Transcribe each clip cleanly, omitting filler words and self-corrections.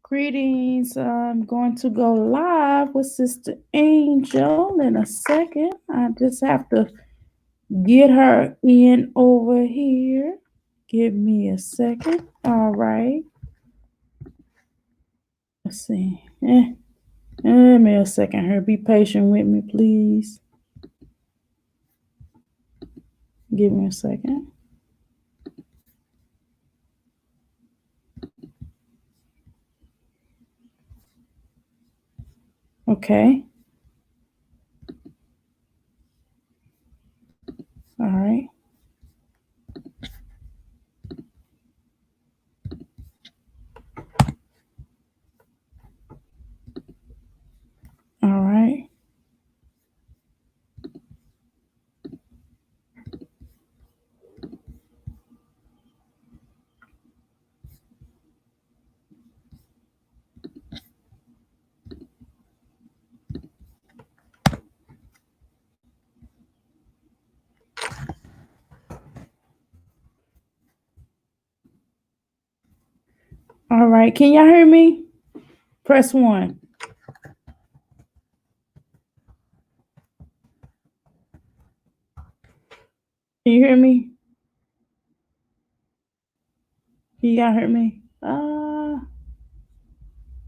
Greetings. I'm going to go live with Sister Angel in a second. I just have to get her in over here. Give me a second. All right. Let's see. Give me a second here. Be patient with me, please. Give me a second. Okay. All right. All right. All right. Can y'all hear me? Press one. Can you hear me? Can y'all hear me? Want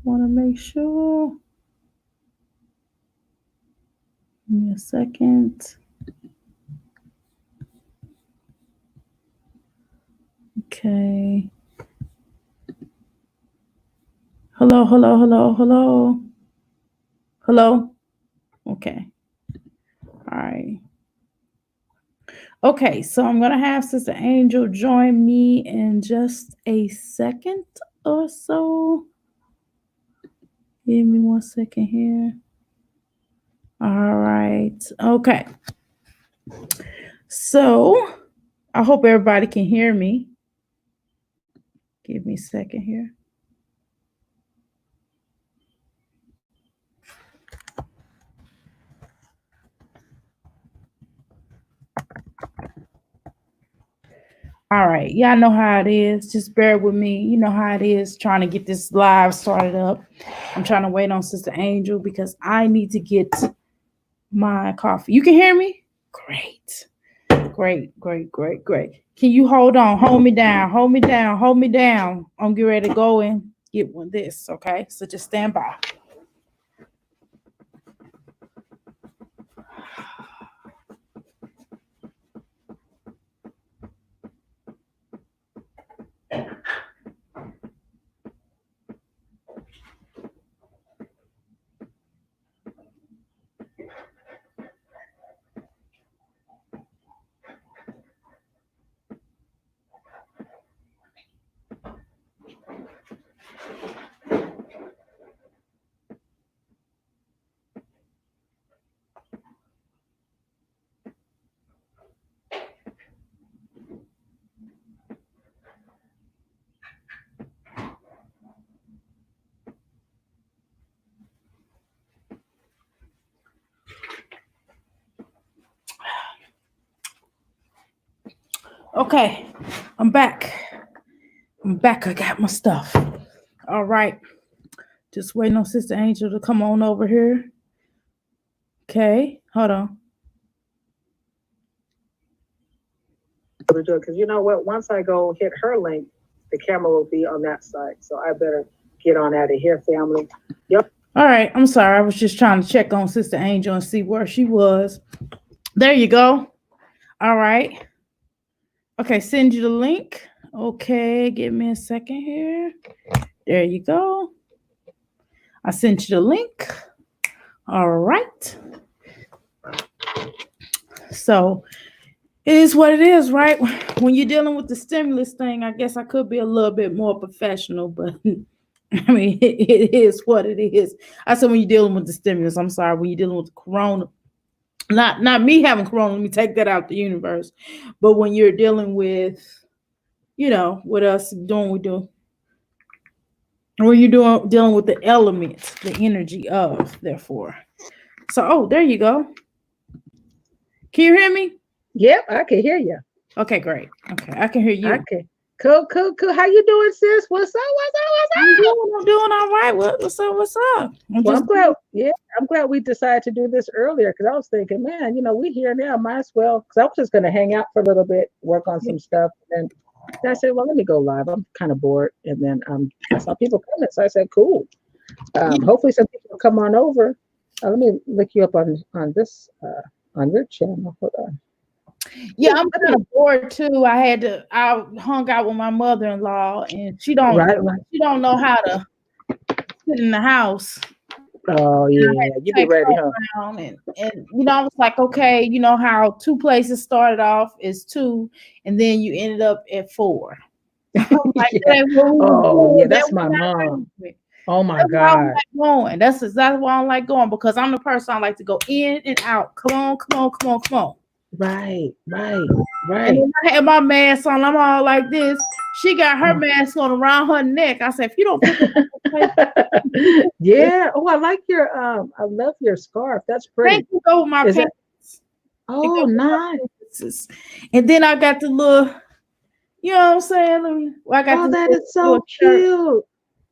to make sure. Give me a second. Okay. Hello, hello, hello, hello. Hello? Okay. All right. Okay, so I'm going to have Sister Angel join me in just a second or so. Give me 1 second here. All right. Okay. So I hope everybody can hear me. Give me a second here. All right. Y'all know how it is. Just bear with me. You know how it is trying to get this live started up. I'm trying to wait on Sister Angel because I need to get my coffee. You can hear me? Great. Great, great, great, great. Can you hold on? Hold me down. Hold me down. Hold me down. I'm getting ready to go and get one of this. Okay. So just stand by. Okay. I'm back. I'm back. I got my stuff. All right. Just waiting on Sister Angel to come on over here. Okay. Hold on. Because you know what? Once I go hit her link, the camera will be on that side. So I better get on out of here, family. Yep. All right. I'm sorry. I was just trying to check on Sister Angel and see where she was. There you go. All right. Okay. Send you the link. Okay. Give me a second here. There you go. I sent you the link. All right. So it is what it is, right? When you're dealing with the stimulus thing, I guess I could be a little bit more professional, but I mean, it is what it is. I said when you're dealing with the stimulus, I'm sorry, when you're dealing with the corona, not me having corona, let me take that out the universe. But when you're dealing with, what us doing, we do. When you're dealing with the elements, the energy of, therefore. So, there you go. Can you hear me? Yep, I can hear you. Okay, great. Okay, I can hear you. Okay. Cool. How you doing, sis? What's up? I'm doing all right. What's up? What's up? Well, I'm glad. Yeah, I'm glad we decided to do this earlier because I was thinking, man, we here now. Might as well. Because I was just going to hang out for a little bit, work on some stuff, and then I said, well, let me go live. I'm kind of bored, and then I saw people coming, so I said, cool. Hopefully, some people will come on over. Let me look you up on this on your channel. Hold on. Yeah, I'm kind of bored too. I hung out with my mother-in-law, and she don't know how to sit in the house. Oh yeah, you be ready, huh? And I was like, okay, you know how 2 places started off is 2, and then you ended up at 4. Like, yeah. Oh yeah, that's my mom. Oh my God. Going. That's exactly why I don't like going, because I'm the person I like to go in and out. Come on. Right. And then I had my mask on. I'm all like this. She got her mask on around her neck. I said, if you don't put the yeah. Oh, I like your I love your scarf. That's pretty. Thank you. Go with my pants. Oh, nice. And then I got the little, you know what I'm saying? I got that is so cute. Shirt.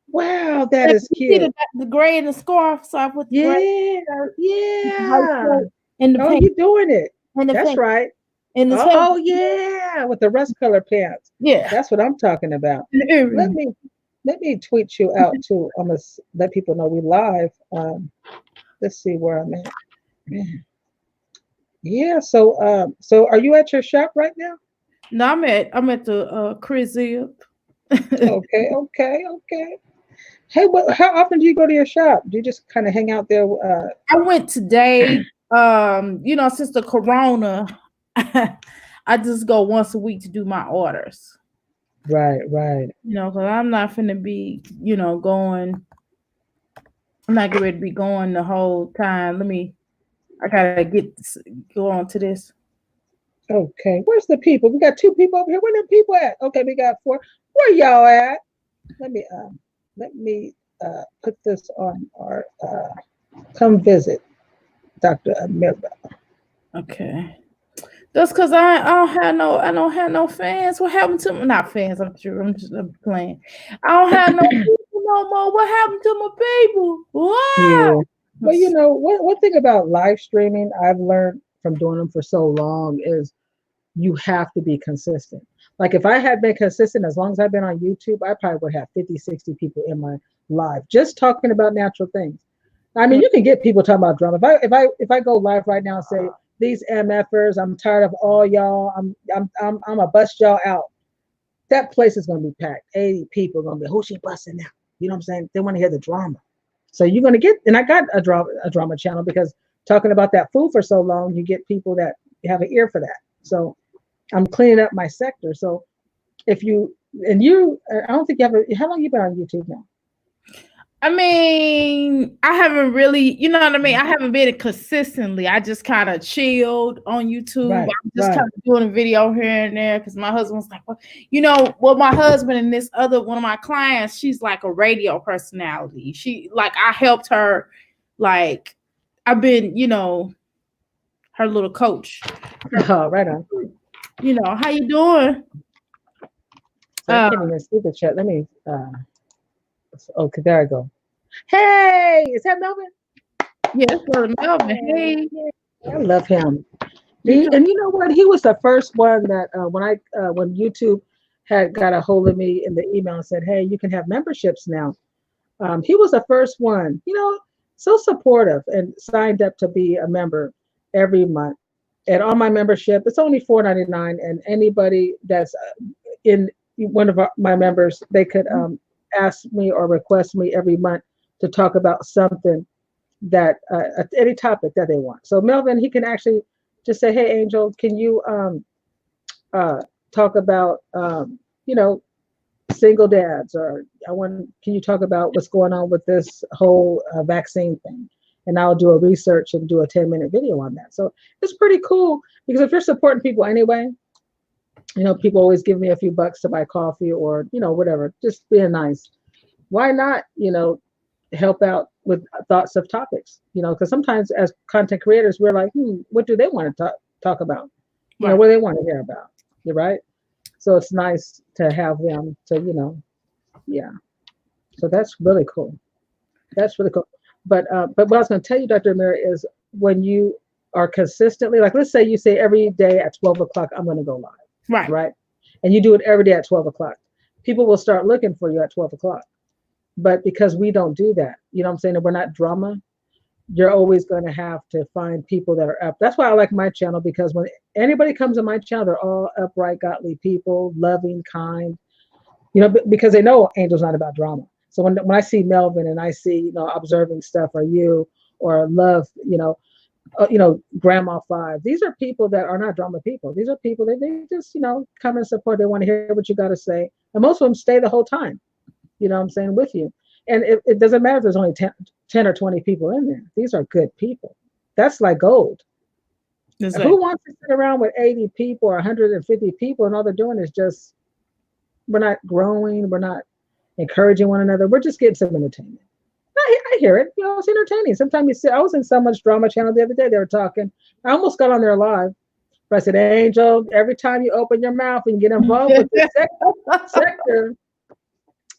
Wow, that is cute. The gray and the scarf. So I put the gray shirt, yeah. And the pants. You're doing it. That's pants. right. And the yeah, with the rust color pants. Yeah, that's what I'm talking about. Let me tweet you out too. I'm gonna let people know we live. Let's see where I'm at. Yeah. So are you at your shop right now? No, I'm at the Crizip. Okay. Hey, how often do you go to your shop? Do you just kind of hang out there? I went today. Since the corona, I just go once a week to do my orders. Right. Because I'm not finna be, going. I'm not ready to be going the whole time. I gotta go on to this. Okay, where's the people? We got 2 people over here. Where the people at? Okay, we got 4. Where y'all at? Let me put this on our come visit Dr. Amirba. Okay. That's because I don't have no fans. What happened to me? Not fans, I'm sure. I'm playing. I don't have no people no more. What happened to my people? Wow. Yeah. Well, one thing about live streaming I've learned from doing them for so long is you have to be consistent. Like if I had been consistent, as long as I've been on YouTube, I probably would have 50, 60 people in my live just talking about natural things. I mean, you can get people talking about drama. If I go live right now and say, these MFers, I'm tired of all y'all, I'm gonna bust y'all out. That place is gonna be packed. 80 people are gonna be, who's she busting out? You know what I'm saying? They want to hear the drama. So you're gonna get, and I got a drama channel because talking about that food for so long, you get people that have an ear for that. So I'm cleaning up my sector. So if you, I don't think you have how long you been on YouTube now? I mean, I haven't really, you know what I mean? I haven't been consistently. I just kind of chilled on YouTube. Right, I'm just kind of doing a video here and there because my husband's like, well, my husband and this other one of my clients, she's like a radio personality. I helped her, like, I've been, her little coach. Oh, right on. How you doing? I can't even see the chat. Let me, okay, there I go. Hey, is that Melvin? Yes, Melvin. Hey, I love him. And you know what? He was the first one that when YouTube had got a hold of me in the email and said, "Hey, you can have memberships now." He was the first one. So supportive and signed up to be a member every month. And on my membership, it's only $4.99, and anybody that's in one of my members, they could ask me or request me every month to talk about something that any topic that they want. So Melvin, he can actually just say, "Hey, Angel, can you talk about single dads, or can you talk about what's going on with this whole vaccine thing?" And I'll do a research and do a 10-minute video on that. So it's pretty cool because if you're supporting people anyway, people always give me a few bucks to buy coffee or, whatever, just being nice. Why not, help out with thoughts of topics, because sometimes as content creators, we're like, what do they want to talk about? Right. What do they want to hear about? You're right. So it's nice to have them to, yeah. So that's really cool. That's really cool. But what I was going to tell you, Dr. Amir, is when you are consistently, like, let's say you say every day at 12 o'clock, I'm going to go live, Right. right? And you do it every day at 12 o'clock. People will start looking for you at 12 o'clock. But because we don't do that, you know what I'm saying? And we're not drama, you're always going to have to find people that are up. That's why I like my channel, because when anybody comes on my channel, they're all upright, godly people, loving, kind, because they know Angel's not about drama. So when I see Melvin and I see, observing stuff, or you, or love, Grandma Five, these are people that are not drama people. These are people that they just, come and support. They want to hear what you got to say. And most of them stay the whole time, you know what I'm saying, with you. And it doesn't matter if there's only 10 or 20 people in there. These are good people. That's like gold. Who wants to sit around with 80 people or 150 people and all they're doing is just, we're not growing, we're not encouraging one another, we're just getting some entertainment. I hear it, it's entertaining. Sometimes you see, I was in someone's drama channel the other day, they were talking, I almost got on there live, but I said, Angel, every time you open your mouth and get involved with this sector,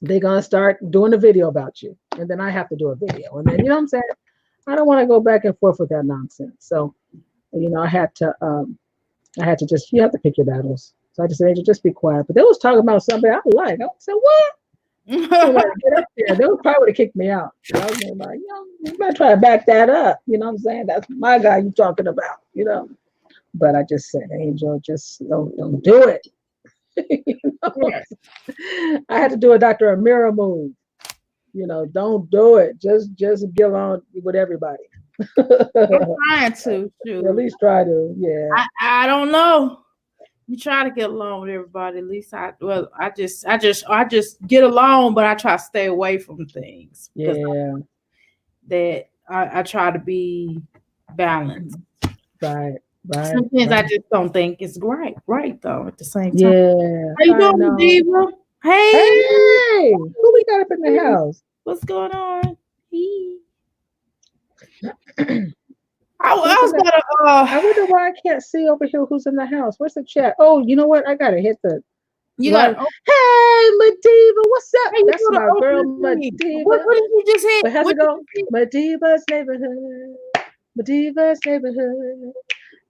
they're going to start doing a video about you. And then I have to do a video. And then, you know what I'm saying? I don't want to go back and forth with that nonsense. So, I had to just, you have to pick your battles. So I just said, Angel, just be quiet. But they was talking about something I like. I said, what? Get up there. They would probably have kicked me out. So I was like, you better try to back that up. You know what I'm saying? That's my guy you talking about, But I just said, Angel, just don't do it. Yes. I had to do a Dr. Amira move. Don't do it. Just get along with everybody. I'm trying to. Shoot. At least try to. Yeah. I don't know. You try to get along with everybody. At least I just get along, but I try to stay away from things. Yeah. That I try to be balanced. Right. Sometimes I just don't think it's right though. At the same time. Yeah. How you doing, Diva? Hey, who we got up in the house? What's going on? I wonder why I can't see over here who's in the house. Where's the chat? Oh, you know what? I gotta hit the. Hey, Madiva, what's up? That's my girl, Madiva. What did you just hit? How's it go? Madiva's neighborhood. Madiva's neighborhood.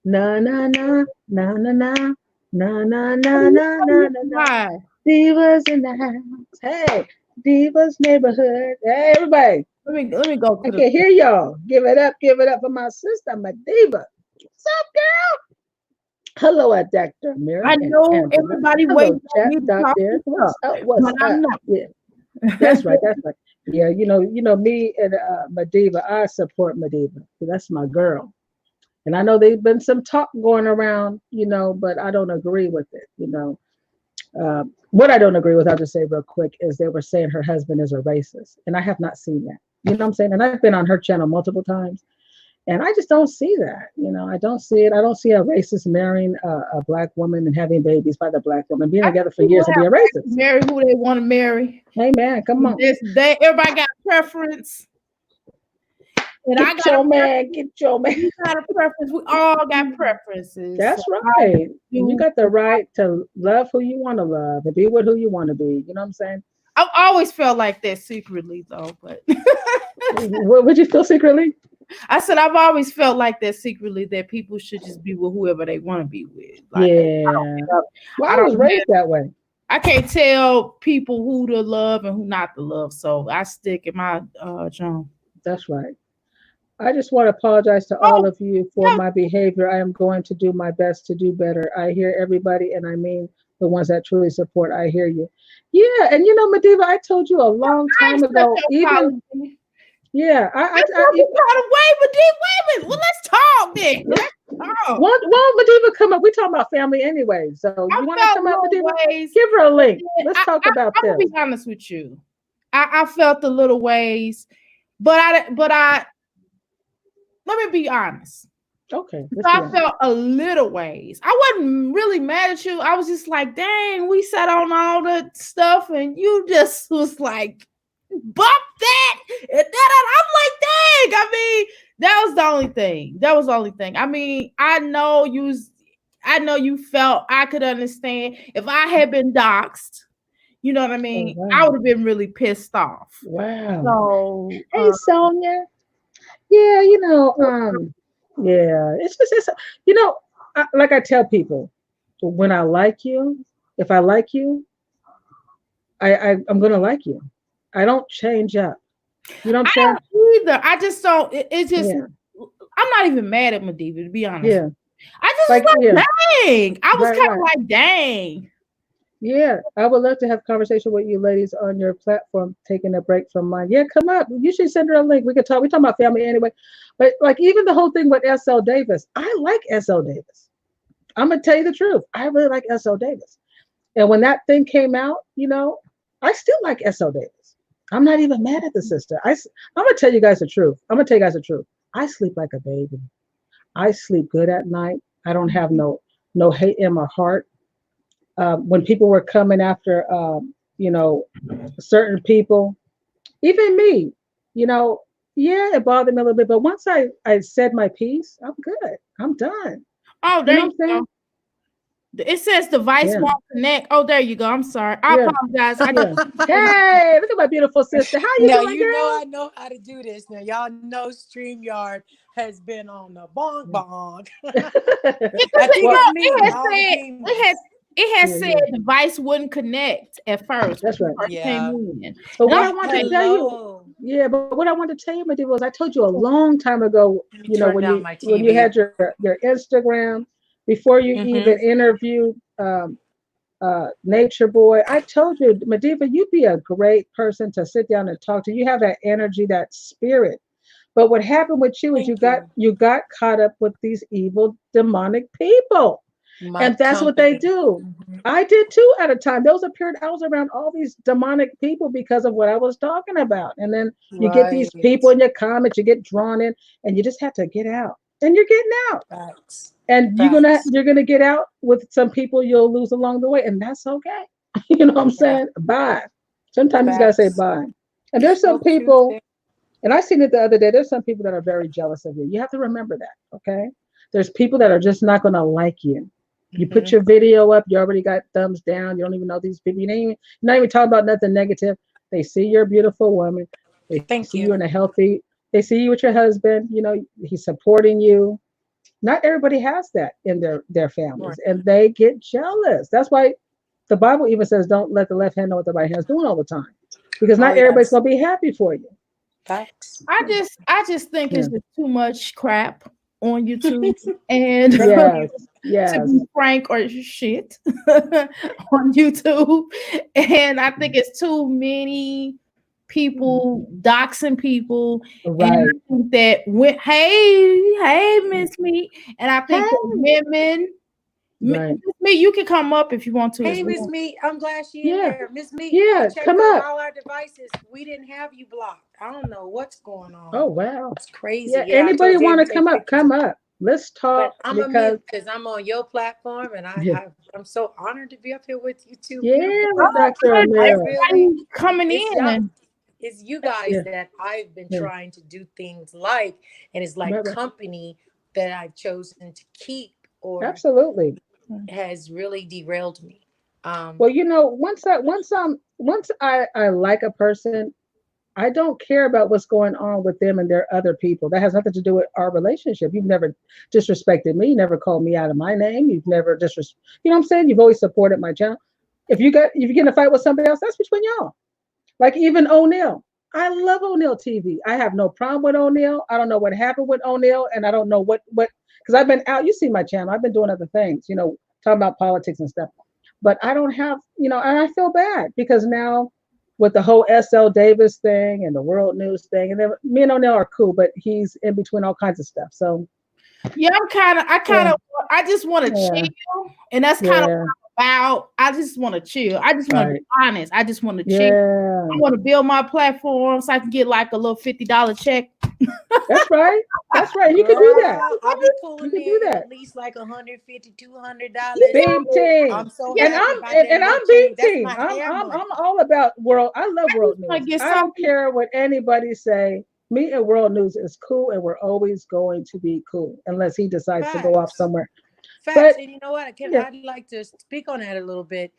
Na na na na na na na na na na na na. Divas in the house. Hey, Divas neighborhood. Hey, everybody. Let me go. I can hear y'all. Give it up for my sister, Madiva. What's up, girl? Hello, at Dr. Amir. I know everybody waiting for me to talk. What's up? Yeah, that's right. Yeah, me and Madiva. I support Madiva. That's my girl. And I know there's been some talk going around, but I don't agree with it. What I don't agree with, I'll just say real quick, is they were saying her husband is a racist. And I have not seen that. You know what I'm saying? And I've been on her channel multiple times. And I just don't see that. I don't see it. I don't see a racist marrying a black woman and having babies by the black woman, being together for years and being racist. Marry who they want to marry. Hey, man, come on. Everybody got preference. And get your man. You got a preference. We all got preferences. That's right. You got the right to love who you want to love and be with who you want to be. You know what I'm saying? I've always felt like that secretly, though. But what would you feel secretly? I said I've always felt like that secretly, that people should just be with whoever they want to be with. I was raised that way. I can't tell people who to love and who not to love, so I stick in my zone. That's right. I just want to apologize to all of you for my behavior. I am going to do my best to do better. I hear everybody, and I mean the ones that truly support. I hear you. Yeah, and Madiva, I told you a long time ago. Even yeah, I well, let's talk then. Let's talk. Won't Madiva come up? We talking about family anyway, so you want to come up, Madiva? Give her a link. Let's talk about this. I'm gonna be honest with you. I felt the little ways, but I. Let me be honest. Okay. So I felt a little ways. I wasn't really mad at you. I was just like, dang, we sat on all the stuff and you just was like, bump that. And I'm like, dang. I mean, that was the only thing. I mean, I know I know you felt I could understand if I had been doxxed. You know what I Oh, mean? I wow. would have been really pissed off. Wow. So, Hey, Sonia. Yeah, yeah, it's like I tell people, when I like you, if I like you, I'm gonna like you. I don't change up. You know what I'm I saying? don't either. I just don't. It's just. Yeah, I'm not even mad at Madiva, to be honest. yeah, I just like, was yeah, like, dang. I was right, kind of right. like, dang. Yeah, I would love to have a conversation with you ladies on your platform, taking a break from mine. Yeah, come up. You should send her a link. We could talk. We talk about family anyway, but like even the whole thing with S.L. Davis, I like S.L. Davis. I'm gonna tell you the truth. I really like S.L. Davis. And when that thing came out, I still like S.L. Davis. I'm not even mad at the sister. I'm gonna tell you guys the truth. I'm gonna tell you guys the truth. I sleep like a baby. I sleep good at night. I don't have no hate in my heart. When people were coming after, you know, certain people, even me, you know, yeah, it bothered me a little bit. But once I said my piece, I'm good. I'm done. Oh, You there know you what I'm saying? go. It says device Yeah, won't connect. Oh, there you go. I'm sorry. I yeah, apologize. I just yeah. Hey, look at my beautiful sister. How you Now doing, you know girl? I know how to do this. Now y'all know StreamYard has been on the bonk bonk. I because think Well, it's it me, had all the said demons. it had yeah, said yeah, device wouldn't connect at first when that's you right. first came Yeah. in, But and what I'm I want to like, tell you, Hello. yeah, but what I want to tell you, Medina, was I told you a long time ago, Let me turn when down you my when you TV. had your Instagram before you even Mm-hmm. interviewed Nature Boy, I told you, Madiva, you'd be a great person to sit down and talk to. You have that energy, that spirit. But what happened with you is Thank you. you got caught up with these evil demonic people. My And that's what they company. do. Mhm. I did too at a time. There was a period I was around all these demonic people because of what I was talking about. And then you get these people Right. in your comments, you get drawn in, and you just have to get out. And you're getting out. Facts. And Facts. you're gonna get out with some people you'll lose along the way, and that's okay. You know what I'm Yeah. saying? Bye. Sometimes you just gotta say Facts. bye. And there's some No truth people, there. and I seen it the other day. There's some people that are very jealous of you. You have to remember that, okay? There's people that are just not gonna like you. You put Hmm. your video up, you already got thumbs down. You don't even know these people. You're not even talking about nothing negative. They see you're a beautiful woman. They see Thank you in you. a healthy. They see you with your husband. He's supporting you. Not everybody has that in their Right. families, and they get jealous. That's why the Bible even says, "Don't let the left hand know what the right hand's doing all the time," because Oh not everybody's yes. gonna be happy for you. Facts. I just think Yeah. it's just too much crap on YouTube, and Thank Yes. you. to Yes. be frank, or shit on YouTube, and I think it's too many people doxing people, and I Right. think that when hey Miss Me, and I think that Hey. women, Right. Miss Me, you can come up if you want to as Hey, Miss well. Meat. I'm glad she in Yeah. here. Miss Meat, I Yeah. checked Come on up. all our devices. We didn't have you blocked. I don't know what's going Oh on. wow. It's crazy. Yeah. Yeah, I Anybody told want Jaden to to come take up? pictures of Come it. up. Let's But talk I'm a because mute because I'm on your platform and yeah. I'm so honored to be up here with you two Yeah, beautiful with women. Dr. Good. I O'Neill. really Everybody coming it's in, y'all and it's you guys Yeah. that I've been Yeah. trying to do things like, and it's like Right, right. company that I've chosen to keep or Absolutely. has really derailed me. Well, once I like a person, I don't care about what's going on with them and their other people. That has nothing to do with our relationship. You've never disrespected me. You never called me out of my name. You've never You know what I'm saying? You've always supported my channel. If you get in a fight with somebody else, that's between y'all. Like even O'Neill. I love O'Neill TV. I have no problem with O'Neill. I don't know what happened with O'Neill, and I don't know what because I've been out. You see my channel. I've been doing other things, talking about politics and stuff. But I don't have, and I feel bad because now with the whole S.L. Davis thing and the World News thing, and then me and O'Neill are cool, but he's in between all kinds of stuff. So yeah, yeah, I just want to yeah, chill, and that's kind of yeah, about. I just want to chill. I just want to be right, honest. I just want to chill. yeah. I want to build my platform so I can get like a little $50 check. That's right. That's right. You can do that. Girl, I'll be You pulling can do in that. at least like 150, You $200. Big know, team. I'm so And happy I'm about that and I'm little big change. That's team. my I'm hair I'm money. I'm all about world. I love I world just want news. to get I don't something. care what anybody say. Me and world news is cool, and we're always going to be cool unless he decides to go off Facts. somewhere. Facts. But And you know what? yeah, I'd like to speak on that a little bit.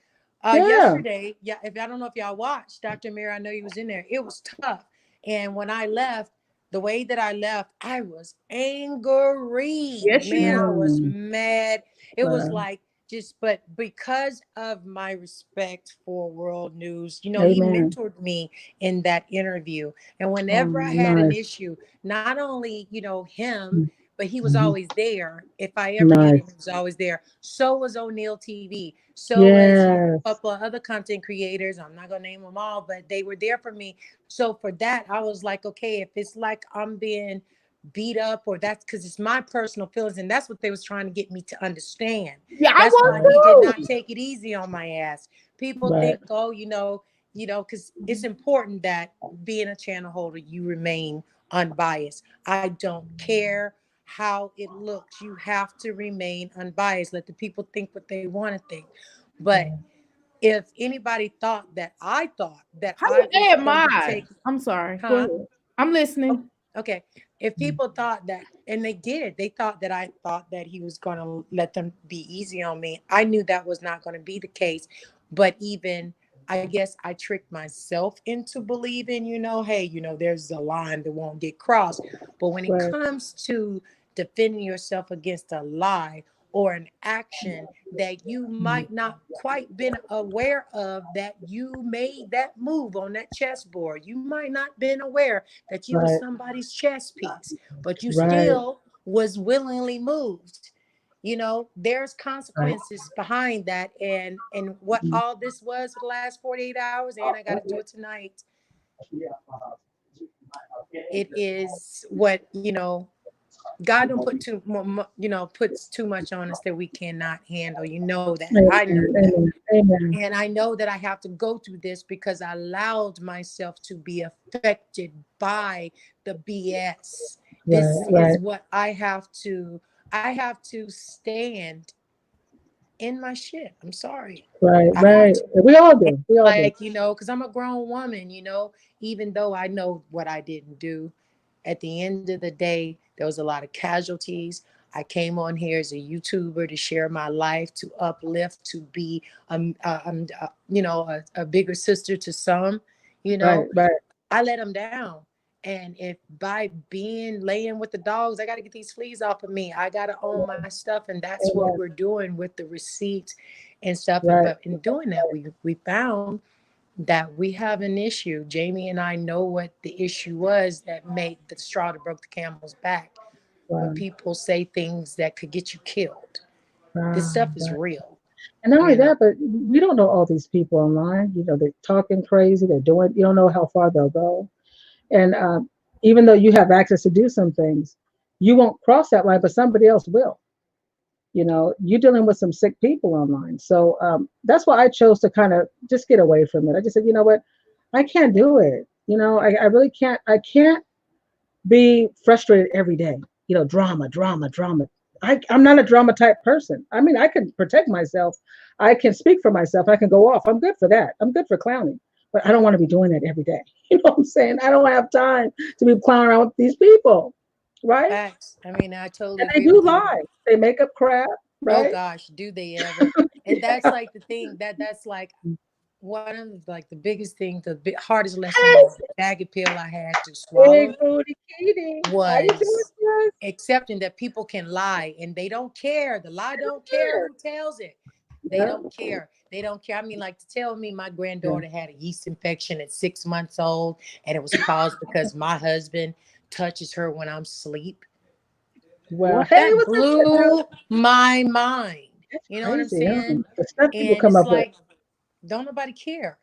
yeah, Yesterday, yeah, if I don't know if y'all watched Dr. Mir, I know he was in there. It was tough. And when I left, the way that I left, I was angry. Yes, you Man, I were. was mm, mad. It was wow. like just, but because of my respect for world news, he Amen. mentored me in that interview. And Oh, whenever I had an nice. issue, not only, him, Mm, but he was mhm. always there. If I ever needed him, he Nice. was always there. So was O'Neill TV. So was, a Yes. couple of other content creators. I'm not gonna name them all, but they were there for me. So for that, I was like, okay, if it's like I'm being beat up, or that's because it's my personal feelings, and that's what they was trying to get me to understand. Yeah, I That's was why Right. he did not too. take it easy on my ass. People Right. think, oh, because it's important that being a channel holder, you remain unbiased. I don't care how it looks. You have to remain unbiased. Let the people think what they want to think. But Right. if anybody thought that How I you was add going to mine? take, I'm sorry. Go huh? ahead. I'm Oh, listening. okay. If Mm, people thought that, and they did, they thought that I thought that he was going to let them be easy on me. I knew that was not going to be the case. But even, I guess I tricked myself into believing, hey, there's a line that won't get crossed. But when it right. comes to defending yourself against a lie or an action that you Mm, might not quite been aware of, that you made that move on that chessboard, you might not been aware that you was right. somebody's chess piece, but you Right. still was willingly moved. There's Right. consequences behind that. And what Mm, all this was for the last 48 hours, and I got to do it tonight. It is what, God don't put puts too much on us that we cannot handle. You know that. amen. I know that. Amen. Amen. And I know that I have to go through this because I allowed myself to be affected by the BS. Right. This Right. is what I have to stand in my shit. I'm sorry. Right. I have Right. to. We all do. We all do. Like, because I'm a grown woman, even though I know what I didn't do, at the end of the day, there was a lot of casualties. I came on here as a YouTuber to share my life, to uplift, to be, a bigger sister to some. You Right. know, Right. I let them down. And if by being laying with the dogs, I got to get these fleas off of me. I got to own my stuff, and that's what Amen. we're doing with the receipts and stuff. And Right. but in doing that, we found that we have an issue. Jamie and I know what the issue was that made the straw that broke the camel's back. When Wow. people say things that could get you killed, this Wow. stuff is Right. real. And not only You know, that, but we don't know all these people online. They're talking crazy. They're doing. You don't know how far they'll go. And even though you have access to do some things, you won't cross that line, but somebody else will. You're dealing with some sick people online. So that's why I chose to kind of just get away from it. I just said, you know what, I can't do it. I really can't. I can't be frustrated every day. Drama, drama, drama. I'm not a drama type person. I mean, I can protect myself. I can speak for myself. I can go off. I'm good for that. I'm good for clowning, but I don't want to be doing that every day. You know what I'm saying? I don't have time to be clowning around with these people, right? facts. I mean, I totally And they agree do with you. lie. They make up crap, Oh right? gosh, do they ever? And that's like the thing that's like one of like the biggest things, the hardest lesson Hey, or jagged pill I had to Big swallow Booty Kitty. How you doing, was sis? accepting that people can lie and they don't care. The lie don't care who tells it. They Yeah, don't care. They don't care. I mean, like to tell me my yeah. granddaughter had a yeast infection at 6 months old and it was caused because my husband touches her when I'm asleep. Well, What? hey, That what's up, Chanel? blew my mind. It's You know what I'm crazy, huh? saying? The stuff people And come it's up with. like, don't nobody care,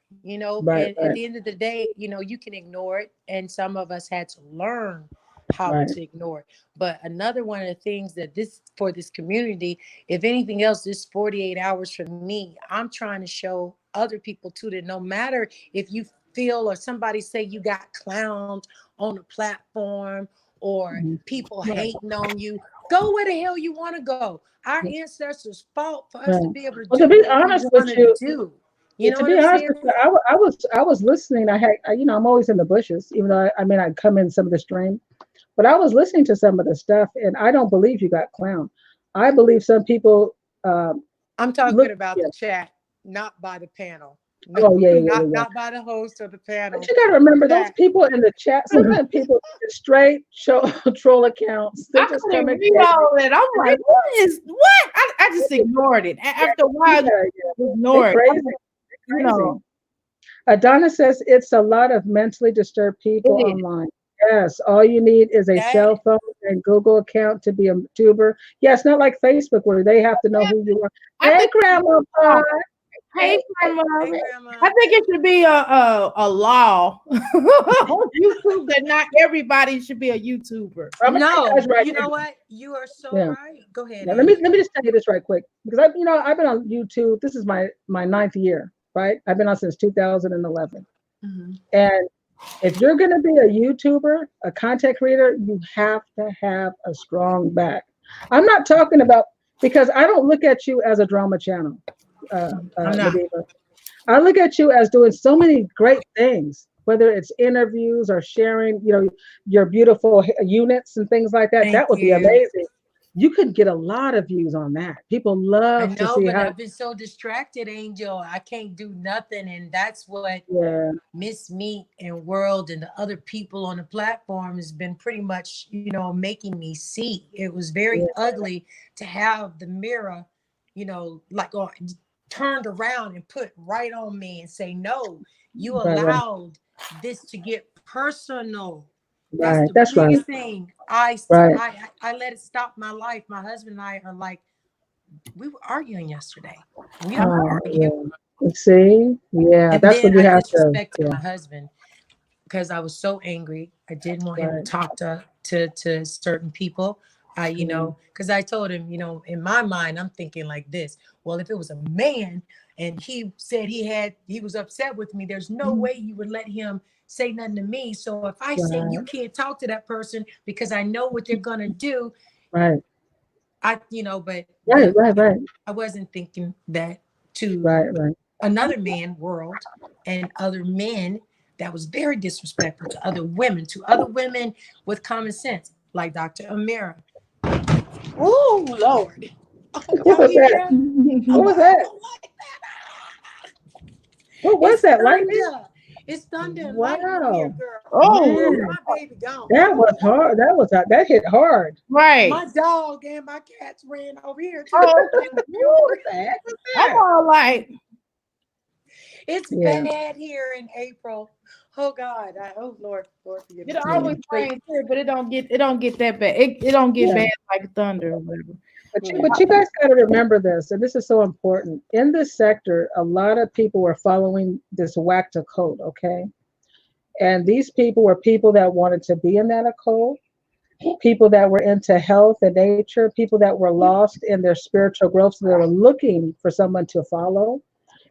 Right, and at right, the end of the day, you can ignore it, and some of us had to learn how right. to ignore it. But another one of the things that this community, if anything else, this 48 hours for me, I'm trying to show other people too that no matter if you feel or somebody say you got clowned on a platform or Mhm. people Right, hating on you, go where the hell you want to go. Our ancestors fought for us to right. be able to Well, to do be what we honest with want to you, do. You yeah, know to what be I'm honest saying? with you, I was listening. I'm always in the bushes, even though I come in some of the stream, but I was listening to some of the stuff, and I don't believe you got clowned. I believe some people I'm talking look. about Yeah. the chat, not by the panel. Oh yeah, yeah, yeah, Not yeah. not by the host or the panel. But you got to remember those Chat. people in the chat. Sometimes people straight troll accounts. They I just couldn't come and read all that. I'm like, what? I just ignored it. After a while, yeah, you they ignore it. crazy. You Crazy. know, Adonna says it's a lot of mentally disturbed people it is. online. Yes, all you need is a That- cell phone and Google account to be a YouTuber. Yeah, it's not like Facebook where they have to know who you are. I Hey, think, Grandma Pod. hey, Grandma. Hey, Grandma. I think it should be a law on YouTube that not everybody should be a YouTuber. I'm gonna tell you No, guys right you know now. what? You are so Yeah. right. Go ahead. Now, Ange. let me just tell you this right quick because I've been on YouTube. This is my 9th year, right? I've been on since 2011. Mhm. And if you're going to be a YouTuber, a content creator, you have to have a strong back. I'm not talking about because I don't look at you as a drama channel, I'm not. Madiba. I look at you as doing so many great things, whether it's interviews or sharing, your beautiful units and things like that. Thank That would be you. amazing. You could get a lot of views on that. People I love to know, see but how. I've been so distracted, Angel. I can't do nothing. And that's what Yeah, Miss Meat and World and the other people on the platform has been pretty much, making me see. It was very yeah, ugly to have the mirror, like turned around and put right on me and say, no, you right, right, allowed this to get personal. That's right. the That's right, biggest thing. right. I let it stop my life. My husband and I are like, we were arguing yesterday. We don't Oh, argue. yeah. You see, yeah, And that's what then you I have to. disrespected Yeah, my husband because I was so angry. I didn't want him to right. talk to certain people. Mm, Because I told him, in my mind, I'm thinking like this. Well, if it was a man and he said he was upset with me, there's no way you would let him say nothing to me. So if I say you right, can't talk to that person because I know what they're gonna do, right, but right, right, right, I wasn't thinking that to right, right. another man world and other men that was very disrespectful to other women with common sense, like Dr. Amira. Oh Lord. What Y'all was hear that? that? What was I that? don't like that. What was It's that? Lightning? thunder. It's thunder and lightning here, Wow, girl. Oh, man, My baby gone. that was hard. That hit hard. right. My dog and my cats ran over here too. Oh, okay. What was that? What's I'm that? all like, It's Yeah, bad here in April. Oh God. Lord forgive me. it yeah, always rains here, but it don't get that bad. It don't get yeah. bad like thunder or whatever. But you guys got to remember this, and this is so important. In this sector, a lot of people were following this whacked occult, okay? And these people were people that wanted to be in that occult, people that were into health and nature, people that were lost in their spiritual growth. So they were looking for someone to follow.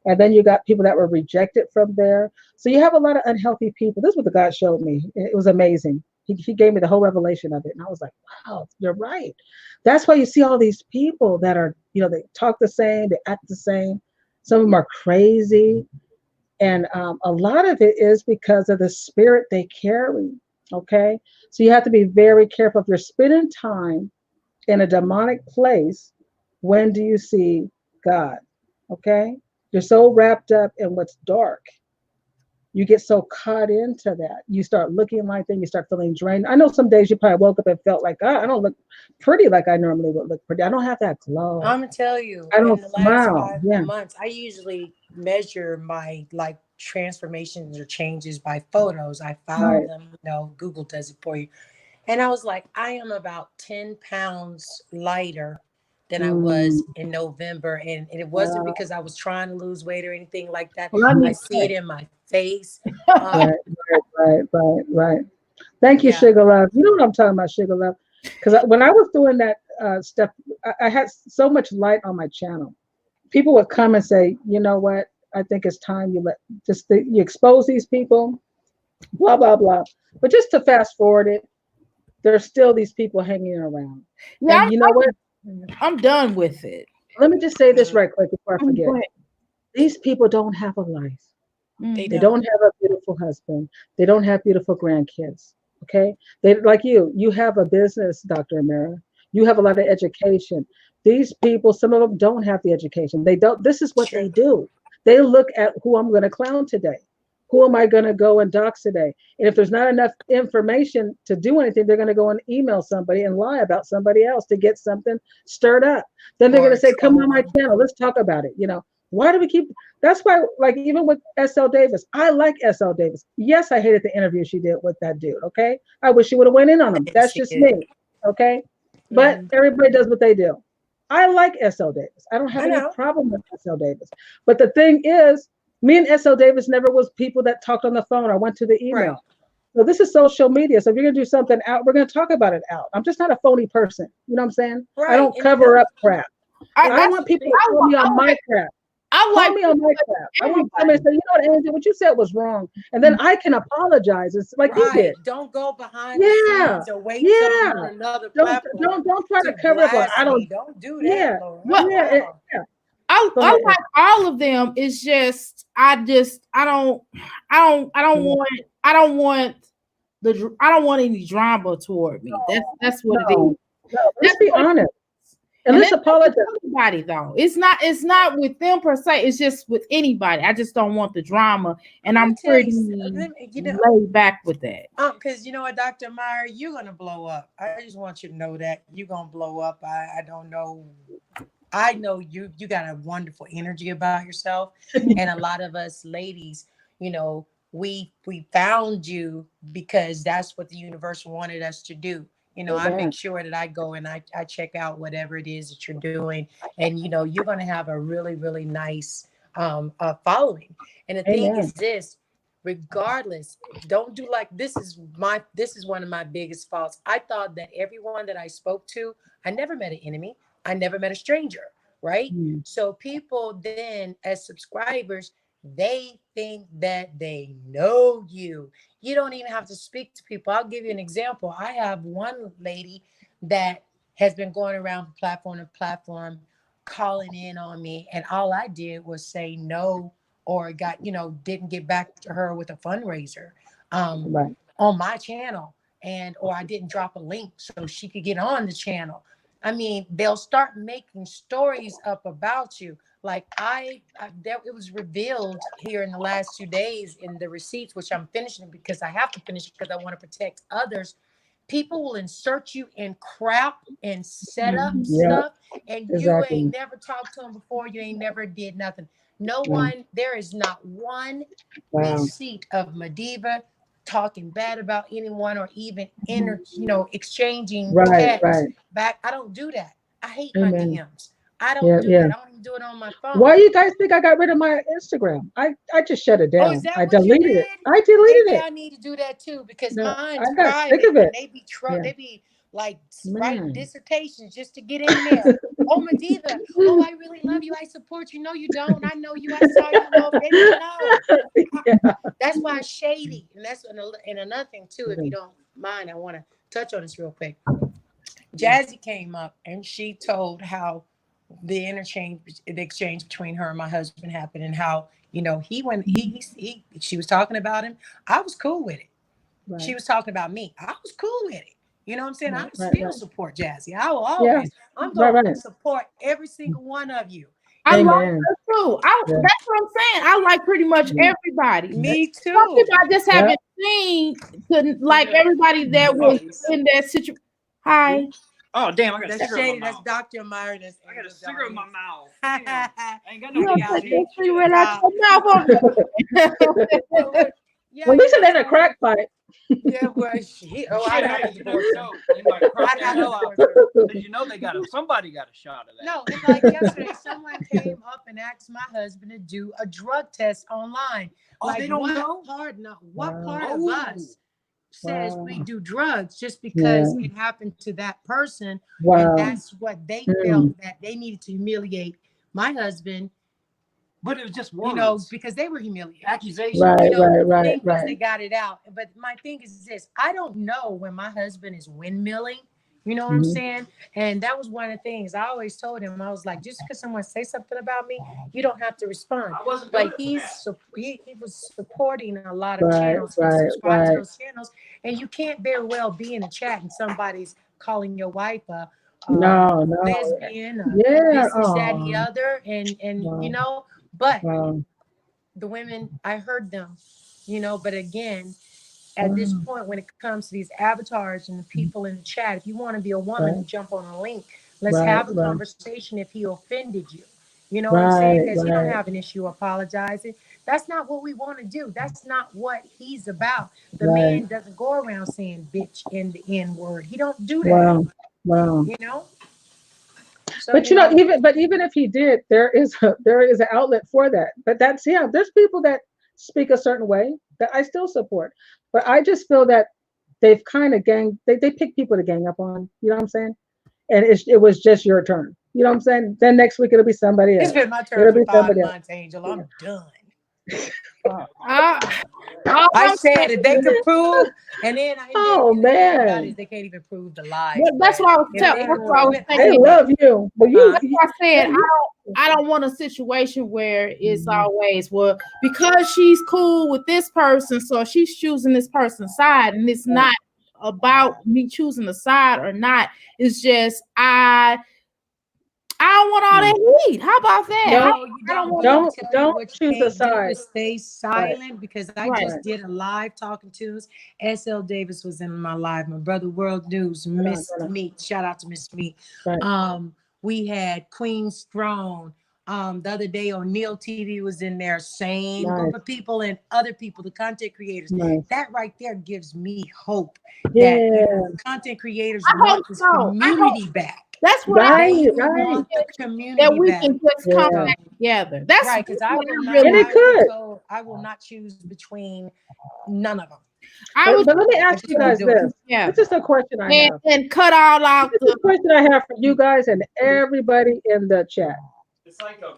And then you got people that were rejected from there. So you have a lot of unhealthy people. This is what the God showed me. It was amazing. He gave me the whole revelation of it. And I was like, wow, you're right. That's why you see all these people that are, they talk the same, they act the same. Some of them are crazy. And a lot of it is because of the spirit they carry. Okay. So you have to be very careful. If you're spending time in a demonic place, when do you see God? Okay. You're so wrapped up in what's dark. You get so caught into that. You start looking like that. You start feeling drained. I know some days you probably woke up and felt like, God, I don't look pretty like I normally would look pretty. I don't have that glow. I'm gonna tell you, I in don't the last smile. 5 Yeah. months, I usually measure my transformations or changes by photos. I file Right. them, Google does it for you. And I was like, I am about 10 pounds lighter than I was in November. And it wasn't Wow. because I was trying to lose weight or anything like that. Well, I I need see it in my face. Right, right. Thank you, Yeah. Sugar Love. You know what I'm talking about, Sugar Love? Because when I was doing that stuff, I had so much light on my channel. People would come and say, you know what? I think it's time you expose these people, blah, blah, blah. But just to fast forward it, there's still these people hanging around. yeah, And you know what? I'm done with it. Let me just say this right quick before I forget. Go ahead. These people don't have a life. They They don't. don't have a beautiful husband. They don't have beautiful grandkids. Okay. They like you have a business, Dr. Amira. You have a lot of education. these people, some of them don't have the education. They don't, this is what True. they do. They look at who I'm going to clown today. Who am I going to go and dox today? And if there's not enough information to do anything, they're going to go and email somebody and lie about somebody else to get something stirred up. Then they're Or going to say, come on my troll. channel, let's talk about it. You know, why do we keep, that's why, like, even with SL Davis, I like SL Davis. Yes, I hated the interview she did with that dude. Okay. I wish she would have went in on him. Yes, That's he just did. me. Okay. But Mhm. everybody does what they do. I like SL Davis. I don't have I any know. problem with SL Davis. But the thing is, me and SL Davis never was people that talked on the phone or went to the email. Right. So this is social media. So if you're gonna do something out, we're gonna talk about it out. I'm just not a phony person. You know what I'm saying? I Right. don't And cover up crap. I, I that's, want people to I, call me I on my like, crap. I Call like me on my crap. I want somebody to say, you know what, Angie, what you said was wrong. And then I can apologize. It's like you right. did. Don't go behind the Yeah. scenes or wait till I'm Yeah. on another Don't platform don't try to to cover up like blast I don't. me. Don't do Yeah. that, Lord. Well, Yeah. Wow. Yeah. I Go ahead. like all of them. It's just I don't want I don't want any drama toward me. That's what it No. is. No. Let's That's be what it honest. is. And And let's that's apologize. with anybody though. It's not with them per se. It's just with anybody. I just don't want the drama, and Let me I'm tell you, pretty you know, laid back with that. because you know what, Dr. Meyer, you're gonna blow up. I just want you to know that you're gonna blow up. I don't know. I know you got a wonderful energy about yourself. And a lot of us ladies, you know, we found you because that's what the universe wanted us to do. You know, I Amen. make sure that I go and I check out whatever it is that you're doing. And you know, you're gonna have a really, really nice following. And the thing Amen. is this, regardless, don't do like this is one of my biggest faults. I thought that everyone that I spoke to, I never met an enemy. I never met a stranger, right? Mm. So people then, as subscribers, they think that they know you. You don't even have to speak to people. I'll give you an example. I have one lady that has been going around from platform to platform, calling in on me, and all I did was say no, or got, you know, didn't get back to her with a fundraiser um, Right. on my channel, and or I didn't drop a link so she could get on the channel. I mean, they'll start making stories up about you. Like it was revealed here in the last 2 days in the receipts, which I'm finishing because I have to finish because I want to protect others. People will insert you in crap and set up Yeah. stuff, and you Exactly. ain't never talked to them before. You ain't never did nothing. No Yeah. one, there is not one Wow. receipt of Madiva talking bad about anyone or even you know, exchanging Right. texts Right. back. I don't do that. I hate my Amen. DMs. I don't Yeah. do Yeah. that. I don't even do it on my Why phone. you guys think I got rid of my Instagram? I just shut it Oh, is down. that I what you deleted it. did? I deleted Maybe it. I need to do that too because No, I mine's got sick private of and it. they be Yeah. they be like writing Man. dissertations just to get in there. Oh, Madiva. Oh, I really love you. I support you. No, you don't. I know you. I saw you. No, they don't know. Yeah. That's why it's shady. And that's and another thing too, if you don't mind, I want to touch on this real quick. Jazzy came up and she told how the exchange between her and my husband happened, and how, you know, he went he she was talking about him. I was cool with it. She Right. was talking about me. I was cool with it. You know what I'm saying? I Right. Right. still Right. support Jazzy. I will Yeah. always, I'm Right. gonna Right. support every single one of you. I And love Amen. her too. Yeah. That's what I'm saying. I like pretty much Yeah. everybody. me Some too. people I just Yeah. haven't seen to like everybody that was Noise. in that situation. Hi. Oh damn! I got a That's cigarette in shady. my That's mouth. Dr. Meyer. That's I got a Angel cigarette in my Dawes. mouth. Damn. I ain't got no You don't Yeah, take nicotine. that cigarette out yeah. your mouth on Yeah, Well, at you least it know, ain't a so crack pipe. yeah, well, I'd Shit, have to hey, divorce her. you might crack I'd the have to hell out. divorce her. Cause you know they got somebody got a shot of that. No, and like yesterday, someone came up and asked my husband to do a drug test online. Oh, Like, they don't what know. part? No, what Wow. part of Oh, us says Wow. we do drugs just Yeah. because it happened to that person, and Wow. that's what they Mm. felt that they needed to humiliate my husband, but it was just you know, words, because they were humiliated. accusations. You Right. know, Right. the Right. thing was they Right. got it out. But my thing is this: I don't know when my husband is windmilling. You know what I'm Mhm. saying? And that was one of the things I always told him. I was like, just because someone say something about me, you don't have to respond. I wasn't But good at that. he was supporting a lot of Right. channels. He Right. subscribed to Right. those channels, and you can't very well be in a chat and somebody's calling your wife No, no. lesbian, Yeah. this, that, and the Oh, other, and wow. you know, but Wow. the women, I heard them, you know, but again, at this Wow. point, when it comes to these avatars and the people in the chat, if you want to be a woman, Right. jump on a link. Let's Right. have a Right. conversation if he offended you. You know what I'm Right. saying? Because he don't Right. have an issue apologizing. That's not what we want to do. That's not what he's about. The Right. man doesn't go around saying bitch and the N word. He don't do that. Wow. Wow. You know? So, But you know, even if he did, there is an outlet for that. But that's, yeah, there's people that speak a certain way that I still support. But I just feel that they've kind of they pick people to gang up on. You know what I'm saying? And it was just your turn. You know what I'm saying? Then next week it'll be somebody else. it's been my turn It'll for be 5 somebody else. months, Angel. I'm done. I'm said if they could prove, and then Oh, the thing about it man. is they can't even prove the lies. But that's but what I was if telling. they That's could what I was prove it, They thinking. love you. Well, That's why I said I don't want a situation where it's always, well, because she's cool with this person, so she's choosing this person's side, and it's not about me choosing the side or not. It's just I don't want all that heat. How about that? no, you I don't don't. want But I'm Don't telling you what you choose a can't do side. is stay silent because I Right. just did a live talking to us. SL Davis was in my live. My brother World News, Miss Meat. Shout out to Miss Meat. Right. We had Queen's Throne. The other day on Neil TV was in there, same group of people and other people, the content creators. Nice. That right there gives me hope Yeah. that you know, the content creators I want hope this so. I community back. That's what Right. They Right. want the community that we back. can just come Yeah. back together. That's Right, because I what will not. really- And it could. I will not choose between none of them. I was But let me ask just you won't guys do it. this. yeah, This is a question I have. and cut all out This is the a question I have for you guys and everybody in the chat. It's like a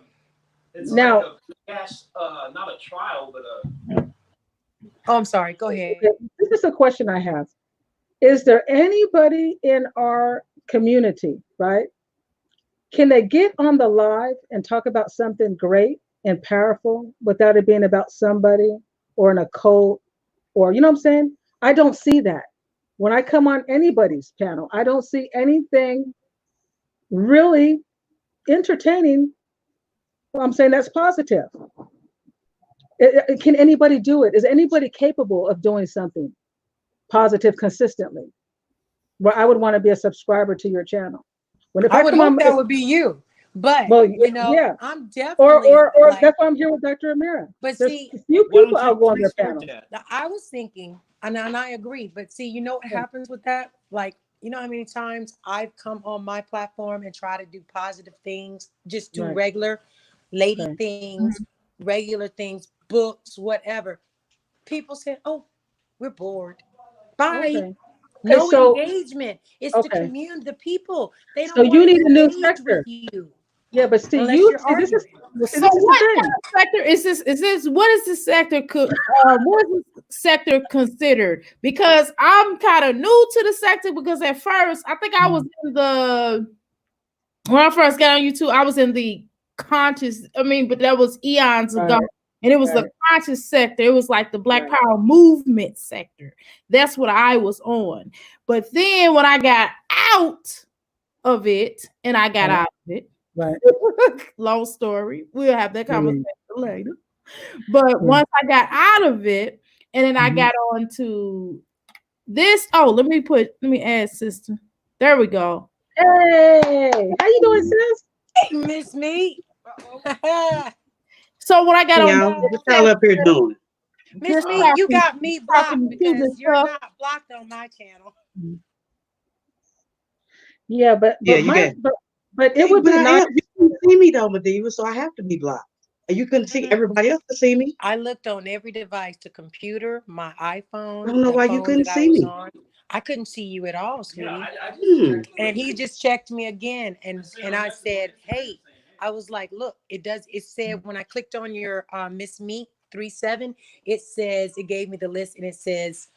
Now- like a gas, not a trial, but a Oh, I'm sorry. Go ahead. This is a question I have. Is there anybody in our community, right? Can they get on the live and talk about something great and powerful without it being about somebody or an occult or, you know what I'm saying? I don't see that. When I come on anybody's panel, I don't see anything really entertaining. Well, I'm saying that's positive. Can anybody do it? Is anybody capable of doing something positive consistently? Where I would want to be a subscriber to your channel. When if I would come hope on, that would be you, but well, you know, yeah. I'm definitely or like, that's why I'm here with Dr. Amira. But There's see, a few why people don't I'll you go on their research panel. that? I was thinking, and I agree, but see, you know what happens with that? Like, you know how many times I've come on my platform and try to do positive things, just do Right. regular lady Right. things, regular things, books, whatever. People say, "Oh, we're bored. Bye." Okay. No so- engagement. It's the okay. community, the people. They don't So want you to need a new engage sector. with you. Yeah, but see, Unless you you're see, this is arguing. So this is what the thing. kind of sector is this? Is this what is this sector? What is this sector considered? Because I'm kind of new to the sector. Because at first, I think I was in the when I first got on YouTube, I was in the conscious. I mean, but that was eons ago, Right. and it was Right. the conscious sector. It was like the Black Right. Power movement sector. That's what I was on. But then when I got out of it, and I got Right. out of it. Right. Long story. We'll have that Mhm. conversation later. But once I got out of it, and then I Mhm. got on to this. Oh, let me add sister. There we go. Hey, how you doing, sis? Hey, Miss Me. So when I got on Y'all, what y'all up here doing? Miss Just Me, talking- you got me talking blocked to the because you're stuff. not blocked on my channel. Yeah, but Yeah, you my, got- but it would be But I nice. am, you couldn't see me though, Medina, so I have to be blocked. And you couldn't see everybody else to see me. I looked on every device, the computer, my iPhone. I don't know the why you phone couldn't that I see was me. on. I couldn't see you at all, sweetie. Yeah, I just Hmm. And he just checked me again, and I said, "Hey," I was like, "Look, it said when I clicked on your Miss Meat 37, it gave me the list, and it says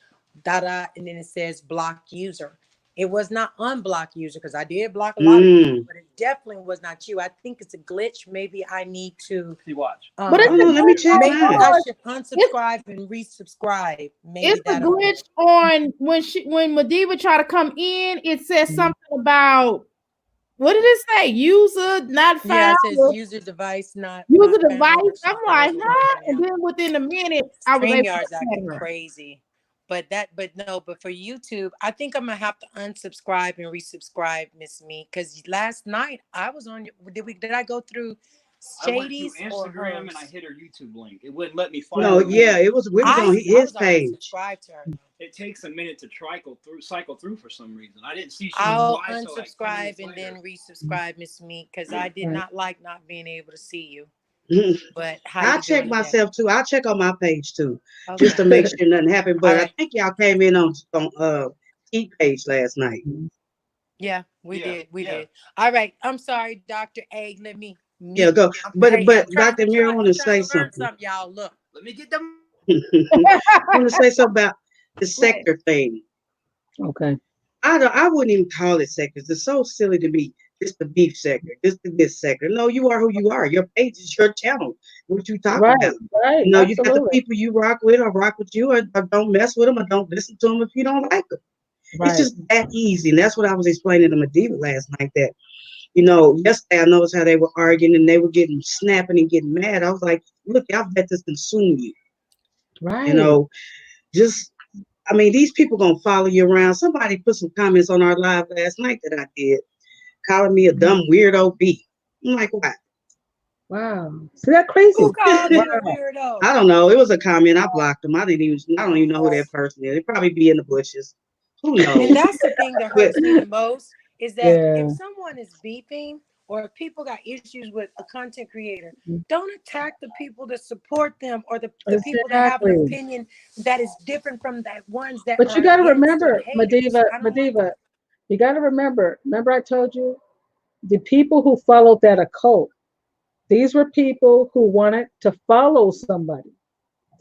and then it says block user. It was not unblock user because I did block a lot of people, but it definitely was not you. I think it's a glitch. Maybe I need to. see, watch. But it's Hold on, let me check Maybe mine. I should unsubscribe and resubscribe. Maybe It's a that'll glitch on when Madiva tried to come in. It says something about What did it say? User not Yeah, found. it says user device not User found or device. I'm like, something. huh? And then within a minute, I was able to StreamYard's acting get her. crazy. But for YouTube, I think I'm gonna have to unsubscribe and resubscribe, Miss Me, because last night I was on. Did I go through I went Shady's through or Instagram hers? and I hit her YouTube link. It wouldn't let me find No, her. yeah, we was on I his was already page. subscribed to her. It takes a minute to cycle through for some reason. I didn't see she I'll was live till like 10 unsubscribe minutes and later. then resubscribe, Miss Me, because I did Right. not like not being able to see you. But how I you check doing today? myself too. I check on my page too, just to Okay. make sure nothing happened. But All I right. think y'all came in on T page last night. Yeah, we Yeah, did. We yeah. did. All right. I'm sorry, Dr. A. Let me Yeah, mute. go. But Hey, but I'm trying Dr. Amir, I want to say to learn something. something, y'all. Look, let me get them. I want to say something about the sector thing. Okay. I wouldn't even call it sectors. It's so silly to me. This the beef sector. This sector. No, you are who you are. Your page is your channel. What you talk Right. about. Right. You know, you got the Absolutely. people you rock with or rock with you, or don't mess with them, or don't listen to them if you don't like them. It's Right. just that easy. And that's what I was explaining to Mediva last night. That, you know, yesterday I noticed how they were arguing and they were getting snapping and getting mad. I was like, look, y'all let this consume you. Right. You know, just, I mean, these people gonna follow you around. Somebody put some comments on our live last night that I did, calling me a dumb weirdo B. I'm like, what? Wow. See that crazy? Who called you a Wow. weirdo? I don't know. It was a comment. I blocked them. I don't even know who that person is. They probably be in the bushes. Who And knows? that's the thing that But hurts me the most is that Yeah. if someone is beefing or if people got issues with a content creator, don't attack the people that support them or the people that have an Exactly. opinion that is different from that ones that But are you got to against or remember, haters. I don't like Mediva, that. you got to remember I told you the people who followed that occult, these were people who wanted to follow somebody.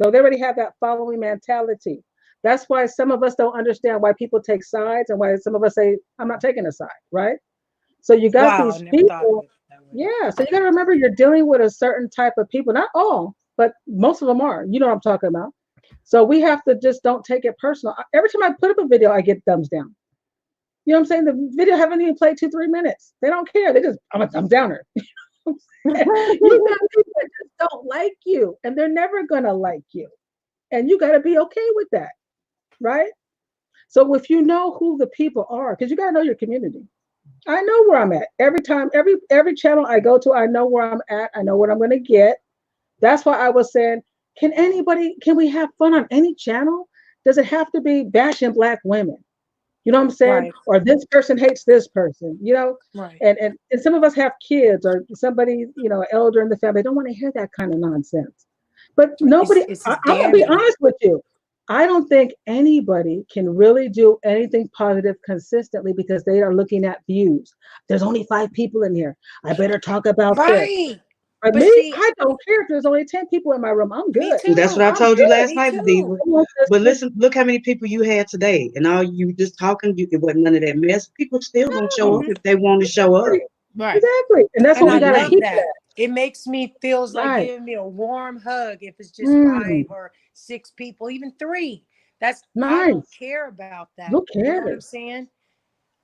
So they already have that following mentality. That's why some of us don't understand why people take sides and why some of us say, I'm not taking a side, right? So you got Wow, I these never thought of people. it that way. Yeah. So you got to remember you're dealing with a certain type of people, not all, but most of them are. You know what I'm talking about. So we have to just don't take it personal. Every time I put up a video, I get thumbs down. You know what I'm saying? The video haven't even played 2-3 minutes. They don't care. They just, I'm a thumbs downer. You got people that just don't like you, and they're never gonna like you. And you gotta be okay with that, right? So if you know who the people are, because you gotta know your community. I know where I'm at. Every time, every channel I go to, I know where I'm at. I know what I'm gonna get. That's why I was saying, can we have fun on any channel? Does it have to be bashing black women? You know what I'm saying? Right. Or this person hates this person, you know? Right. And some of us have kids or somebody, you know, elder in the family, don't want to hear that kind of nonsense. But nobody, It's I'm gonna be damning. honest with you. I don't think anybody can really do anything positive consistently because they are looking at views. There's only 5 people in here. I better talk about this. Right. For But me, see, I don't care if there's only 10 people in my room. I'm me good. too. that's what I I'm told you good. last Me night, too. Mediva. But listen, look how many people you had today, and all you just talking. It wasn't none of that mess. People still gonna show up Mhm. if they want to show up. Right. Exactly. And that's And what I we gotta love keep that. that. It makes me feels like Right. giving me a warm hug if it's just 5 or 6 people, even 3. I don't Nice. care about that. Who You know what I'm cares? saying?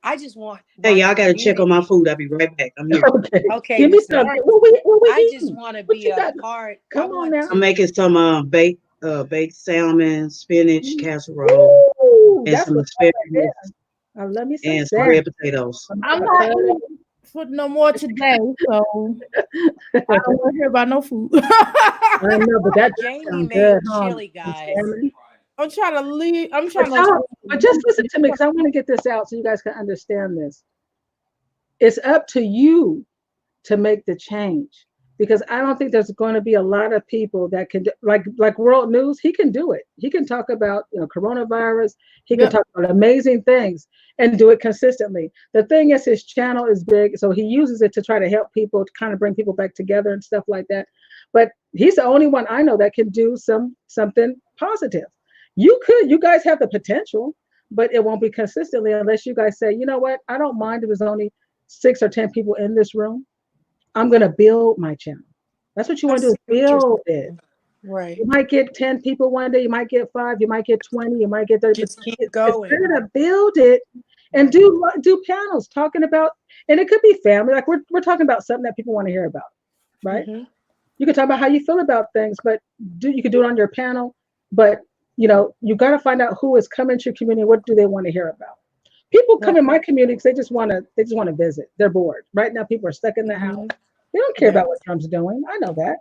I just want Hey, my y'all gotta check on my community. food. I'll be right back. I'm here. Okay. Okay, Give me Miss some. Lynn. What we I just eating? want to What be you a got? part. I Come on want now. I'm making to. some baked salmon, spinach casserole, Ooh, and that's some what's up right asparagus there. Let me some and some salmon. red potatoes. I'm not eating for no more today, so I don't want to hear about no food. I know, but that does Jamie sound made good, huh? chili, Some guys. salmon. I'm trying to leave. I'm But, trying to. y'all, but just listen to me because I want to get this out so you guys can understand this. It's up to you to make the change because I don't think there's going to be a lot of people that can like World News. He can do it. He can talk about coronavirus. He can Yep. talk about amazing things and do it consistently. The thing is, his channel is big, so he uses it to try to help people, to kind of bring people back together and stuff like that. But he's the only one I know that can do something positive. You guys have the potential, but it won't be consistently unless you guys say, you know what, I don't mind if there's only 6 or 10 people in this room. I'm going to build my channel. That's what you want to do, is build it. Right. You might get 10 people one day, you might get 5, you might get 20, you might get 30. Just keep It's going. better to build it and do panels talking about, and it could be family. Like we're talking about something that people want to hear about, right? Mhm. You can talk about how you feel about things, but you could do it on your panel. But you got to find out who is coming to your community. What do they want to hear about? People come in my community because they just want to visit. They're bored. Right now, people are stuck in the house. Mhm. They don't care Yeah. about what Trump's doing. I know that.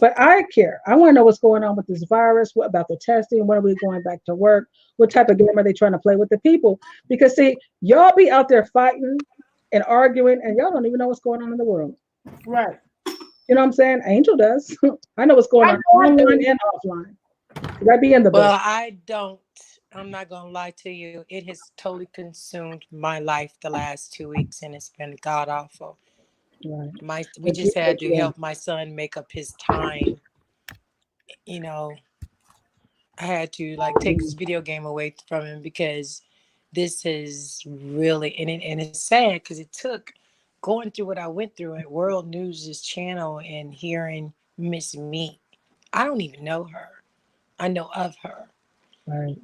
But I care. I want to know what's going on with this virus, what about the testing, when are we going back to work? What type of game are they trying to play with the people? Because see, y'all be out there fighting and arguing, and y'all don't even know what's going on in the world. Right. You know what I'm saying? Angel does. I know what's going I on know I do. online and offline. 'Cause I be in the Well, bush. I don't. I'm not gonna lie to you. It has totally consumed my life the last 2 weeks, and it's been god awful. Right. We But just had to yeah. help my son make up his time. You know, I had to like take this video game away from him because this is really and it's sad because it took going through what I went through at World News' channel and hearing Miss Meat. I don't even know her. I know of her. Right.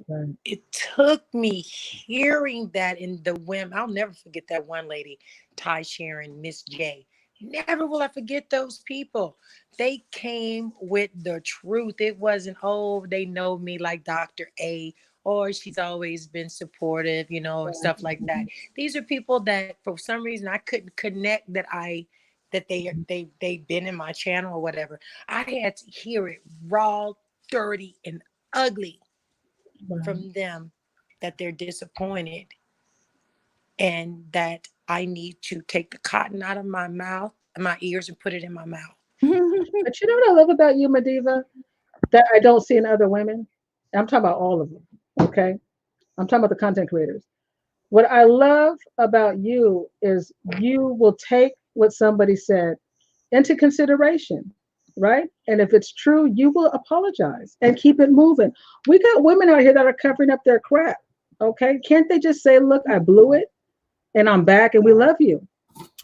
It took me hearing that in the women. I'll never forget that one lady, Ty Sharon, Miss J. Never will I forget those people. They came with the truth. It wasn't, oh, they know me like Dr. A, or she's always been supportive, and stuff like that. These are people that for some reason I couldn't connect that they've been in my channel or whatever. I had to hear it raw, dirty, and ugly from them that they're disappointed and that I need to take the cotton out of my mouth, my ears, and put it in my mouth. But you know what I love about you, Madiva, that I don't see in other women? I'm talking about all of them. Okay. I'm talking about the content creators. What I love about you is you will take what somebody said into consideration, right? And if it's true, you will apologize and keep it moving. We got women out here that are covering up their crap. Okay. Can't they just say, look, I blew it and I'm back and we love you?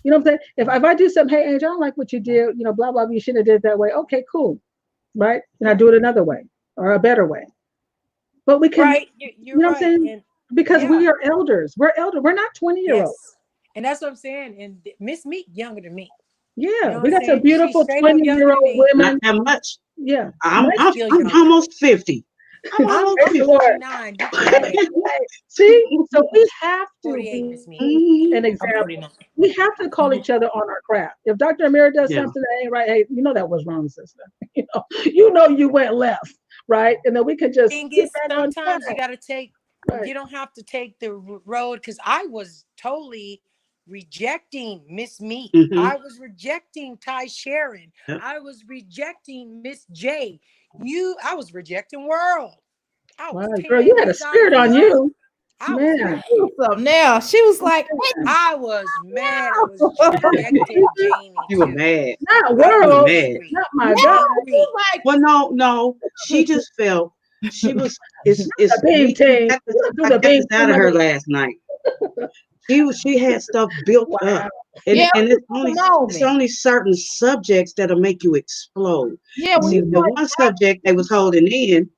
You know what I'm saying? If I do something, hey, Angel, I don't like what you did, blah, blah, blah, you shouldn't have did it that way. Okay, cool. Right? And I do it another way or a better way. But we can, Right, you you're know what I'm right. saying? And Because we yeah, are elders. We're elder. We're not 20-year-olds. yes, and that's what I'm saying. And Miss Meat younger than me. You Yeah, know what we I'm got some saying? She's beautiful straight up younger than 20-year-old me. Not women. that much. Yeah. I'm But I'm still I'm younger. almost 50. I'm I'm almost Praise the 50. Lord. 49. You 48. See, so we have to 48, Miss be Meat. Mhm. an I'm example. 49. We have to call each other on our craft. If Dr. Amira does Yeah. something that ain't right, hey, that was wrong, sister. You went left, right? And then we can just Thing get is, back on track. sometimes you got to take, Right. you don't have to take the road because I was totally rejecting Miss Meat. Mhm. I was rejecting Ty Sharon. Yep. I was rejecting Miss J. I was rejecting World. I Wow, was girl, you tearing had a you guys spirit on up. you. I was Man. mad. Now she was like, I was mad. I was rejecting Jamie You were too. mad. Not I was You were world. mad. angry. Not my no, God. she was like, Well, no. She just felt she was. It's The beam team. got this, You don't do I the got beam this out team of her of the- last night. She had stuff built Wow. up, and yeah, and it was a it's moment. only certain subjects that'll make you explode. Yeah, when See, you the one subject they was holding in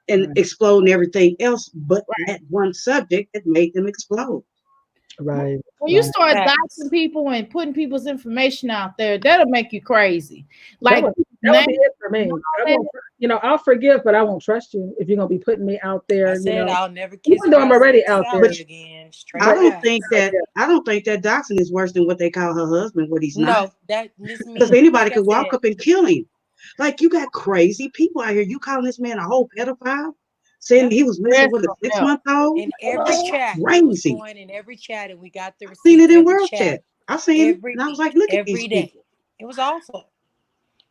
and Right. exploding everything else, but that one subject that made them explode. Right. when you Right. start Facts. doxing people and putting people's information out there, that'll make you crazy. That Like would be name, it for me. I won't, I'll forgive, but I won't trust you if you're gonna be putting me out I there. said I'll never kiss Even though I'm Frosty already and out Sally there. again. Straight I don't facts. think that doxing is worse than what they call her husband, what he's not. No, that Miss Because Meat, anybody like I could walk said, up and kill him. Like you got crazy people out here. You calling this man a whole pedophile, saying yep. he was messing with a Yes, 6-month-old. In every That's chat, it was crazy. going in every chat, and we got the I seen receipts. it in Every World chat, Chat. I seen it, every and I was like, week, look at these every day. people. It was awful.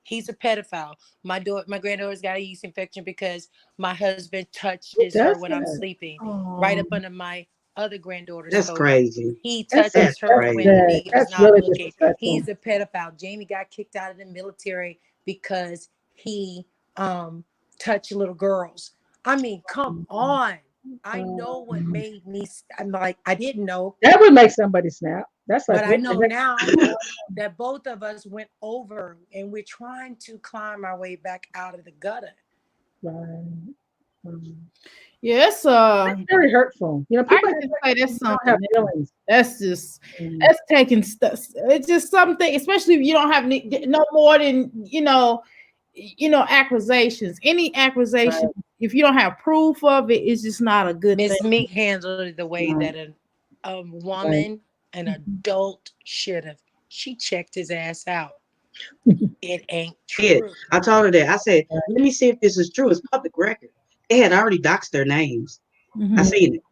He's a pedophile. My granddaughter's got a yeast infection because my husband touches her Does when I'm that? sleeping, right oh, up under my other granddaughter's That's coat. crazy. He That's touches her crazy. when sad. he is That's not really looking. disrespectful. He's a pedophile. Jamie got kicked out of the military because he touched little girls. I mean, come on. I know what made me. I'm like, I didn't know, That would make somebody snap. That's like, but I what the know heck? now that both of us went over and we're trying to climb our way back out of the gutter. Right. Yes, That's very hurtful. You know, I people can act say like that's people don't have something. feelings. That's just Mm. that's taking stuff. It's just something, especially if you don't have no more than accusations. Any accusation, if you don't have proof of it, it's just not a good Miss thing. Meek handled it the way Right. that a woman, an adult should have. She checked his ass out. It ain't Yeah, true. I told her that. I said, let me see if this is true. It's public record. They had already doxed their names. Mhm. I seen it.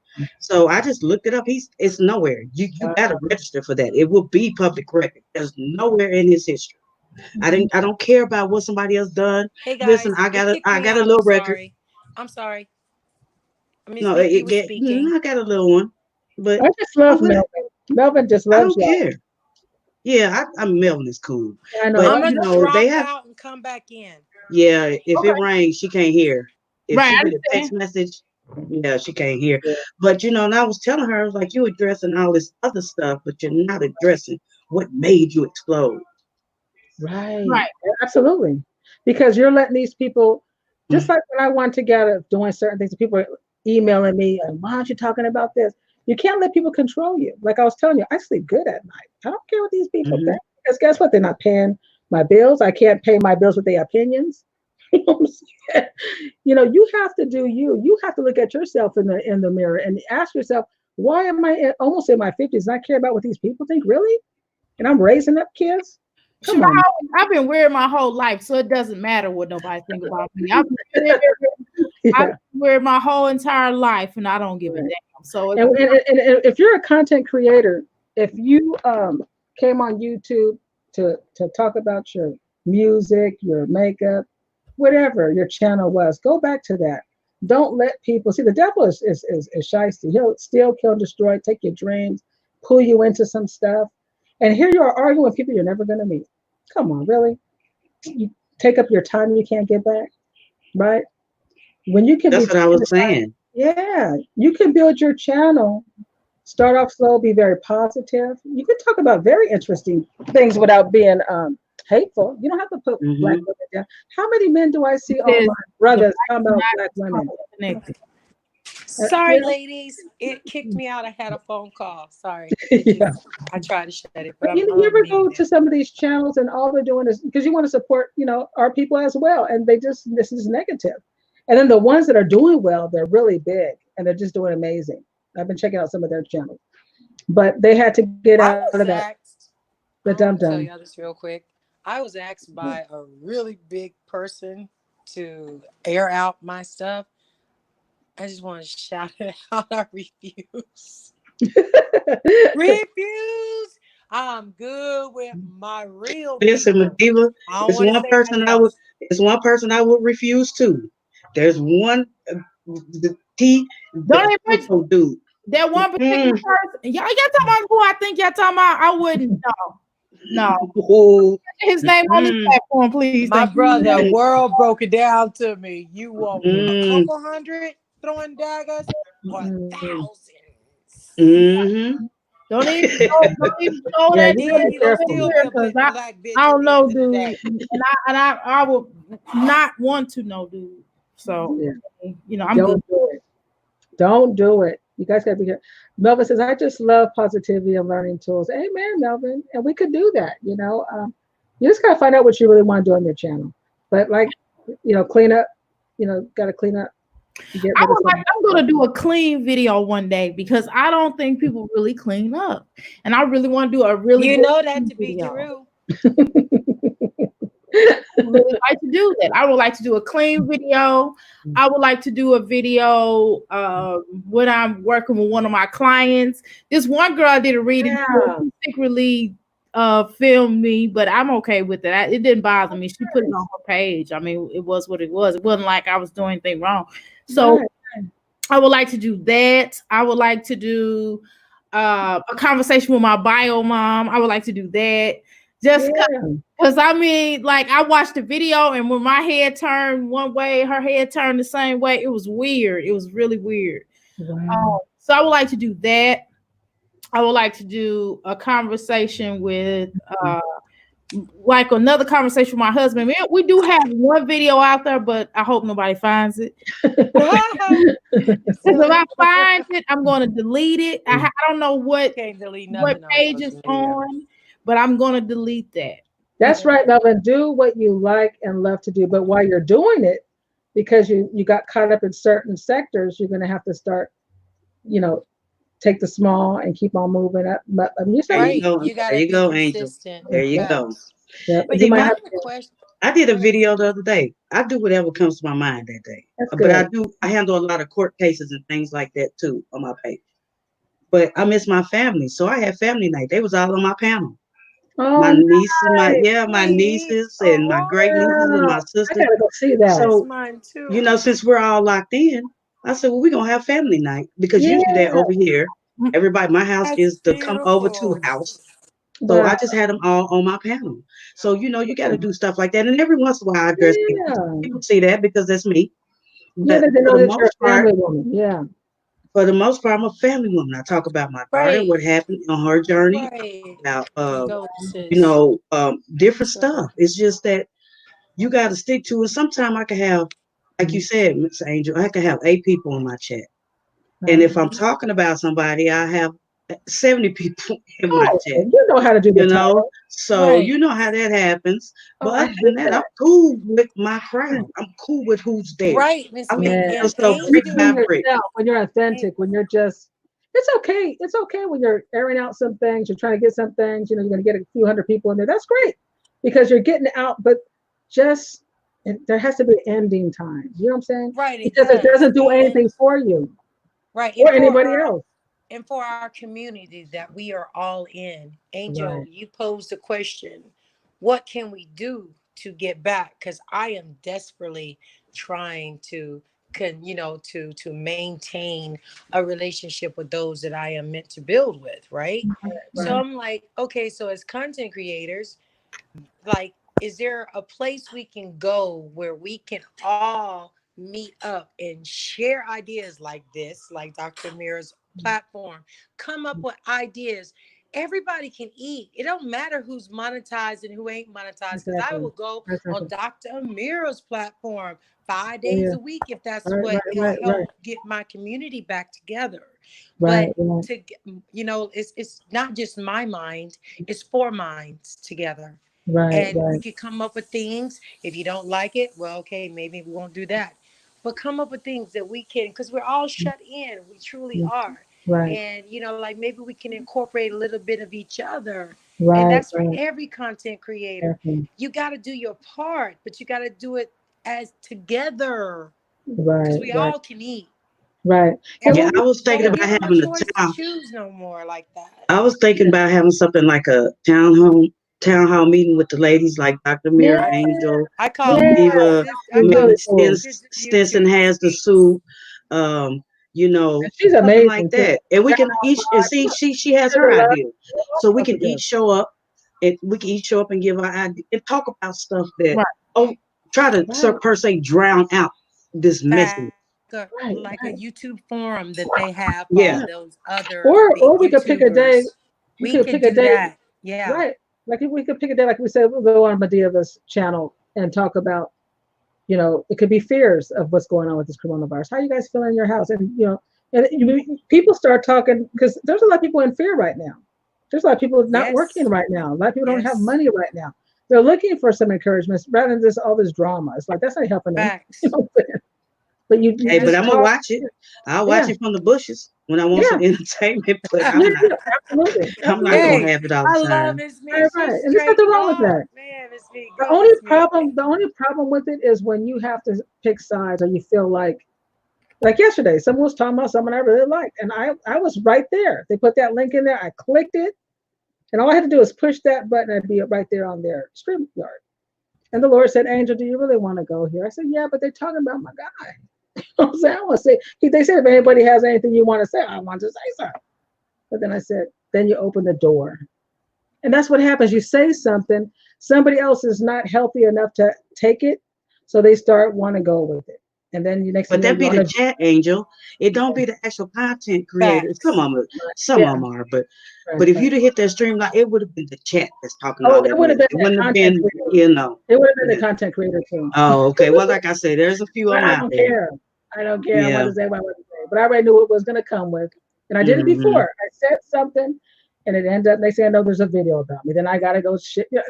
So I just looked it up. It's nowhere. You gotta register for that. It will be public record. There's nowhere in his history. I don't care about what somebody else done. Hey guys, Listen, I it got kicked me a out. little I'm record. sorry. I'm sorry. Miss No, Nikki it was get speaking. I got a little one. But I just love oh, well, Melvin. Melvin just I loves don't y'all. care. Yeah, I'm Melvin is cool. I know. But I'm I'm you gonna know, they drop have out and come back in. yeah, if Okay. it rains, she can't hear. If Right, she I get a text understand. message, yeah, she can't hear. Yeah. But you know, and I was telling her, I was like, you addressing all this other stuff, but you're not addressing what made you explode. Right. Right. Absolutely. Because you're letting these people, just like when I want to get of doing certain things, people are emailing me, and why aren't you talking about this? You can't let people control you. Like I was telling you, I sleep good at night. I don't care what these people Mhm. think. Because guess what? They're not paying my bills. I can't pay my bills with their opinions. You know what I'm saying? You know, you have to do you. You have to look at yourself in the mirror and ask yourself, why am I almost in my 50s and I care about what these people think? Really? And I'm raising up kids? Come on. I've been weird my whole life, so it doesn't matter what nobody think about me. I've been Yeah. weird my whole entire life, and I don't give a Right. damn. So And if you're a content creator, if you came on YouTube to talk about your music, your makeup, whatever your channel was, go back to that. Don't let people see the devil is shysty. He'll steal, kill, destroy, take your dreams, pull you into some stuff. And here you are arguing with people you're never gonna meet. Come on, really? You take up your time you can't get back, right? When you can be That's what I was saying. yeah, you can build your channel, start off slow, be very positive. You can talk about very interesting things without being hateful. You don't have to put black Mhm. women down. How many men do I see It on is my brothers talking about black women? connected. Sorry, You know? ladies. It kicked me out. I had a phone call. Sorry. Yeah. I tried to shut it, but But I'm you ever go unmuted to now. some of these channels and all they're doing is because you want to support, our people as well, and this is negative. And then the ones that are doing well, they're really big and they're just doing amazing. I've been checking out some of their channels, but they had to get I out was of that. asked, The I dum want to tell dum. y'all this real quick. I was asked by a really big person to air out my stuff. I just want to shout it out. I refuse. Refuse. I'm good with my real Listen, people. Mediva, I don't it's want to one say person nothing I would else. it's one person I would refuse to. There's one the T Don't the even mention Afro dude. that one particular Mm. person. Y'all talking about who I think y'all talking about? I wouldn't. No. Oh, His name on this mm, platform, please. My Thank you. brother, mm, world broke it down to me. You want a mm, couple hundred throwing daggers or thousands? mm-hmm. Don't even throw Yeah, that you gotta Then be you gonna careful. still be a because black I bitch at don't the end know, of the dude, day. and I would not want to know, dude. So Yeah. I'm good. Don't do it. Don't do it. You guys gotta be here. Melvin says, I just love positivity and learning tools. Amen, Melvin. And we could do that, You just gotta find out what you really want to do on your channel. But clean up, gotta clean up. Get rid of some. I'm gonna do a clean video one day because I don't think people really clean up, and I really want to do a really You good know that clean to be video. true. I would really like to do that. I would like to do a clean video. I would like to do a video when I'm working with one of my clients. This one girl did a reading. Yeah. She secretly filmed me, but I'm okay with it. It didn't bother me. She put it on her page. I mean, it was what it was. It wasn't like I was doing anything wrong. So Right. I would like to do that. I would like to do a conversation with my bio mom. I would like to do that. Just because I mean, like I watched the video and when my head turned one way, her head turned the same way. It was weird. It was really weird. Wow. So I would like to do that. I would like to do a conversation with like another conversation with my husband. We do have one video out there, but I hope nobody finds it. Because if I find it, I'm going to delete it. I don't know what Can't delete what nothing page on it's social media. on, but I'm going to delete that. That's right, Melvin. Do what you like and love to do, but while you're doing it, because you got caught up in certain sectors, you're going to have to start, take the small and keep on moving up. But you There said, you go. You There gotta you be go, Angel. consistent. There you go. Facts. yeah, But you you might I have have to. a question. I did a video the other day. I do whatever comes to my mind that day. That's But good. I handle a lot of court cases and things like that too on my page. But I miss my family. So I had family night. They was all on my panel. My Oh, nieces, nice. my Sweet. nieces All and my great nieces and Wow. my I sisters. gotta go see that. That's So, mine too. since we're all locked in, I said, well, we're gonna have family night because Yeah. usually they're over here. Everybody, my house That's is the come over to beautiful. house. So Wow. I just had them all on my panel. So, you got to do stuff like that. And every once in a while, I dress people. Yeah. People see that because that's me. Yeah, But they for know the that you're most a part, family woman. Yeah. I'm a family woman. I talk about my daughter, Right. what happened on her journey, Right. about, Condolences. different Sure. stuff. It's just that you got to stick to it. Sometimes I can have, like you said, Miss Angel, I can have 8 people in my chat. And if I'm Mhm. talking about somebody, I have 70 people in my Oh, chat. you know how to do the title. So Right. you know how that happens. Oh, But I other hate than that, I'm that. cool with my crowd. I'm cool with who's there. Right, Miss I make Me. Man, real And stuff when you brick be by Angel. brick. yourself, when you're authentic, when you're just, it's okay. It's okay when you're airing out some things, you're trying to get some things, you're going to get a few hundred people in there. That's great because you're getting out, but just, there has to be an ending time. You know what I'm saying? Right, it Because it does. doesn't do anything And for you right. or anybody else. And for our community that we are all in. Angel, Right. you posed a question. What can we do to get back? Because I am desperately trying to to maintain a relationship with those that I am meant to build with, right? So Right. I'm like, okay, so as content creators, like, is there a place we can go where we can all meet up and share ideas like this, like Dr. Mira's platform, come up with ideas? Everybody can eat. It don't matter who's monetized and who ain't monetized, because I Exactly. will go on Exactly. Dr. Amira's platform 5 days Yeah. a week if that's Right. what Right. will Right. help get my community back together. Right. But Right. to it's not just my mind, it's 4 minds together, Right. and we Right. could come up with things. If you don't like it, well, okay, maybe we won't do that. But come up with things that we can, because we're all shut in. We truly are. Right. And, like maybe we can incorporate a little bit of each other. And Right. that's for Right. every content creator. Definitely. You got to do your part, but you got to do it as together, because Right. we Right. all can eat. Right. And Yeah, And when I was thinking don't about give them a having a choice to town. choose no more like that. I was thinking about having something like a town hall meeting with the ladies, like Dr. yeah, Mira, Angel, I call yeah, it Geneva, I be call maybe really it cool. Stinson YouTube has the speaks. soup, um, you know, And she's something like amazing too. that. And we Down can on each and God, see she has sugar her love, idea. So we also can each good. show up and we can each show up and give our idea and talk about stuff that Right. try to Right. per se drown out this message. Fact, Right. like a Right. YouTube forum that they have for Yeah. all those other Or big we could pick a day. YouTubers. You We could could pick a do day. that. Yeah. Right. Like if we could pick a day, like we said, we'll go on Medeva's channel and talk about, it could be fears of what's going on with this coronavirus. How you guys feeling in your house? And people start talking because there's a lot of people in fear right now. There's a lot of people not working Yes. right now. A lot of people don't have Yes. money right now. They're looking for some encouragement rather than all this drama. It's like that's not helping them. Facts. What I'm saying? But you Hey, but just I'm gonna talk. watch it. I'll watch Yeah, it from the bushes when I want yeah, some entertainment, but yeah, yeah, absolutely, I'm not gonna absolutely. Hey, have it all I the love time. Miss Me. Right, right. She's And there's straight nothing wrong with up. that. Man, Miss Me. The Go, only Miss Me. problem with it is when you have to pick sides or you feel like yesterday, someone was talking about someone I really liked, and I was right there. They put that link in there, I clicked it, and all I had to do was push that button and be right there on their stream yard. And the Lord said, Angel, do you really want to go here? I said, yeah, but they're talking about my guy. I'm saying, I want to say, they said, if anybody has anything you want to say, I want to say something. But then I said, then you open the door. And that's what happens. You say something, somebody else is not healthy enough to take it. So they start want to go with it. And then the next But thing you that be know, the chat, Angel. It don't be the actual content creators. Facts. Some Yeah. of them are, but right, if right. you'd have hit that stream, like, it would have been the chat that's talking Oh, about it that would have mess. been It that wouldn't have content been, creator. It would have been the Yeah. content creator too. Oh, okay. Well, like I said, there's a few of them I out don't there. care. I don't care what Yeah. to say, what to say. But I already knew what was going to come with. And I did it Mhm. before. I said something and it ended up, they say, no, there's a video about me. Then I got to go shit. Yeah.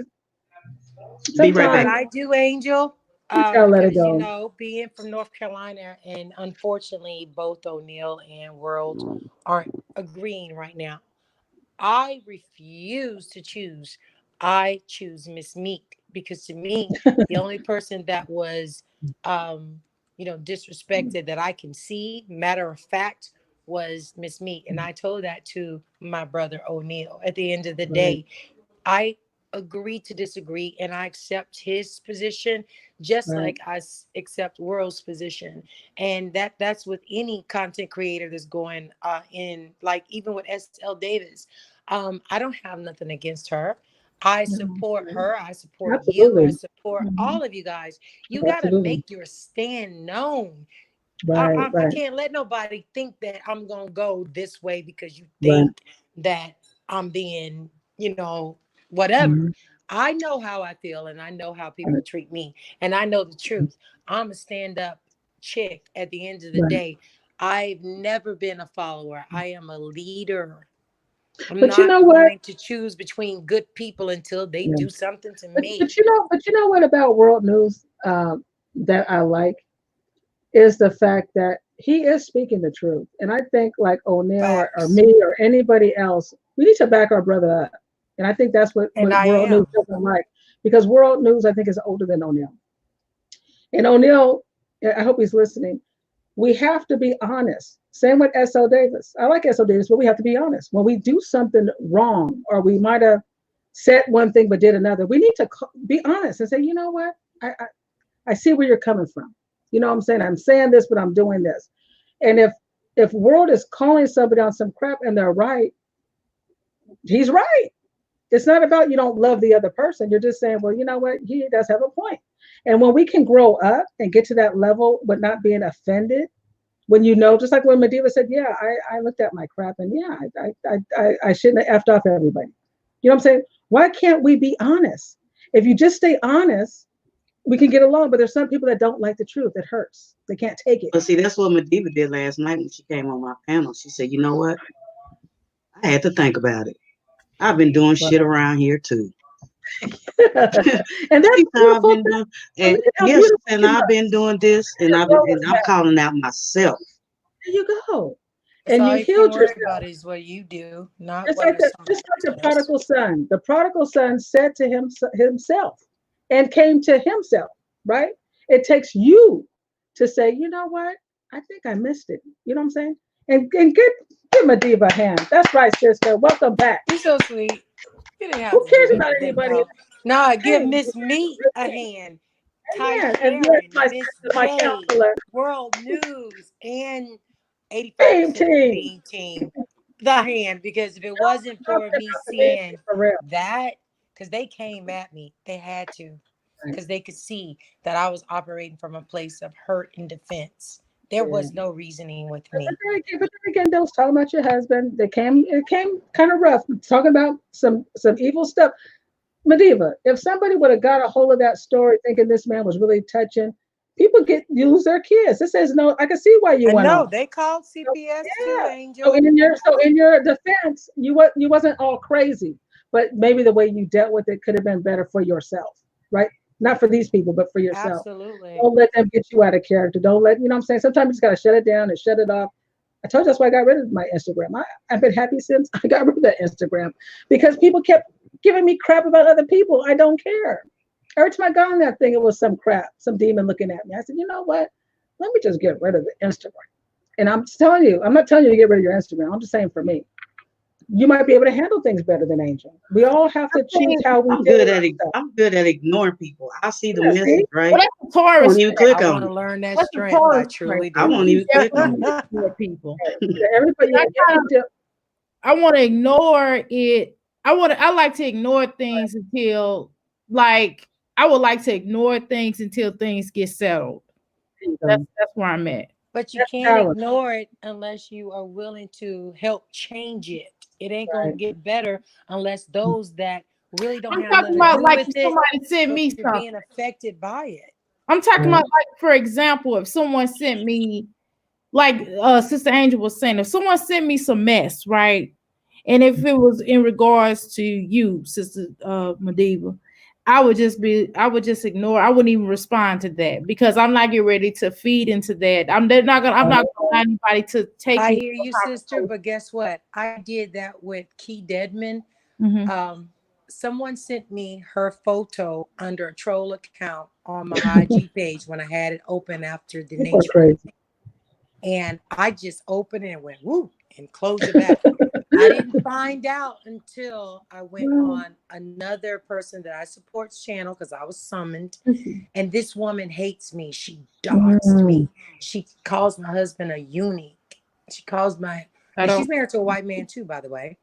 Be right What back. Sometimes I do, Angel, you just got to let it because you go. know, being from North Carolina, and unfortunately, both O'Neill and World aren't agreeing right now. I refuse to choose. I choose Miss Meat because to me, the only person that was, disrespected that I can see, matter of fact, was Miss Meat, and I told that to my brother O'Neill. At the end of the Right. day, I agree to disagree, and I accept his position just Right. like accept World's position, and that's with any content creator that's going in, like even with SL Davis. I don't have nothing against her. I No, support her. I support you. I absolutely. support Mhm. all of you guys. You got to Absolutely. make your stand known. Right, I right, can't let nobody think that I'm going to go this way because you right. think that I'm being, whatever. Mhm. I know how I feel and I know how people Right, treat me. And I know the truth. I'm a stand up chick at the end of the right. day. I've never been a follower, I am a leader. I'm But you not know what? going to choose between good people until they Yeah. do something to But, me. but you know what about World News that I like is the fact that he is speaking the truth. And I think like O'Neill or Facts. me or anybody else, we need to back our brother up. And I think that's And what I World News am. doesn't like because World News I think is older than O'Neill. And O'Neill, I hope he's listening. We have to be honest. Same with S.L. Davis. I like S.L. Davis, but we have to be honest. When we do something wrong, or we might have said one thing but did another, we need to be honest and say, you know what? I see where you're coming from. You know what I'm saying? I'm saying this, but I'm doing this. And if World is calling somebody on some crap and they're right, he's right. It's not about you don't love the other person. You're just saying, well, you know what? He does have a point. And when we can grow up and get to that level but not being offended, when you know, just like when Mediva said, yeah, I looked at my crap and yeah, I shouldn't have effed off everybody. You know what I'm saying? Why can't we be honest? If you just stay honest, we can get along. But there's some people that don't like the truth. It hurts. They can't take it. But see, that's what Mediva did last night when she came on my panel. She said, you know what? I had to think about it. I've been doing shit around here too. And that's She said I've beautiful. been doing, Look and at how yes, beautiful and you I've are. been doing this, and I'm calling out myself. There you go. That's And all you you can healed worry yourself. about is what you do, not Just what like is the somebody else. prodigal son. The prodigal son said to himself and came to himself, right? It takes you to say, you know what? I think I missed it. You know what I'm saying? And give Mediva a hand. That's right, sister. Welcome back. You're so sweet. You didn't have Who to cares give about anything anybody? else. Nah, give Hey, Miss Meat a hand. Ty amen. And yes, Sharon, my Miss sister, my J, counselor. World News, and Team 85% of the team. B team. The hand, because if it wasn't Don't for pick me up the baby seeing for real. that, because they came at me, they had to, Right. because they could see that I was operating from a place of hurt and defense. There Yeah. was no reasoning with But me. then again, they was talking about your husband. It came kind of rough, talking about some evil stuff. Mediva, if somebody would have got a hold of that story thinking this man was really touching, people lose their kids. It says no, I can see why you I went know off. they called So, CPS too, yeah. Angel. So in your defense, you wasn't all crazy, but maybe the way you dealt with it could have been better for yourself, right? Not for these people, but for yourself. Absolutely. Don't let them get you out of character. Don't let, you know what I'm saying? Sometimes you just got to shut it down and shut it off. I told you that's why I got rid of my Instagram. I've been happy since I got rid of that Instagram because people kept giving me crap about other people. I don't care. Every time I got on that thing, it was some crap, some demon looking at me. I said, you know what? Let me just get rid of the Instagram. And I'm telling you, I'm not telling you to get rid of your Instagram. I'm just saying for me, you might be able to handle things better than Angel. We all have to choose how we I'm deal good with at it. ourselves. I'm good at ignoring people. I see the Yeah, see? message, right? Well, that's a I Taurus won't even trait. click I on want to it. learn that That's a strength. I Taurus trait. truly I do. won't You even click on definitely it. ignore people. Everybody, I yeah, kind of, I want to ignore it. I like to ignore things until, like, I would like to ignore things until things get settled. There you go. That's where I'm at. But you That's can't power. ignore it unless you are willing to help change it. It ain't gonna Right. get better unless those that really don't I'm have talking nothing to about do like with if it, somebody sent but me you're something. being affected by it. I'm talking Right. about like, for example, if someone sent me, like Sister Angel was saying, if someone sent me some mess, right? And if it was in regards to you, Sister Madiva, I would just ignore. I wouldn't even respond to that because I'm not getting ready to feed into that. I'm not gonna allow anybody to take I me. hear you, sister, but guess what? I did that with Key Deadman. Mm-hmm. Someone sent me her photo under a troll account on my IG page when I had it open after the People are nature. crazy. And I just opened it and went woo and closed it back. I didn't find out until I went on another person that I support's channel because I was summoned. And this woman hates me. She doxed me. She calls my husband a eunuch. She calls and she's married to a white man too, by the way.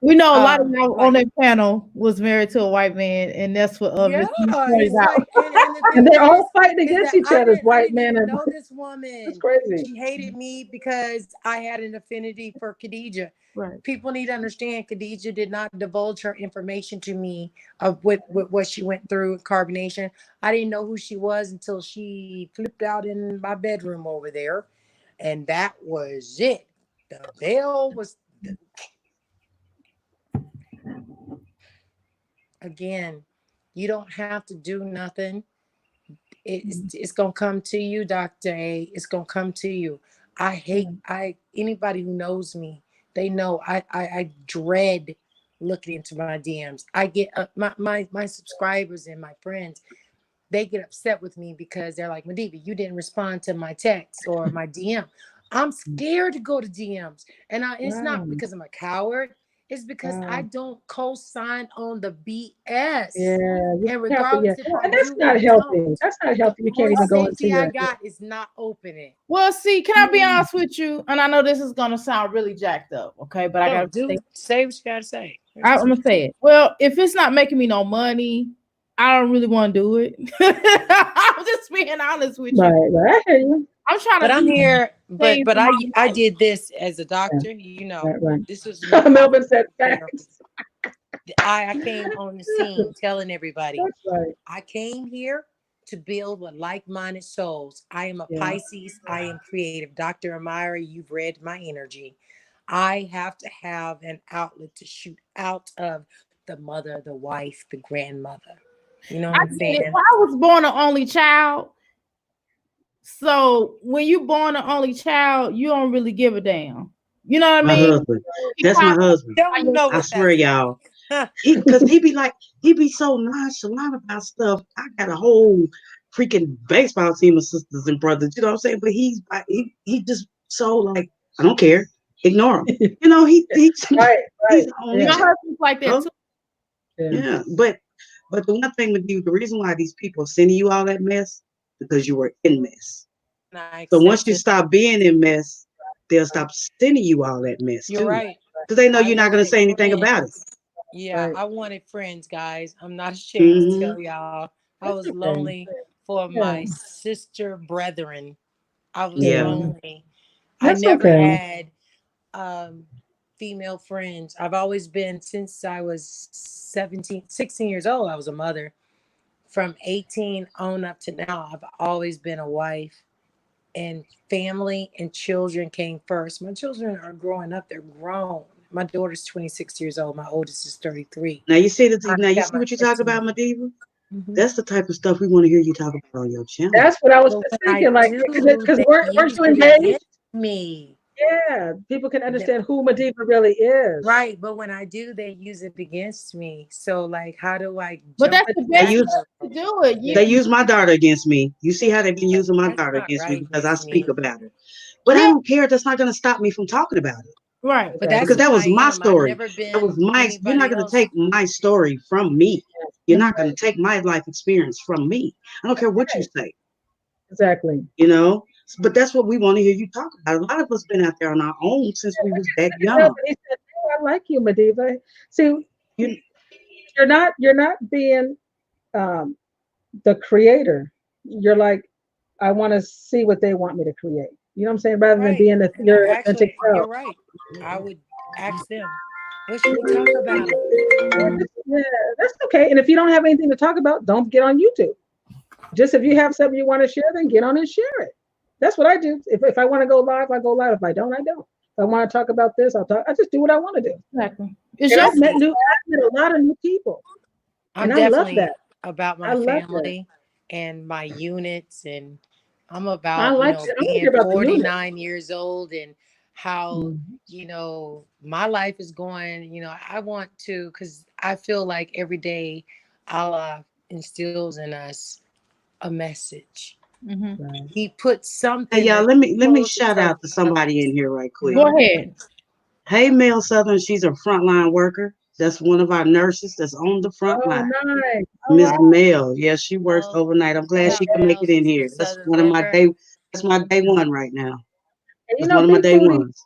We know a lot of y'all like- on that panel was married to a white man, and that's what Yeah, it's it's like, and the And thing they're all is fighting against that each other, I white didn't men even and know this woman. it's crazy. She hated me because I had an affinity for Khadijah. right. People need to understand Khadijah did not divulge her information to me of with what she went through carbonation. I didn't know who she was until she flipped out in my bedroom over there. And that was it. The veil was again, you don't have to do nothing. It's gonna come to you, Dr. A. It's gonna come to you. Anybody who knows me, they know I dread looking into my DMs. I get my subscribers and my friends, they get upset with me because they're like, Madiva, you didn't respond to my text or my DM. I'm scared to go to DMs. And it's not because I'm a coward. It's because I don't co-sign on the BS. Yeah, And regardless if I and that's do not or healthy. don't, That's not healthy. You can't only even go into safety I your got is not opening. Well, see, can I be honest with you? And I know this is gonna sound really jacked up, okay? But I gotta say what you gotta say. I'm gonna say it. Well, if it's not making me no money, I don't really want to do it. I'm just being honest with you. Right, I hear you. I'm trying to. But I'm here. But for my I life. did this as a doctor. You know, Right. this was Melvin said facts. I came on the scene telling everybody. That's right. I came here to build with like-minded souls. I am a Yeah. Pisces. I am creative. Dr. Amira, you've read my energy. I have to have an outlet to shoot out of the mother, the wife, the grandmother. You know what I'm saying? I was born an only child. So when you born an only child, you don't really give a damn. You know what I mean? Husband. That's my husband. Don't know I what swear, y'all. Because he be so nonchalant about stuff. I got a whole freaking baseball team of sisters and brothers. You know what I'm saying? But he just so like, I don't care. Ignore him. You know, he's Right. he's only My child. husband's like that too. Yeah. But the one thing with you, the reason why these people are sending you all that mess, because you were in mess. So once you stop being in mess, they'll stop sending you all that mess. You're too. right. Because they know you're not going to say anything about it. Yeah, I wanted friends, guys. I'm not ashamed to tell y'all. I was lonely for my sister brethren. I was lonely. That's I never okay. had female friends. I've always been, since I was 16 years old, I was a mother. From 18 on up to now, I've always been a wife. And family and children came first. My children are growing up. They're grown. My daughter's 26 years old. My oldest is 33. Now you see what you talk about, Madiva? That's the type of stuff we want to hear you talk about on your channel. That's what I was thinking. Like, because weren't you engaged? Me. Yeah, people can understand who Madiva really is. Right, but when I do, they use it against me. So, like, how do I? But that's the best way to do it. They use my daughter against me. You see how they've been using my daughter against me because I speak about her. But I don't care. That's not going to stop me from talking about it. Right. But that's because that was my story. That was my. You're not going to take my story from me. You're not going to take my life experience from me. I don't care what you say. Exactly. You know. But that's what we want to hear you talk about. A lot of us been out there on our own since we was that young. He said, I like you, Madiva. See, you're not being the creator. You're like I want to see what they want me to create. You know what I'm saying? Rather than Right. being your authentic Actually, self. you're right. I would ask them, what should we talk about? Yeah, that's okay. And if you don't have anything to talk about, don't get on YouTube. Just if you have something you want to share, then get on and share it. That's what I do. If I want to go live, I go live. If I don't, I don't. If I want to talk about this, I'll talk. I just do what I want to do. Exactly. It's And your I've met a lot of new people. I'm And I love definitely that. about I my love that. family and my units, and I'm I about, like that. I don't being care about the unit. 49 years old and how, my life is going. I want to, because I feel like every day Allah instills in us a message. Mhm. Right. He puts Hey, something y'all, that let me closes shout our out to somebody in here right quick. Go ahead. Hey, Mel Southern, she's a frontline worker. That's one of our nurses that's on the front Oh, line. nice. All Miss right. Mel, yeah, she works Well, overnight. I'm glad shout she out can make Mel, it in she's a here. That's Southern one of my liver. That's my day one right now. And That's one of my day ones.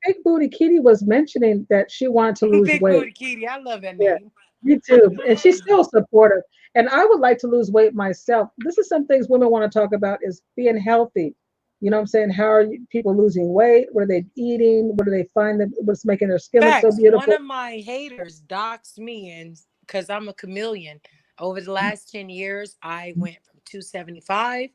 Big Booty Kitty was mentioning that she wanted to lose Big weight. Booty Kitty, I love that Yeah, name. me too. And she's still supportive. And I would like to lose weight myself. This is some things women want to talk about is being healthy. You know what I'm saying? How are people losing weight? What are they eating? What do they find that what's making their skin look so Facts. beautiful? One of my haters doxed me, and because I'm a chameleon, over the last 10 years, I went from 275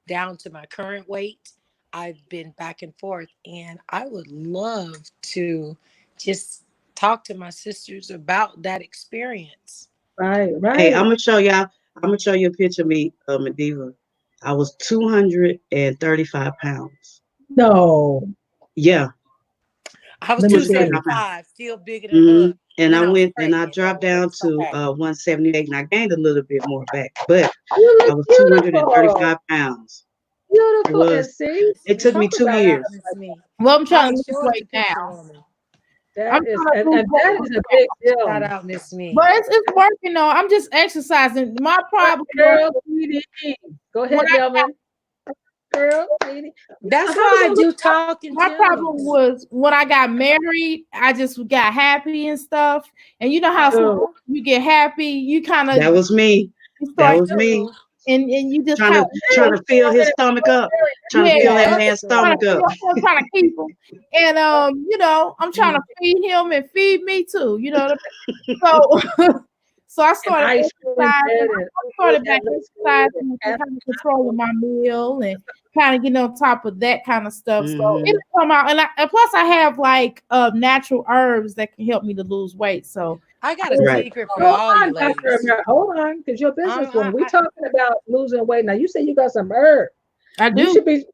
down to my current weight. I've been back and forth, and I would love to just talk to my sisters about that experience. Right, Hey, right. I'm gonna show y'all. I'm gonna show you a picture of me, Mediva. I was 235 pounds. No, Yeah, I was let me see. 235 pounds. 275, still bigger than a bug. And I When I was went and I pregnant, dropped though, I down was so to happy. 178, and I gained a little bit more back. But You I look was beautiful. 235 pounds. It Beautiful. And was. see, It took me talk 2 about Shout losing out, years. Miss Me. Well, I'm trying Holly, to lose show us the weight picture, now. woman. that I'm is trying to lose and that weight. is a big Shout deal. out, Miss Me. But it's working though. I'm just exercising. My problem was Girl, sweetie. Go when ahead, I Melvin. Girl, sweetie. That's So how we why I gonna do look? talking my problem tunes. was when I got married, I just got happy and stuff. And you know how sometimes Oh, you get happy, you kind That of was me. That start was me. and you just Trying kind to of trying to fill his stomach up. Trying to fill that yeah, man's Understood. trying to stomach up. trying to keep him. And I'm trying to feed him and feed me too. You know what I mean? So so I and started ice cream and exercising. and I started back that looks good. exercising and And kind of controlling my meal and kind of getting on top of that kind of stuff. So Hmm it'll come out, and plus I have like natural herbs that can help me to lose weight. So I got a Right. secret for hold all you on, Dr. ladies. Amir, hold on, because you're a businesswoman. We I, talking about losing weight. Now you say you got some herb. I You do. should be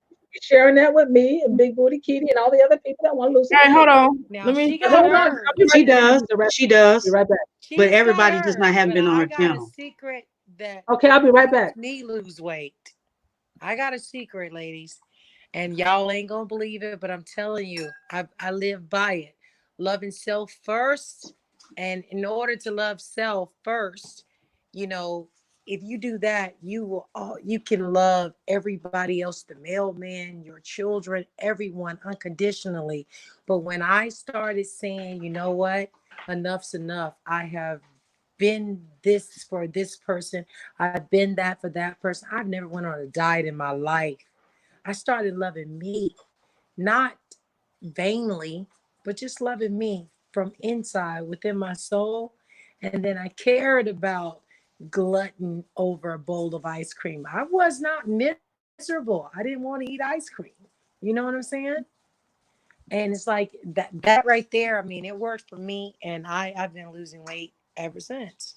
sharing that with me and Big Booty Kitty and all the other people that want to lose some All right, weight. hold on. now Let me. she But got hold on, I'll be herbs. right She back. does. She does. Be right back. But She's got everybody just not herbs, haven't but been on I her got a channel. secret that Okay, I'll be right back. helps me lose weight. I got a secret, ladies, and y'all ain't gonna believe it, but I'm telling you, I live by it. Loving self first, and in order to love self first, you know, if you do that, you can love everybody else, the mailman, your children, everyone unconditionally. But when I started saying, you know what, enough's enough. I have been this for this person. I've been that for that person. I've never went on a diet in my life. I started loving me, not vainly, but just loving me from inside within my soul. And then I cared about glutton over a bowl of ice cream. I was not miserable. I didn't want to eat ice cream. You know what I'm saying? And it's like that right there. I mean, it worked for me, and I've been losing weight ever since.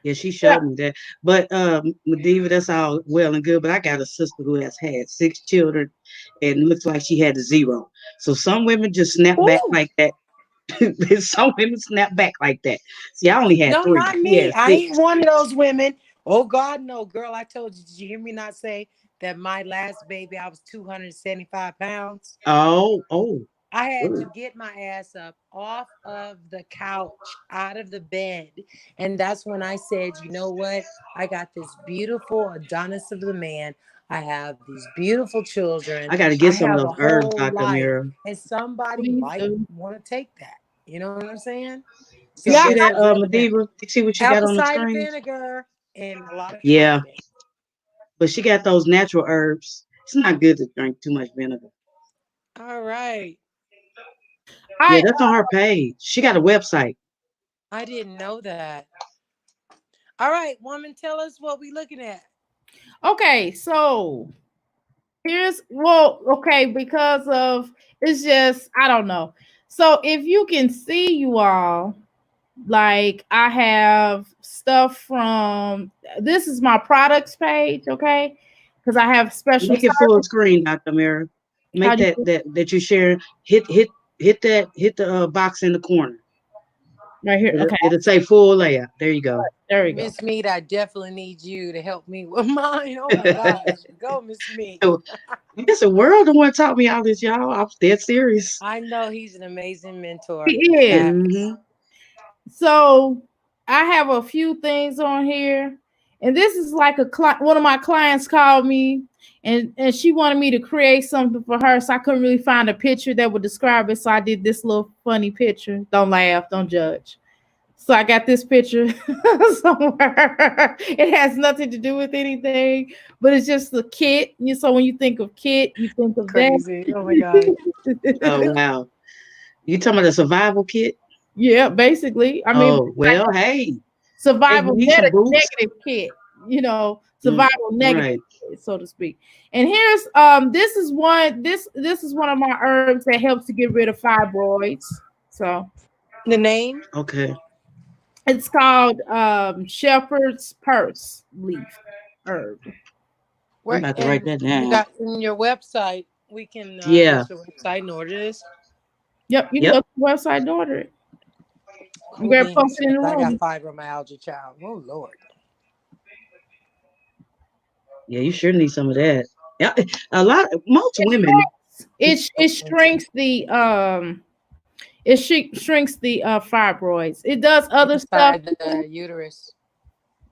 Yeah, she Yeah. showed me that. But Mediva, that's all well and good. But I got a sister who has had 6 children and looks like she had a zero. So some women just snap back Ooh, like that. Some women snap back like that. See, I only had no, 3. not He me. had I ain't 6. one of those women. Oh God, no, girl. I told you. Did you hear me not say that my last baby I was 275 pounds? Oh, oh, I had to oh. get my ass up off of the couch, out of the bed. And that's when I said, you know what? I got this beautiful Adonis of the man. I have these beautiful children. I got to I get some of have a those herbs, whole Dr. life. Mira. And somebody please might do. want to take that. You know what I'm saying? You So Yeah, see this that, is it. Mediva? You see what you got Apple on the cider screen? vinegar. and a lot of Yeah, confidence. but she got those natural herbs. It's not good to drink too much vinegar. All right. Yeah, I that's on her page. She got a website. I didn't know that. All right, woman, tell us what we looking at. okay, so okay, because of it's just I don't know. So if you can see you all, like I have stuff from this is my products page, okay? Because I have special Make it full service. screen, Dr. Mira. How Make do that you that you share. Hit the box in the corner. right here? Okay, It'll say full layout. There you go. there we go. Miss Mead, I definitely need you to help me with mine. Oh my gosh. Go, Miss Mead. It's a world the one taught me all this, y'all. I'm dead serious. I know he's an amazing mentor. It is. Facts. Hmm. So I have a few things on here, and this is like one of my clients called me, and she wanted me to create something for her, so I couldn't really find a picture that would describe it, so I did this little funny picture. Don't laugh, don't judge. So I got this picture somewhere. It has nothing to do with anything, but it's just the kit. So when you think of kit, you think of Crazy. Oh my God. Oh that. wow. You talking about a survival kit? Yeah, basically. I mean, Oh well, hey, survival you need some boots. negative kit, Mm, survival negative right. kit, so to speak. And here's this is one of my herbs that helps to get rid of fibroids. So The name? Okay. it's called shepherd's purse leaf herb. I'm Where about to write and that you down. got in your website, we can go Yeah. to the website and order this. Yep, you can go Yep. to the website and order it. I'm Cool gonna beans. post it in the I got room. fibromyalgia, child. Oh Lord. Yeah, you sure need some of that. Yeah, most women. It shrinks the fibroids. It does other stuff. Inside the uterus.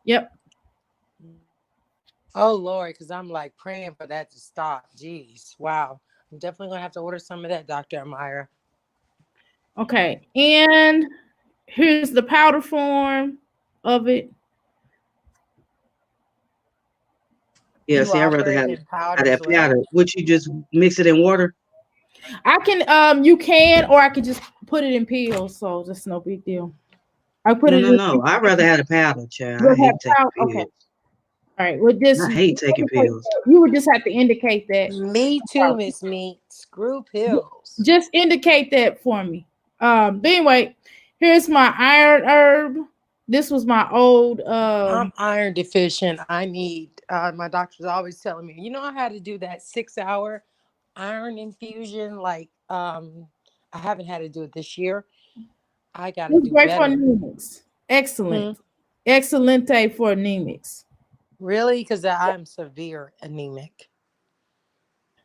Yep. Oh Lord, because I'm like praying for that to stop. Jeez. Wow. I'm definitely gonna have to order some of that, Dr. Amira. Okay. And here's the powder form of it. Yeah, You see, I'd offer rather it have in powder as that well. powder. Would you just mix it in water? I can you can, or I could just put it in pills, so that's no big deal. I put No, it no, in no. I'd rather have the powder, child. I you'll have hate taking powder. Okay. pills. All right. With this I hate taking pills. you would just have to indicate that. Me too, Miss Meat. Screw pills. Just indicate that for me. But anyway, here's my iron herb. This was my old I'm iron deficient. I need my doctor's always telling me, I had to do that 6-hour iron infusion. Like I haven't had to do it this year. I gotta it's do great for better. anemics. Excellent. Hmm. Excelente for anemics. Really? Because I'm severe anemic.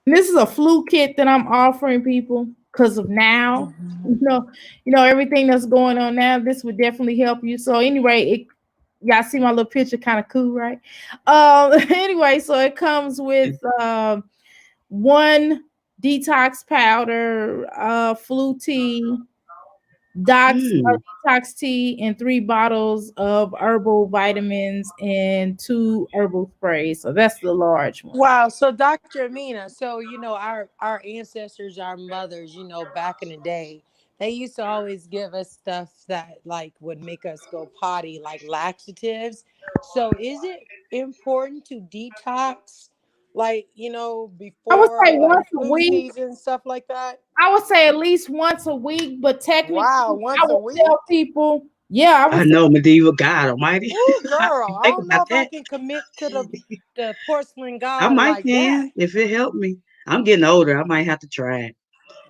And this is a flu kit that I'm offering people because of now. Mhm. Everything that's going on now. This would definitely help you. So anyway, y'all see my little picture, kind of cool, right? Anyway, so it comes with one detox powder, flu tea, Mm. detox tea, and 3 bottles of herbal vitamins and 2 herbal sprays. So that's the large one. Wow. So Dr. Amina, so our ancestors, our mothers, back in the day, they used to always give us stuff that like would make us go potty, like laxatives. So is it important to detox like, I would before say like once a flu week. season, stuff like that? I would say at least once a week, but technically, Wow, once I a would week? tell people, yeah, I would I say know, medieval God Almighty. Oh I girl, didn't I think don't know about if I that. can commit to the porcelain I god might like that. can if it helped me. I'm getting older. I might have to try it.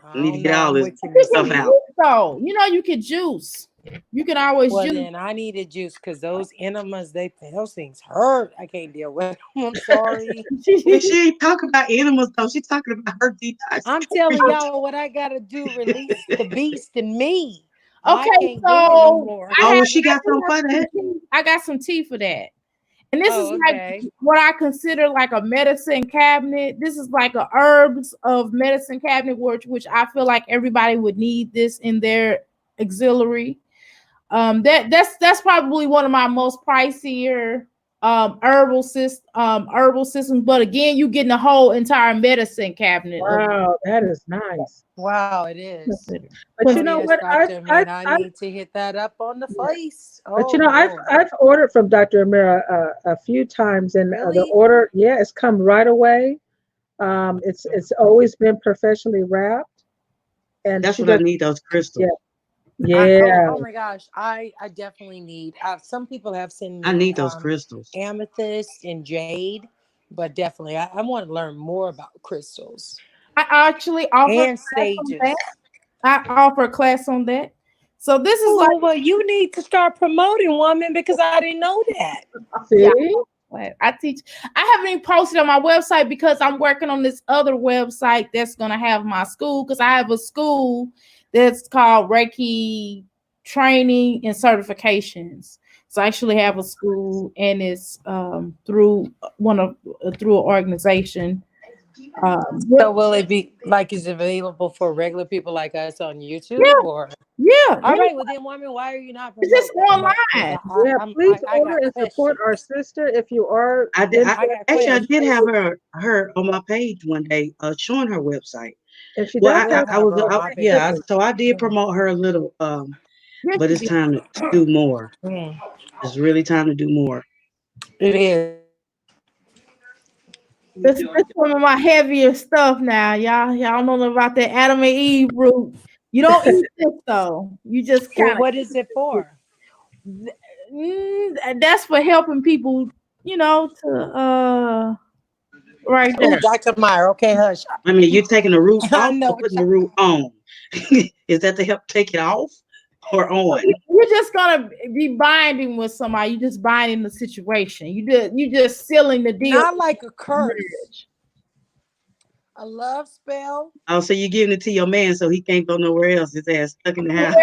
I I need to don't get know. all I'm this with you, you Miss can stuff Meat. out. juice though. You can juice. You can always Well, juice. then I need a juice because those enemas, those things hurt. I can't deal with them. I'm sorry. But she ain't talking about animals though. She's talking about her detox. I'm telling y'all what I gotta do. Release the beast in me. I Okay, can't get it no so more. Oh, well, she got something for some that. tea. I got some tea for that. And this is Oh, like okay. what I consider like a medicine cabinet. This is like a herbs of medicine cabinet, which I feel like everybody would need this in their auxiliary. That's probably one of my most pricier herbal systems. But again, you getting the whole entire medicine cabinet. Wow, that is nice. Wow, it is. But you Oh, know yes, what? Dr. Amira, I need to hit that up on the face. But you Oh, know, Lord. I've ordered from Dr. Amira a few times, and the Really? order, yeah, it's come right away. It's always been professionally wrapped, and That's she what I does. need, those crystals. Yeah. Oh my gosh, I definitely need. Some people have sent I me need those crystals. amethyst and jade, but definitely I want to learn more about crystals I actually offer a and class on sages. that. I offer a class on that. So this is like, Well, you need to start promoting, woman, because I didn't know that. See? Yeah. I teach. I haven't even posted on my website because I'm working on this other website that's gonna have my school, because I have a school that's called Reiki Training and Certifications. So I actually have a school, and it's through through an organization. So will it be like is available for regular people like us on YouTube Yeah. or? Yeah, All right, well then, woman, why are you not it's just promoting? online. Yeah, please I order got and support our questions. sister if you are. I did. I got Actually, I questions. did have her on my page one day, showing her website. If she Well, does We'll have I have was, her on my page. yeah. So I did promote her a little, Yes, but you it's did. time to do more. Mm, It's really time to do more. it is. That's some of my heavier stuff now. Y'all know about that Adam and Eve root. You don't eat this though. You just Well, kind what is it for? of that's for helping people, to right Oh, there. Dr. Meyer. Okay, hush. I mean, you're taking the root I off know or what putting the root on. Is that to help take it off or on? You're just gonna be binding with somebody. You just binding the situation. You just sealing the deal. not like a curse. A love spell. Oh, so you're giving it to your man so he can't go nowhere else. His ass stuck in the house.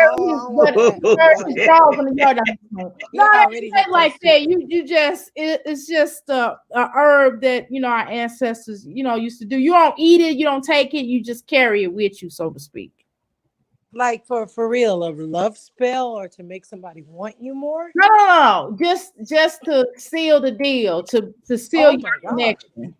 But his dog in the yard. He No, already it's not looked like so that. You just it's just a herb that our ancestors used to do. You don't eat it, you don't take it, you just carry it with you, so to speak. like for real, a love spell or to make somebody want you more. No. Just to seal the deal, to seal Oh your my God. connection.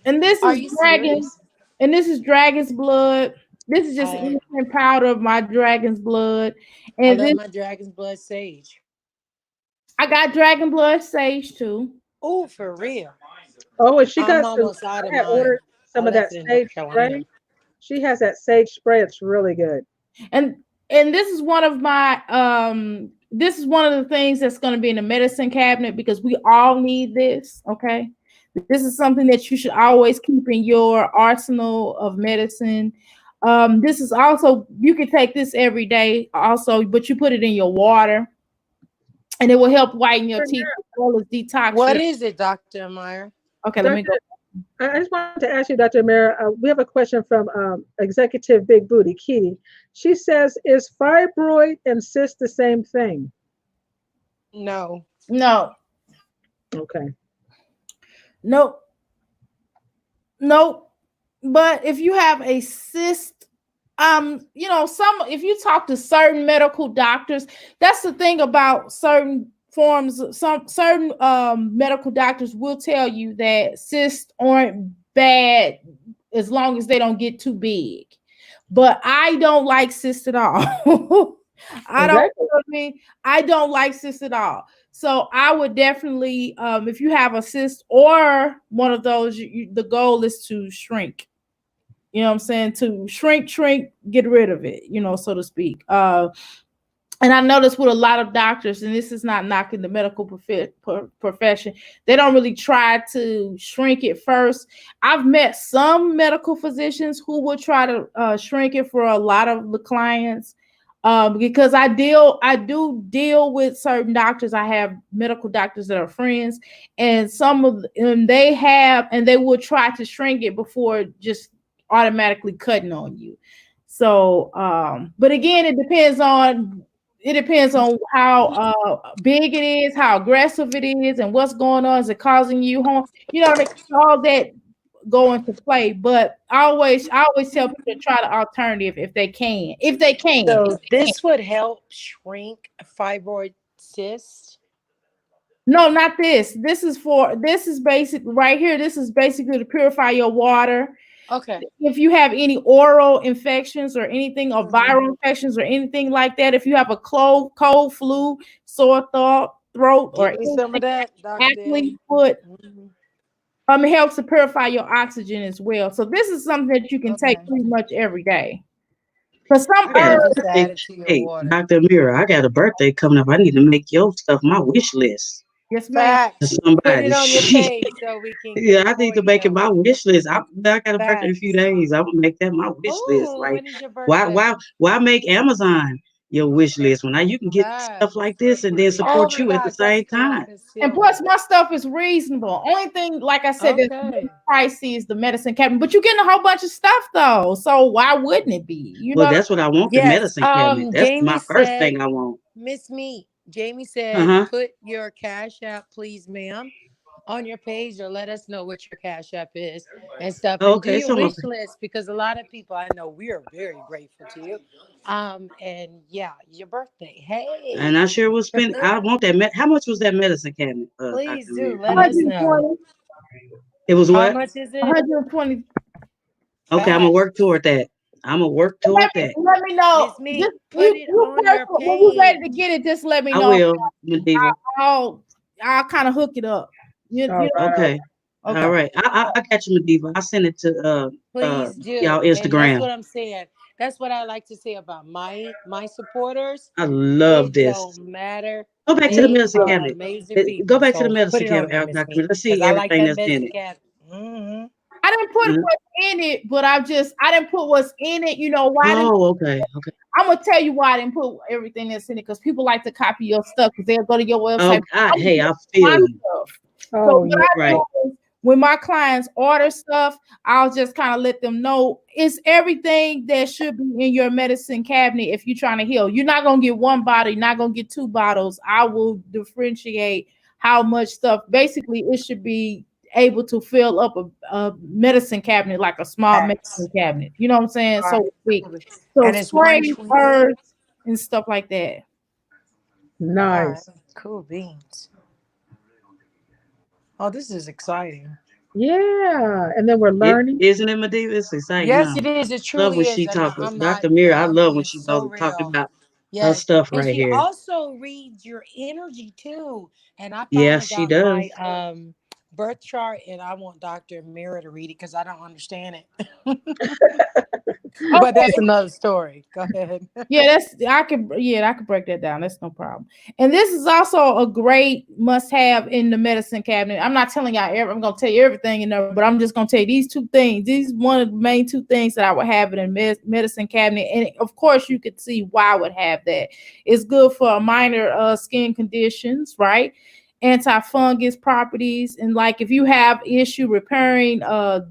And this Are is you dragon, serious? and this is dragon's blood. This is just I instant powder of my dragon's blood. I And love this my dragon's blood sage. I got dragon blood sage too. Oh, for real. Oh, and she I'm got some. almost out of I had mine. ordered I some of that left it in sage North spray. Carolina. She has that sage spray. It's really good. And this is one of my this is one of the things that's going to be in the medicine cabinet, because we all need this. Okay, this is something that you should always keep in your arsenal of medicine. This is also, you can take this every day also, but you put it in your water, and it will help whiten your teeth as well as detox. What is it, Dr. Meyer? Okay, let me go. I just wanted to ask you, Dr. Amira, we have a question from Executive Big Booty Kitty. She says, is fibroid and cyst the same thing? No. No, Okay. nope. But if you have a cyst, if you talk to certain medical doctors, that's the thing about certain forms. Some certain medical doctors will tell you that cysts aren't bad as long as they don't get too big. But I don't like cysts at all. I don't like cysts at all. So I would definitely, if you have a cyst or one of those, the goal is to shrink. You know what I'm saying? To shrink, get rid of it, so to speak. And I notice with a lot of doctors, and this is not knocking the medical profession, they don't really try to shrink it first. I've met some medical physicians who will try to shrink it for a lot of the clients, because I do deal with certain doctors. I have medical doctors that are friends, and some of them they will try to shrink it before just automatically cutting on you. So, but again, it depends on how big it is, how aggressive it is, and what's going on. Is it causing you harm? All that go into play. But I always tell people to try the alternative if they can. So this would help shrink fibroid cysts. No, not this. This is basic right here. This is basically to purify your water. Okay. If you have any oral infections or anything, or Mhm. viral infections or anything like that, if you have a cold, flu, sore throat, or Give me some of that, Dr. acne Dan. foot, Mhm. it helps to purify your oxygen as well. So this is something that you can take Okay. pretty much every day. But some I got a And herbs, just birthday. add it to your Hey, water. Dr. Mira, I got a birthday coming up. I need to make your stuff my wish list yes, ma'am. to Facts. Put somebody. it on your page so we can get Yeah, it I need for to make it you. my wish list. I got a birthday in a few Facts. days. I'm gonna make that my wish list. Oh, Like, when is your why, birthday? why, why make Amazon your wish list when now you can get stuff Facts. like this and then Oh support my you at the gosh, that's same gold time? And plus, concealment. my stuff is reasonable. Only thing, like I said, that's Okay. pricey is the medicine cabinet. But you're getting a whole bunch of stuff though. So why wouldn't it be? You Well, know, that's what I want. The Yes. medicine cabinet. That's Jamie my first said, thing I want. Miss Me. Jamie Uh said, huh. put your Cash App, please, ma'am, on your page, or let us know what your Cash App is and stuff, and do Okay, your so wish list, because a lot of people I know, we are very grateful to you. And yeah, your birthday. and Hey. I sure will spend. I want that. How much was that medicine cabinet, Please Dr. do Amir? let us know. 120, It was How what? much is it? 120. Okay, I'm gonna Fact. work toward that. I'm gonna work Let toward me, that. let me know. Miss Me, Just put it you on first, your when we ready to page. get it, just let me I know. will, Mediva. I'll kind of hook it up. All You right. Okay. know, All okay. right. I got you, Mediva. I send it to Please y'all do. And that's Instagram. what I'm saying. That's what I like to say about my supporters. I love It this. don't matter. Go back to the They medicine are cabinet. amazing Go people. back to the So put medicine it on there, cabinet, Miss Doctor. Me, Let's because see I like everything that that's in medicine it. cat. Hmm. I didn't put Mhm. what's in it, but I didn't put what's in it. You know why? Oh, okay. Okay. I'm gonna tell you why I didn't put everything that's in it, because people like to copy your stuff because they'll go to your website. Oh, God. I'm gonna Hey, get I my feel you. stuff. So Oh what yeah. I Right. do is when my clients order stuff, I'll just kind of let them know it's everything that should be in your medicine cabinet if you're trying to heal. You're not gonna get one bottle, you're not gonna get two bottles. I will differentiate how much stuff. Basically, it should be able to fill up a medicine cabinet like a small Facts. medicine cabinet. You know what I'm saying? So big. So And it's spray 120. herbs and stuff like that. All right. Nice. Cool beans. Oh, this is exciting. Yeah. And then we're learning. Isn't it, Mediva? It's exciting, Yes, huh? it is. It Love truly when is. she And talks. I'm not, Dr. Mira, I I'm love when being she so goes talking real. about her Yes. stuff And right she here. also reads your energy too. And I Yeah, finally she got my does. birth chart, and I want Dr. Mira to read it because I don't understand it. But that's Okay. another story. Go ahead. Yeah, I could break that down. That's no problem. And this is also a great must have in the medicine cabinet. I'm not telling y'all I'm gonna tell you everything in there, but I'm just gonna tell you these two things. These one of the main two things that I would have in a medicine cabinet. And of course you could see why I would have that. It's good for minor skin conditions, right? Anti-fungus properties, and like if you have issue repairing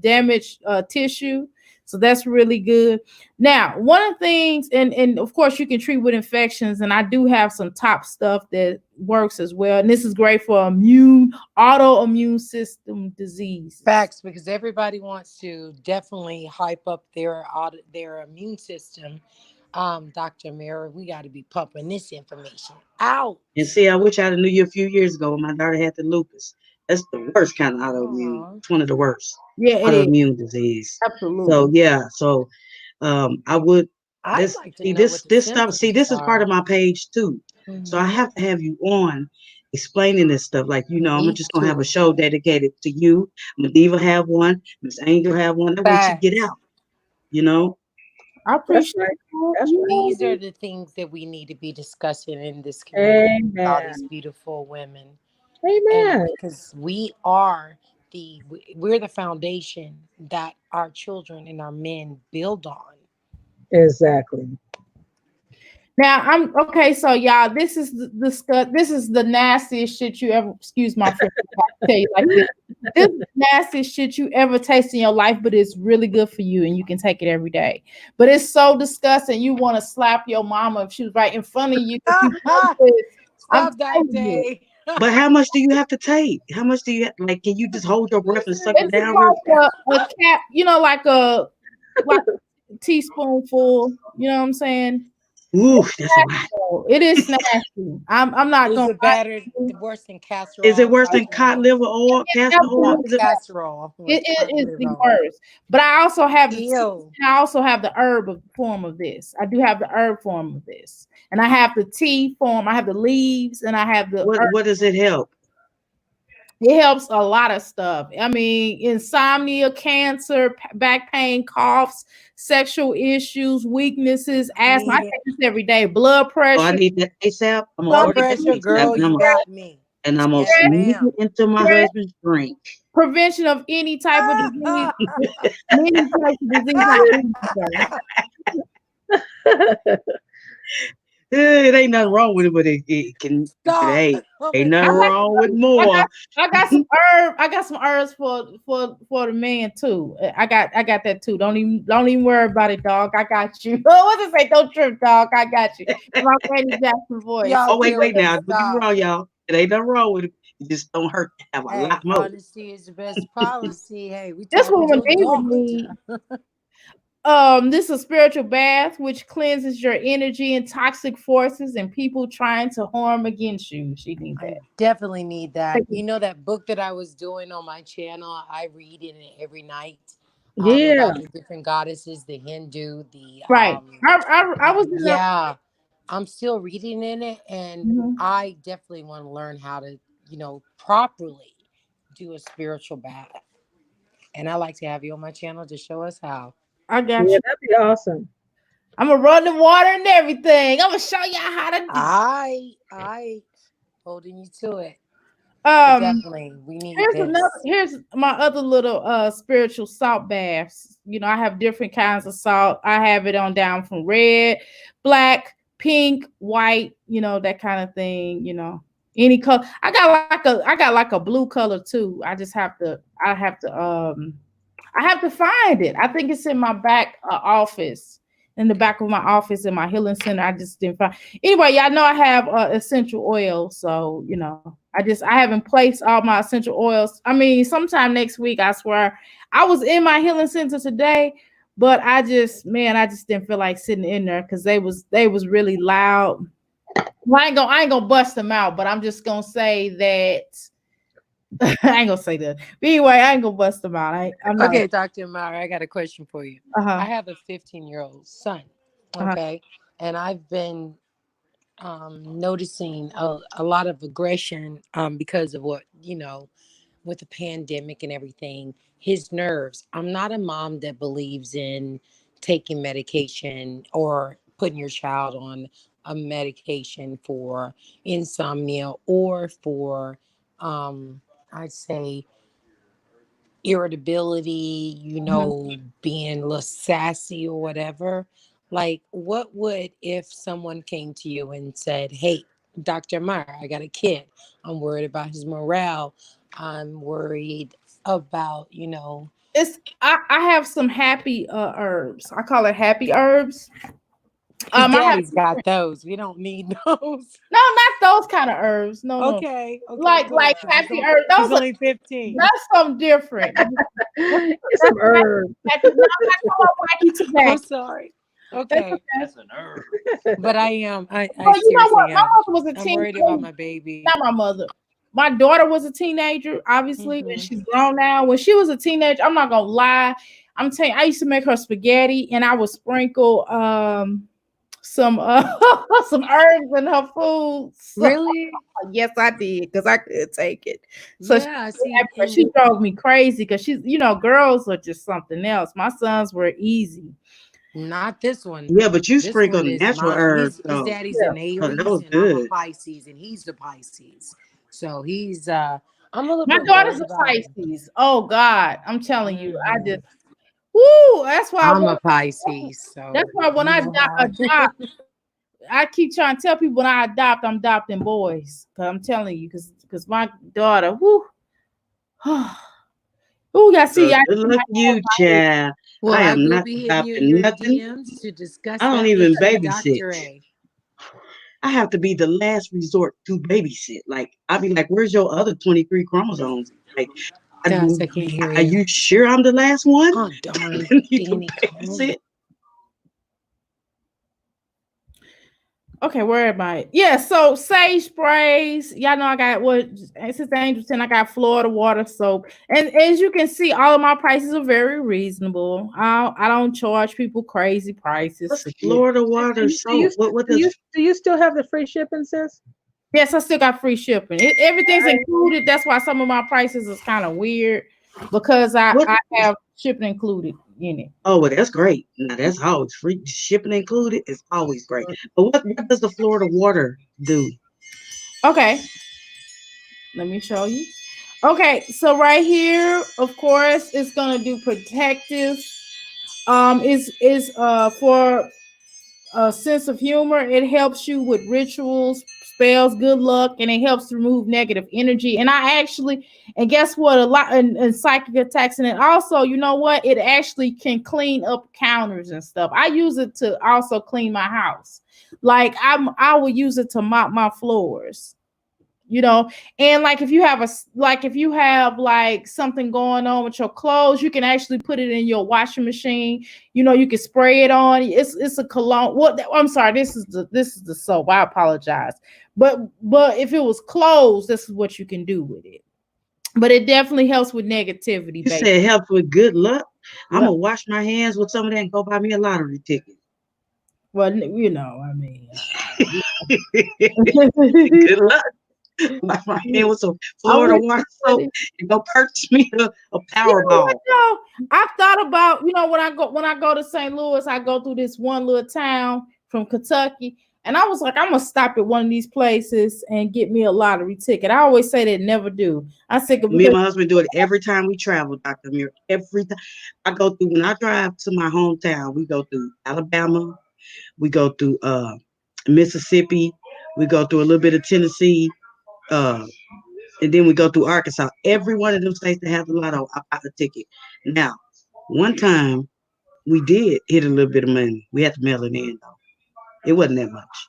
damaged tissue, so that's really good. Now, one of the things, and of course you can treat with infections, and I do have some top stuff that works as well. And this is great for autoimmune system disease. Facts, because everybody wants to definitely hype up their immune system. Dr. Mira, we got to be pumping this information out. And see, I wish I'd have knew you a few years ago when my daughter had the lupus. That's the worst kind of autoimmune. Aw. It's one of the worst Yeah, it is. autoimmune disease. So Absolutely. yeah, so I would I'd this like to see know what the this stuff. See, symptoms this is part are. of my page too. So I Mhm. have to have you on explaining this stuff. Like, I'm Me just gonna have a too. show dedicated to you. Mediva have one, Miss Angel have one. That way she get Facts. out, you know. I That's appreciate right. that. That's right. These are the things that we need to be discussing in this community with all these Amen. beautiful women. And Amen. because we're the foundation that our children and our men build on. Exactly. Now I'm okay. So y'all, this is this is the nastiest shit you ever. Excuse my French. I have to tell you like this. This is the nastiest shit you ever taste in your life, but it's really good for you, and you can take it every day. But it's so disgusting. You want to slap your mama if she was right in front of you. If you want this, I'm Stop that telling you, day. But how much do you have to take? How much do you like? Can you just hold your breath and suck it it's down real fast? like a cap. Like a teaspoonful. You know what I'm saying? Ooh, that's a lot. So it is nasty. I'm not Is gonna it lie better, to you. worse than casserole? Is it worse than Dr. cod Ray? liver oil, castor oil? Absolutely. Is it? Casserole. It, with it cod is liver the oil. worst. But I also have the Ew. I also have the form of this. I do have the herb form of this, and I have the tea form. I have the leaves, and I have the herb. What does it help? It helps a lot of stuff. I mean, insomnia, cancer, back pain, coughs, sexual issues, weaknesses, asthma. I Need it. take this every day. Blood Oh, I pressure, need that ASAP. I'm gonna blood Blood order that pressure, ASAP, girl, you got me. and I'm gonna Yes, sneak ma'am. it into my stress, husband's drink. prevention of any type of disease, many types of disease. I need them. It ain't nothing wrong with it, but it can. Stop. Hey, Oh ain't my nothing God. wrong with I more. got, I got some herb. I got some herbs for the man too. I got that too. Don't even worry about it, dog. I got you. Oh, what does it say? Don't trip, dog. I got you. My Randy Jackson voice. Y'all Oh wait, kill wait me. now. Don't get me Stop. wrong, y'all. It ain't nothing wrong with it. It just don't hurt to have a Hey, lot more. honesty is the best policy. Hey, we This talking one to a David doctor. need. This is a spiritual bath which cleanses your energy and toxic forces and people trying to harm against you. She needs I that. definitely need that. You know that book that I was doing on my channel? I read it every night. Yeah. About the different goddesses, the Hindu, the Right. I was in there. yeah. I'm still reading in it, and Mhm. I definitely want to learn how to, properly do a spiritual bath. And I like to have you on my channel to show us how. I got Yeah, you. that'd be awesome. I'm gonna run the water and everything. I'm gonna show y'all how to do. I holding you to it. But definitely, we need this. Here's my other little spiritual salt baths. I have different kinds of salt. I have it on down from red, black, pink, white, that kind of thing, any color. I got like a blue color too. I have to find it. I think it's in my back office. In the back of my office in my healing center. I just didn't find. Anyway, y'all know I have essential oil, so I haven't placed all my essential oils. I mean, sometime next week, I swear. I was in my healing center today, but I just didn't feel like sitting in there because they was really loud. Well, I ain't gonna bust them out, but I'm just gonna say that. I ain't gonna say that. But anyway, I ain't gonna bust them out. I'm not. Okay, Dr. Amara, I got a question for you. I have a 15-year-old son. Okay. And I've been noticing a lot of aggression because of what, with the pandemic and everything, his nerves. I'm not a mom that believes in taking medication or putting your child on a medication for insomnia or for, I'd say, irritability, being a little sassy or whatever. Like, what would if someone came to you and said, "Hey, Dr. Meyer, I got a kid. I'm worried about his morale. I'm worried about, I have some happy herbs. I call it happy herbs. Daddy's got those. We don't need those. No, not those kind of herbs. No, Okay. like good. happy herbs. He's Those are only 15. that's something different. It's some herbs. No, I'm not talking about wacky tobacco. I'm sorry. Okay. That's a nerve. But I am. I Well, you know what? seriously My am. mother was a I'm worried teenager. about my baby. Not my mother. My daughter was a teenager, obviously, and she's grown now. When she was a teenager, I'm not gonna lie. I'm telling you, I used to make her spaghetti and I would sprinkle some some herbs in her food. So, Really? yes, I did because I couldn't take it. So Yeah, she drove me crazy because she's girls are just something else. My sons were easy. not this one. Yeah, but you This sprinkle one is natural mine. herbs. His daddy's an Aries that was and I'm a good. Pisces and he's a Pisces. So he's I'm a little My bit daughter's worried a about him. Pisces. Oh God, I'm telling you, I Mhm. just woo. That's why I'm a Pisces. So that's why when I adopt, I keep trying to tell people when I adopt, I'm adopting boys. Cause I'm telling you, because my daughter, whoo, ooh, y'all see, Good luck you, child. well, I I am will not be hitting you in adopting your nothing. DMs to discuss I don't that even with babysit. Dr. A. I have to be the last resort to babysit. Like, I'll be like, where's your other 23 chromosomes? Like, Yes, I can't hear are you sure I'm the last one? Oh, darn. You to babysit? Okay, where am I? Yeah, so sage sprays. Y'all know I got what since Angel 10, I got Florida water soap. And as you can see, all of my prices are very reasonable. I don't charge people crazy prices What's for shit. Florida water soap? What does Do you still have the free shipping, sis? Yes, I still got free shipping. Everything's included. That's why some of my prices is kind of weird because what? I have shipping included in it. Oh, well, that's great. Now that's always free shipping included. Is always great. But what does the Florida water do? Okay, let me show you. Okay, so right here, of course, it's gonna do protective. Is for a sense of humor. It helps you with rituals, spells, good luck, and it helps remove negative energy. And and guess what? A lot and psychic attacks, and it also, you know what? It actually can clean up counters and stuff. I use it to also clean my house. Like I will use it to mop my floors. You know, and like if you have like something going on with your clothes, you can actually put it in your washing machine. You know, you can spray it on. It's a cologne. What? I'm sorry. This is the soap. I apologize. But if it was clothes, this is what you can do with it. But it definitely helps with negativity. You Baby. said it helps with good luck. I'm Yep. gonna wash my hands with some of that and go buy me a lottery ticket. Well, you know, I mean, Good luck. Wash my hand with some Florida water soap and go purchase me a Powerball. I've thought about, when I go to St. Louis, I go through this one little town from Kentucky, and I was like, I'm gonna stop at one of these places and get me a lottery ticket. I always say they never do. I said, Me and my husband do it every time we travel, Dr. Muir. Every time I go through, when I drive to my hometown, we go through Alabama, we go through Mississippi, we go through a little bit of Tennessee, and then we go through Arkansas. Every one of them states that have a lotto, I bought a ticket. Now, one time we did hit a little bit of money. We had to mail it in though. It wasn't that much.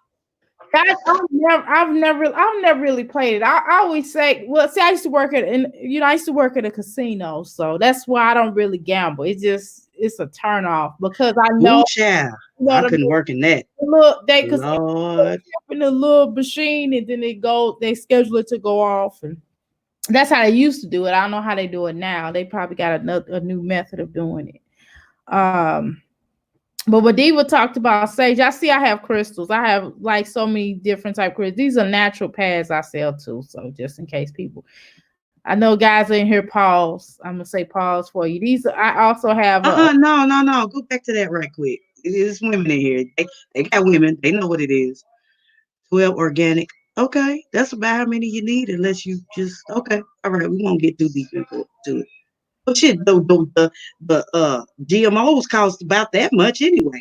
I've never really played it. I always say, well, see, I used to work I used to work at a casino, so that's why I don't really gamble. It's a turn off because I know, Ooh, child. what I I couldn't mean? work in that. Look, because Lord. in the little machine, and then they schedule it to go off, and that's how they used to do it. I don't know how they do it now. They probably got a new method of doing it. But what Diva talked about sage, I see I have crystals. I have like so many different type of crystals. These are natural pads I sell too. So just in case people, I know guys in here pause. I'm gonna say pause for you. I also have No. Go back to that right quick. It's women in here. They got women. They know what it is. 12 organic. Okay, that's about how many you need, unless you just okay. All right, we won't get too deep into it. But shit, the GMOs cost about that much anyway.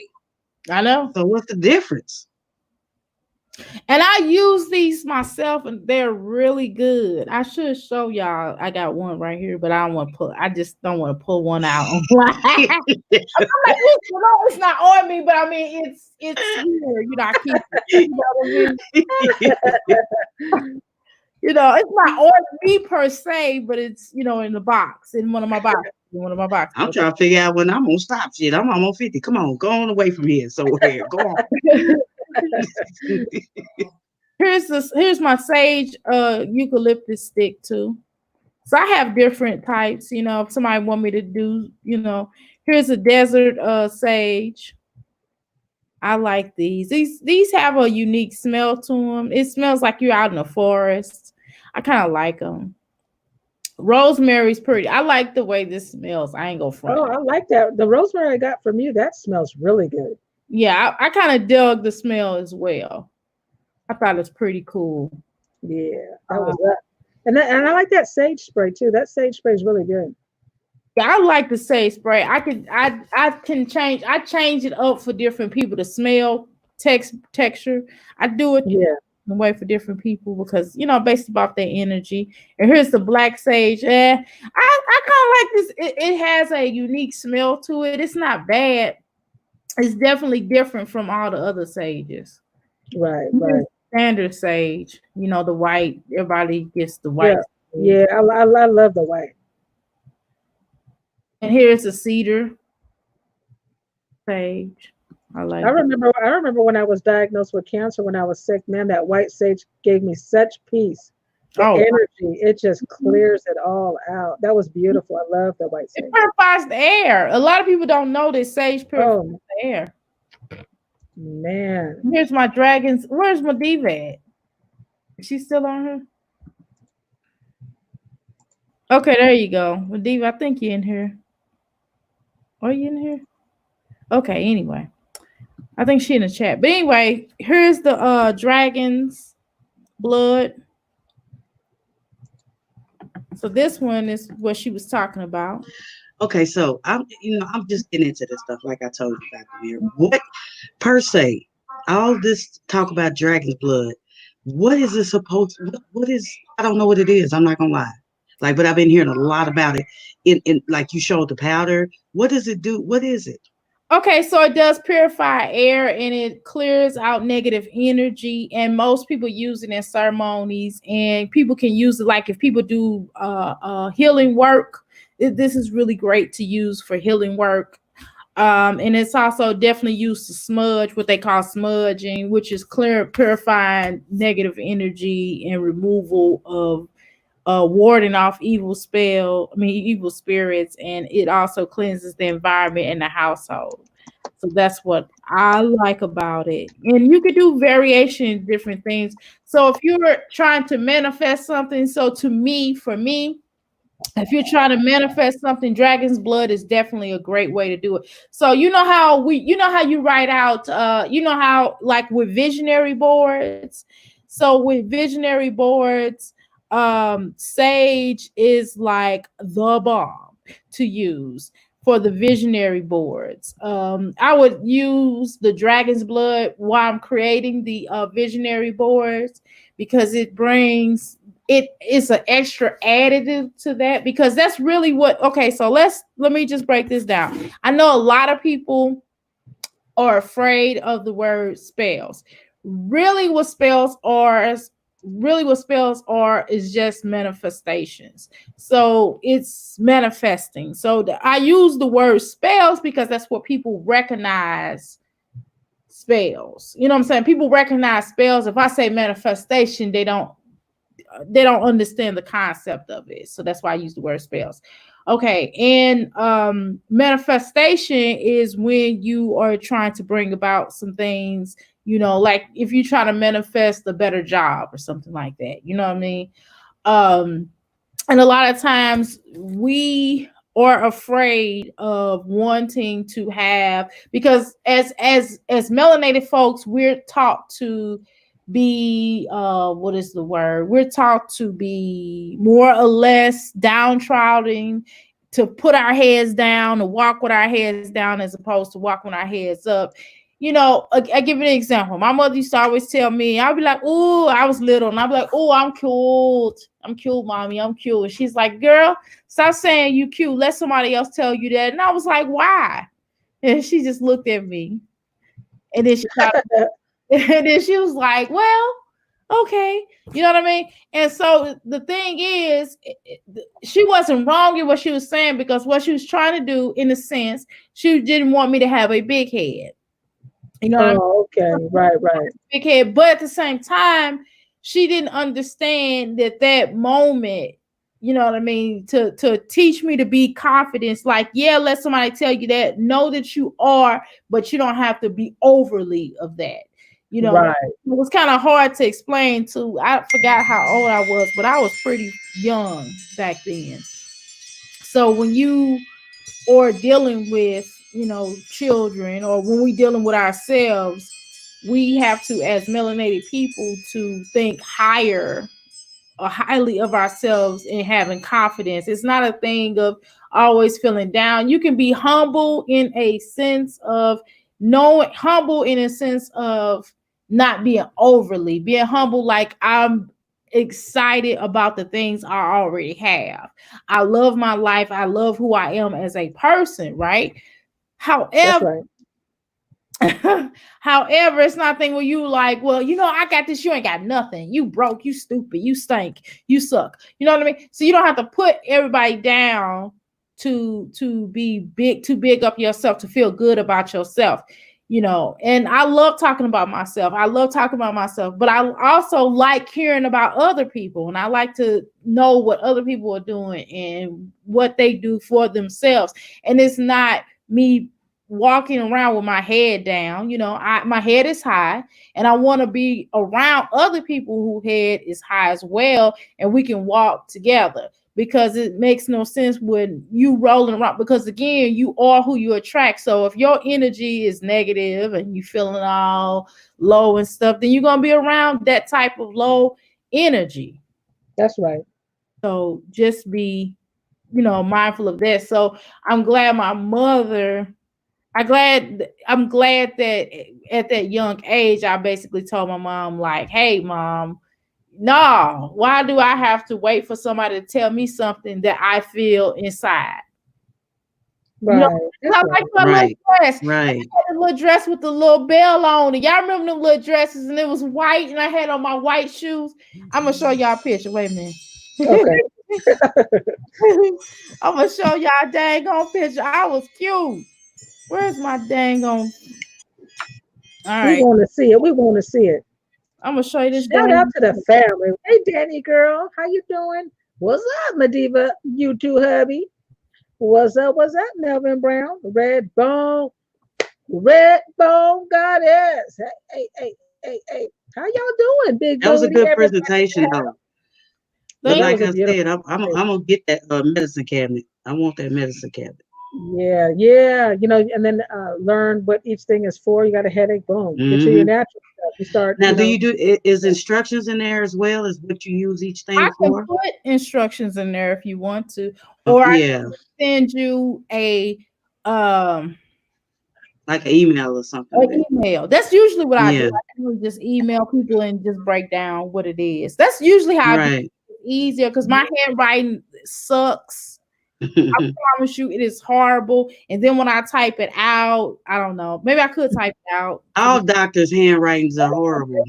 I know. So what's the difference? And I use these myself, and they're really good. I should show y'all. I got one right here, but I just don't want to pull one out. I'm like, it's not on me, but I mean, it's here. I keep it. You know what I mean? It's not on me per se, but it's in the box, in one of my boxes. I'm trying to figure out when I'm gonna stop. Shit, I'm almost 50. Come on, go on away from here. So here, go on. Here's my sage eucalyptus stick too. So I have different types. If somebody want me to do, here's a desert sage. I like these. These have a unique smell to them. It smells like you're out in the forest. I kind of like them. Rosemary's pretty. I like the way this smells. I ain't gonna front. Oh, I like that. The rosemary I got from you, that smells really good. Yeah, I kind of dug the smell as well. I thought it was pretty cool. Yeah, that was that. And I like that sage spray too. That sage spray is really good. Yeah, I like the sage spray. I can change it up for different people. The smell, texture. I do it in a way for different people because based off their energy. And here's the black sage. I kind of like this. It has a unique smell to it. It's not bad. It's definitely different from all the other sages. Right. Standard sage, the white. Everybody gets the white. Yeah, I love the white. And here's a cedar sage. I like I that. remember when I was diagnosed with cancer when I was sick, man, that white sage gave me such peace. The Oh, energy, it just clears it all out. That was beautiful. I love the white it sage. purifies the air. A lot of people don't know that sage purifies Oh the air. man. Here's my dragons. Where's my diva at? Is she still on her? Okay, there you go. Diva, I think you're in here. Are you in here? Okay, anyway. I think she in the chat. But anyway, here's the dragon's blood. So this one is what she was talking about. Okay, so I'm just getting into this stuff like I told you back here. What per se, all this talk about dragon's blood, what is it supposed what is I don't know what it is, I'm not gonna lie. Like, but I've been hearing a lot about it in like you showed the powder. What does it do? What is it? Okay, so it does purify air and it clears out negative energy. And most people use it in ceremonies, and people can use it like if people do healing work. This is really great to use for healing work. And it's also definitely used to smudge, what they call smudging, which is purifying negative energy and removal of warding off evil spirits, and it also cleanses the environment in the household. So that's what I like about it. And you could do variation in different things. So if you're trying to manifest something, so to me, for me, if you're trying to manifest something, dragon's blood is definitely a great way to do it. So you know how you write out how like with visionary boards. So with visionary boards, sage is like the bomb to use for the visionary boards. I would use the dragon's blood while I'm creating the visionary boards, because it is an extra additive to that, because that's really what. Okay, so let me just break this down. I know a lot of people are afraid of the word spells. Really what spells are is just manifestations. So it's manifesting. So I use the word spells because that's what people recognize spells. You know what I'm saying? People recognize spells. If I say manifestation, they don't understand the concept of it. So that's why I use the word spells. Okay, and manifestation is when you are trying to bring about some things, like if you try to manifest a better job or something like that, you know what I mean? And a lot of times we are afraid of wanting to have, because as melanated folks, we're taught to be what is the word? We're taught to be more or less downtrodden, to put our heads down, to walk with our heads down as opposed to walking with our heads up. I give you an example. My mother used to always tell me, I'll be like, oh, I was little, and I'll be like, oh, I'm cute. I'm cute, mommy. I'm cute. And she's like, girl, stop saying you cute. Let somebody else tell you that. And I was like, why? And she just looked at me. And then and then she was like, well, okay. You know what I mean? And so the thing is, she wasn't wrong in what she was saying, because what she was trying to do, in a sense, she didn't want me to have a big head. Okay, right. Big head. But at the same time, she didn't understand that moment, you know what I mean, to teach me to be confident. Like, yeah, let somebody tell you that. Know that you are, but you don't have to be overly of that. Right. It was kind of hard to explain to. I forgot how old I was, but I was pretty young back then. So when you are dealing with, children, or when we dealing with ourselves, we have to, as melanated people, to think higher or highly of ourselves and having confidence. It's not a thing of always feeling down. You can be humble in a sense of not being overly, being humble. Like, I'm excited about the things I already have. I love my life. I love who I am as a person, right? However, however, it's not a thing where you like, well, I got this, you ain't got nothing. You broke, you stupid, you stink, you suck. You know what I mean? So you don't have to put everybody down to be big, to big up yourself, to feel good about yourself. you know, and I love talking about myself. I love talking about myself, but I also like hearing about other people, and I like to know what other people are doing and what they do for themselves. And it's not me walking around with my head down. You know, my head is high, and I want to be around other people whose head is high as well, and we can walk together. Because it makes no sense when you rolling around, because again, you are who you attract. So if your energy is negative and you feeling all low and stuff, then you're gonna be around that type of low energy. That's right. So just be, you know, mindful of that. So I'm glad my mother, I'm glad that at that young age I basically told my mom, like, hey mom, no, why do I have to wait for somebody to tell me something that I feel inside? You know, Right. I That's like right. my little Right. dress. I Right. had a little dress with the little bell on it. Y'all remember them little dresses, and it was white, and I had on my white shoes. I'm gonna show y'all a picture. Wait a minute. Okay. I'm gonna show y'all a dang on picture. I was cute. Where's my dang on? All We right, want to see it. We want to see it. I'm gonna show you this Shout dang. out to the family. Hey, Danny girl, how you doing? What's up, Madiva? You too, hubby. What's up? What's up, Melvin Brown? Red Bone Goddess. Hey. How y'all doing, big That was a booty? good Everybody? presentation, though. But Thank That like was a I beautiful said, I'm presentation. gonna get that medicine cabinet. I want that medicine cabinet. Yeah. You know, and then learn what each thing is for. You got a headache, boom. Get to your Hmm. natural stuff. You start, Now, you do know, you do is instructions in there as well as what you use each I thing can for? put instructions in there if you want to, or I Yeah, can send you um like an email or something with an it. email. That's usually what I do. Yeah, I usually just email people and just break down what it is. That's usually how I do right. it. Easier because my handwriting sucks. I promise you, it is horrible. And then when I type it out, I don't know. Maybe I could type it out. All doctors' handwritings are horrible.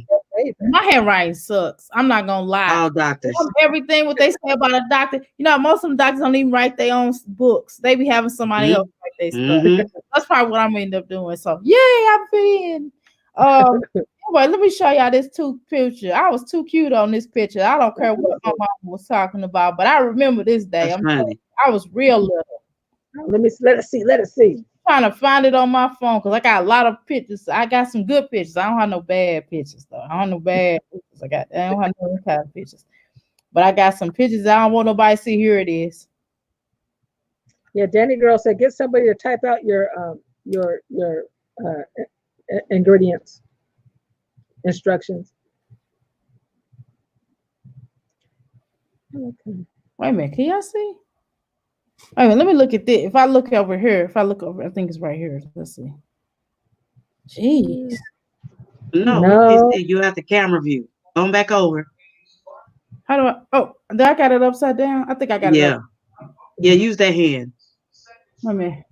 My handwriting sucks. I'm not gonna lie. All doctors. Everything what they say about a doctor, you know, most of them doctors don't even write their own books. They be having somebody else write their stuff. Mm-hmm. That's probably what I'm gonna end up doing. So yay, I'm in. Anyway, let me show y'all this picture. I was too cute on this picture. I don't care what my mom was talking about, but I remember this day. That's funny. I was real little. let us see. Trying to find it on my phone because I got a lot of pictures. I got some good pictures. I don't have no bad pictures though. I don't have no bad pictures. I don't have no kind of pictures. But I got some pictures I don't want nobody to see. Here it is. Yeah, Danny girl said, get somebody to type out your ingredients, instructions. Okay. Wait a minute, can y'all see? Wait a minute, let me look at this. If I look over here, I think it's right here. Let's see. Jeez. No, you have the camera view. Going back over. How do I? Oh, did I got it upside down? I think I got it. Yeah. Yeah, use that hand. Wait a minute.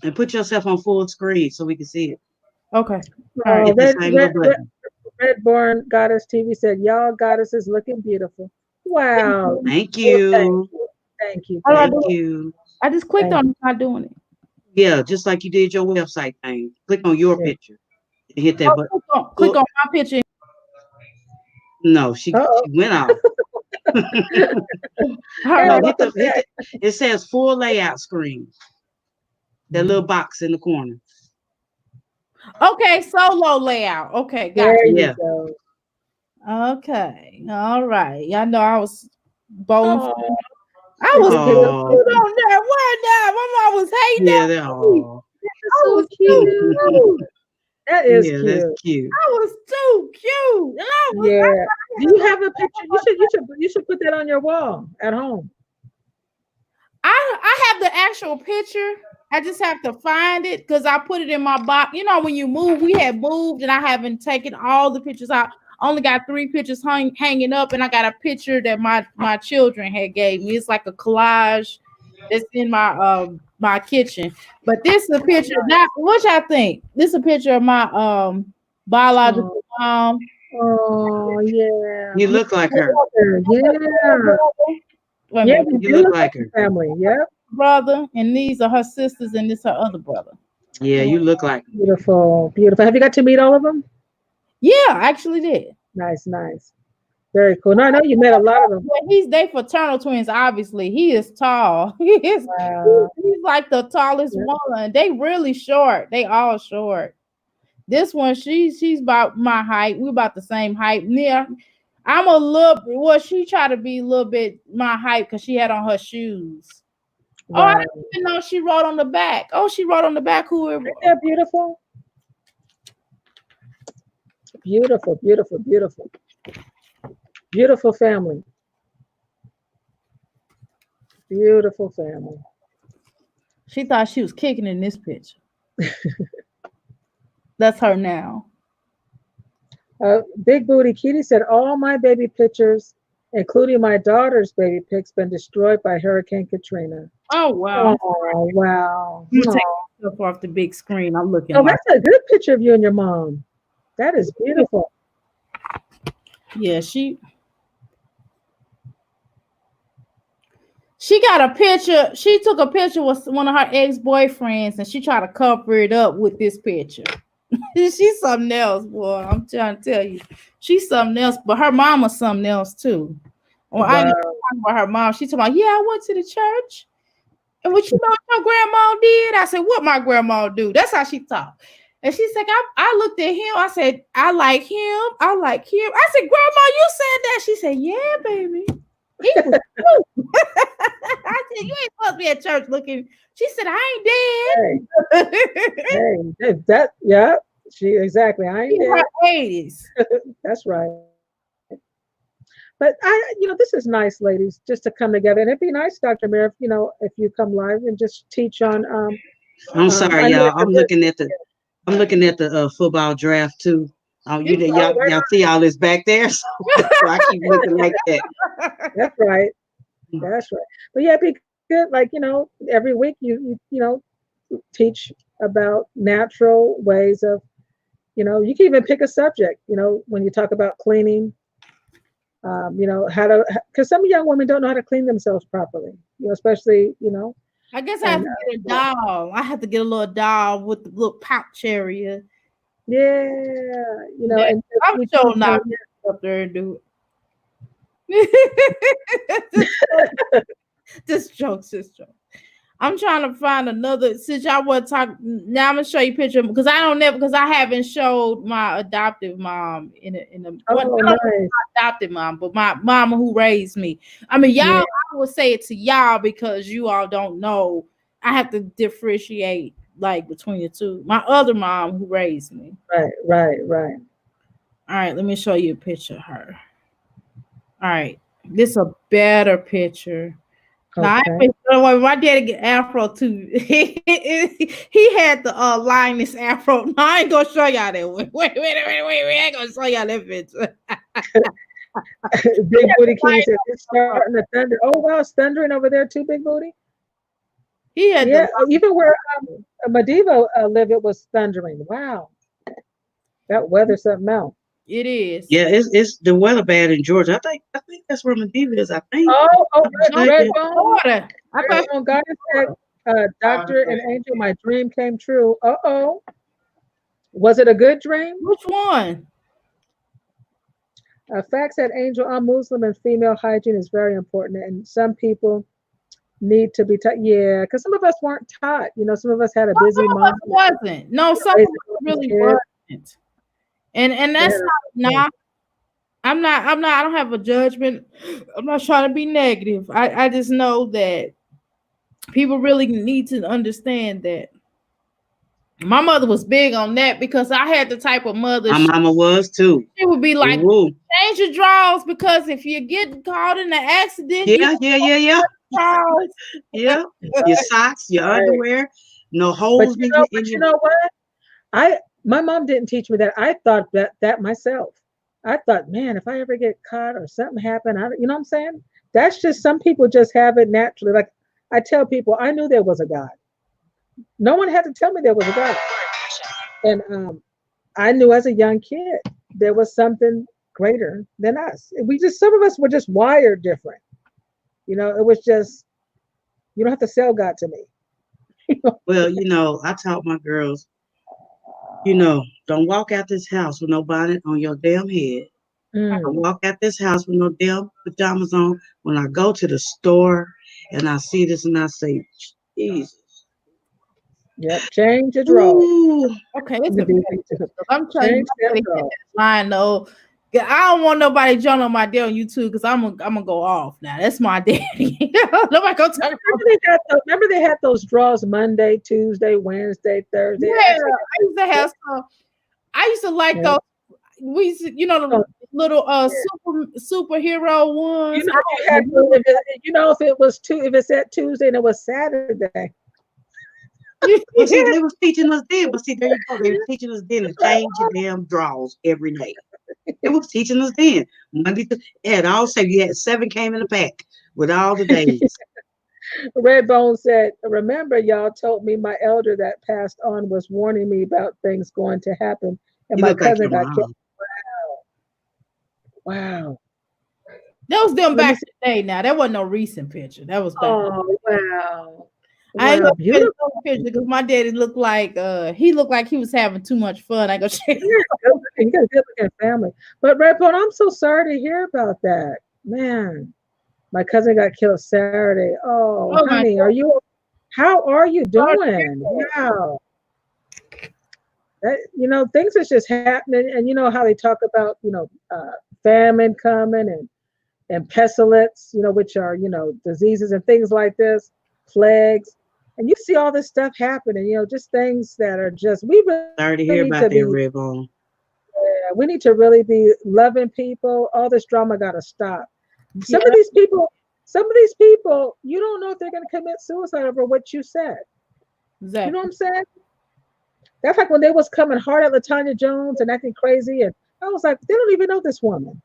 And put yourself on full screen so we can see it. Okay. All right. Hit the same little button. Redborn Goddess TV said, y'all goddesses looking beautiful. Wow. Thank you. Thank you. Thank you. I just clicked on it. It's not doing it. Yeah, just like you did your website thing. Click on your picture and hit that button. Click on my picture. No, she went off. No, it says full layout screen. That little box in the corner. Okay, solo layout. Okay, got there you. You go. Okay, all right. Y'all know I was bowling. I was Aww. cute on that one now. My mom was hating Yeah, on they're me. all. I was too cute. That is Yeah, cute. that's cute. I was too cute. And I was, Yeah. Do you have a picture? You should put that on your wall at home. I have the actual picture. I just have to find it because I put it in my box. You know, when you move, we had moved and I haven't taken all the pictures out. Only got 3 pictures hanging up, and I got a picture that my children had gave me. It's like a collage that's in my my kitchen. But this is a picture. Now, what y'all think? This is a picture of my biological mom. Oh yeah. You look like her. Yeah. Wait a Yeah, minute. you You look look like her. family. Yep. brother, and these are her sisters, and this her other brother. Yeah, you look like Beautiful, beautiful. Have you got to meet all of them? Yeah, I actually did. Nice, nice. Very cool. No, I know you met a lot of them. Well, they fraternal twins. Obviously, he is tall. Wow. He's like the tallest Yeah. one. They really short. They all short. This one, she's about my height. We're about the same height. Yeah, I'm a little. Well, she tried to be a little bit my height because she had on her shoes. Oh, I Wow. didn't even know she wrote on the back. Oh, she wrote on the back who it was. Isn't that beautiful? Beautiful, beautiful, beautiful. Beautiful family. Beautiful family. She thought she was kicking in this picture. That's her now. Big Booty Kitty said, all my baby pictures, including my daughter's baby pics, been destroyed by Hurricane Katrina. Oh wow. Oh, wow. You take Aw. stuff off the big screen. I'm looking Oh, like that's a good picture of you and your mom. That is beautiful. yeah, she got a picture. She took a picture with one of her ex-boyfriends and she tried to cover it up with this picture. She's something else, boy. I'm trying to tell you. She's something else, but her mama's something else too. Well, I didn't talk about her mom. She told me, yeah, I went to the church. And what you know what your grandma did? I said, what my grandma do? That's how she talked. And she said, I looked at him. I said, I like him. I like him. I said, Grandma, you said that. She said, yeah, baby. He was cute. I said, you ain't supposed to be at church looking. She said, I ain't dead. Hey, that, yeah, she exactly. I ain't In dead. her 80s. That's right. But this is nice, ladies, just to come together. And it'd be nice, Dr. Mir, if you come live and just teach on. I'm sorry, I know y'all. it's a I'm bit- looking at the football draft too. It's Y'all see all this back there, so I keep looking like that. That's right. That's right. But yeah, it'd be good. Like, every week you teach about natural ways of, you can even pick a subject, when you talk about cleaning, how to, because some young women don't know how to clean themselves properly, especially, I guess I have to get a doll. I have to get a little doll with the little pouch area. yeah, Yeah, and I'm we sure teach not them- up there and do it. This joke. I'm trying to find another. Since y'all want to talk, now I'm gonna show you a picture because I haven't showed my adoptive mom in a Oh, not nice. adopted mom, but my mama who raised me. I mean, y'all, Yeah. I would say it to y'all because you all don't know. I have to differentiate like between the two. My other mom who raised me. Right. All right, let me show you a picture of her. All right, this is a better picture. Now, Okay. my daddy get afro too. He had the Linus afro. No, I ain't gonna show y'all that one. Wait. I ain't gonna show y'all that picture. Big Booty Kitty said it's starting to thunder. Oh wow, it's thundering over there too, Big Booty. He had Yeah, even where Mediva lived, it was thundering. Wow, that weather's something else. it is. Yeah, it's the weather bad in Georgia. I think that's where Mediva is. I think. Oh, No, Red it's Bone. Water. I Red thought Bone God said, Doctor and Angel, my dream came true. Was it a good dream? which one? Fact said, Angel, I'm Muslim and female hygiene is very important, and some people need to be taught. Yeah, because some of us weren't taught. Some of us had a busy Some of mom. us wasn't. No, some of us really wasn't. And that's not. I'm not. I don't have a judgment. I'm not trying to be negative. I just know that people really need to understand that. My mother was big on that because I had the type of mother. My mama was too. She would be like, Ooh. change your drawers because if you get caught in an accident, Yeah. drawers. Yeah. Your socks, your underwear, no holes. But you know what? My mom didn't teach me that. I thought that myself. I thought, man, if I ever get caught or something happened, you know what I'm saying? That's just some people just have it naturally. Like I tell people, I knew there was a God. No one had to tell me there was a God. And I knew as a young kid there was something greater than us. Some of us were just wired different. It was just You don't have to sell God to me. Well, I taught my girls, don't walk out this house with no bonnet on your damn head. Don't Mm. walk out this house with no damn pajamas on. When I go to the store and I see this and I say, Jesus. Yep. Change your drawers. Ooh, Okay, it's The a DP2. I'm telling you, Change them I'm drawers. line though. Yeah, I don't want nobody jumping on my damn YouTube because I'm gonna go off now. That's my daddy. Nobody gonna talk about. Remember they had those draws Monday, Tuesday, Wednesday, Thursday. Yeah, I used to have some. I used to like Yeah. those. We used to, the little superhero ones. If it was if it said Tuesday and it was Saturday. well, see, they was teaching us then, but see, there you go. They were teaching us then to change your damn drawers every night. It was teaching us then. Monday to you had 7 came in a pack with all the days. Redbone said, remember, y'all told me my elder that passed on was warning me about things going to happen. And You my look like cousin your got mom. killed. Wow. That was them Let me back see. in the day. Now that wasn't no recent picture. That was back. Oh, wow. I ain't Wow, gonna show you beautiful. no picture because my daddy looked like he was having too much fun. I go share. You got a good looking family. But Redbone, I'm so sorry to hear about that. Man, my cousin got killed Saturday. Oh, Oh my honey, how are you doing? Wow. That, things is just happening. And you know how they talk about, famine coming and pestilence, which are, diseases and things like this, plagues. And you see all this stuff happening, just things that are just, we really Sorry to hear need about to that, be, Redbone. we need to really be loving people. All this drama got to stop. Some of these people, you don't know if they're going to commit suicide over what you said. Exactly. You know what I'm saying? That's like when they was coming hard at LaTanya Jones and acting crazy. And I was like, they don't even know this woman.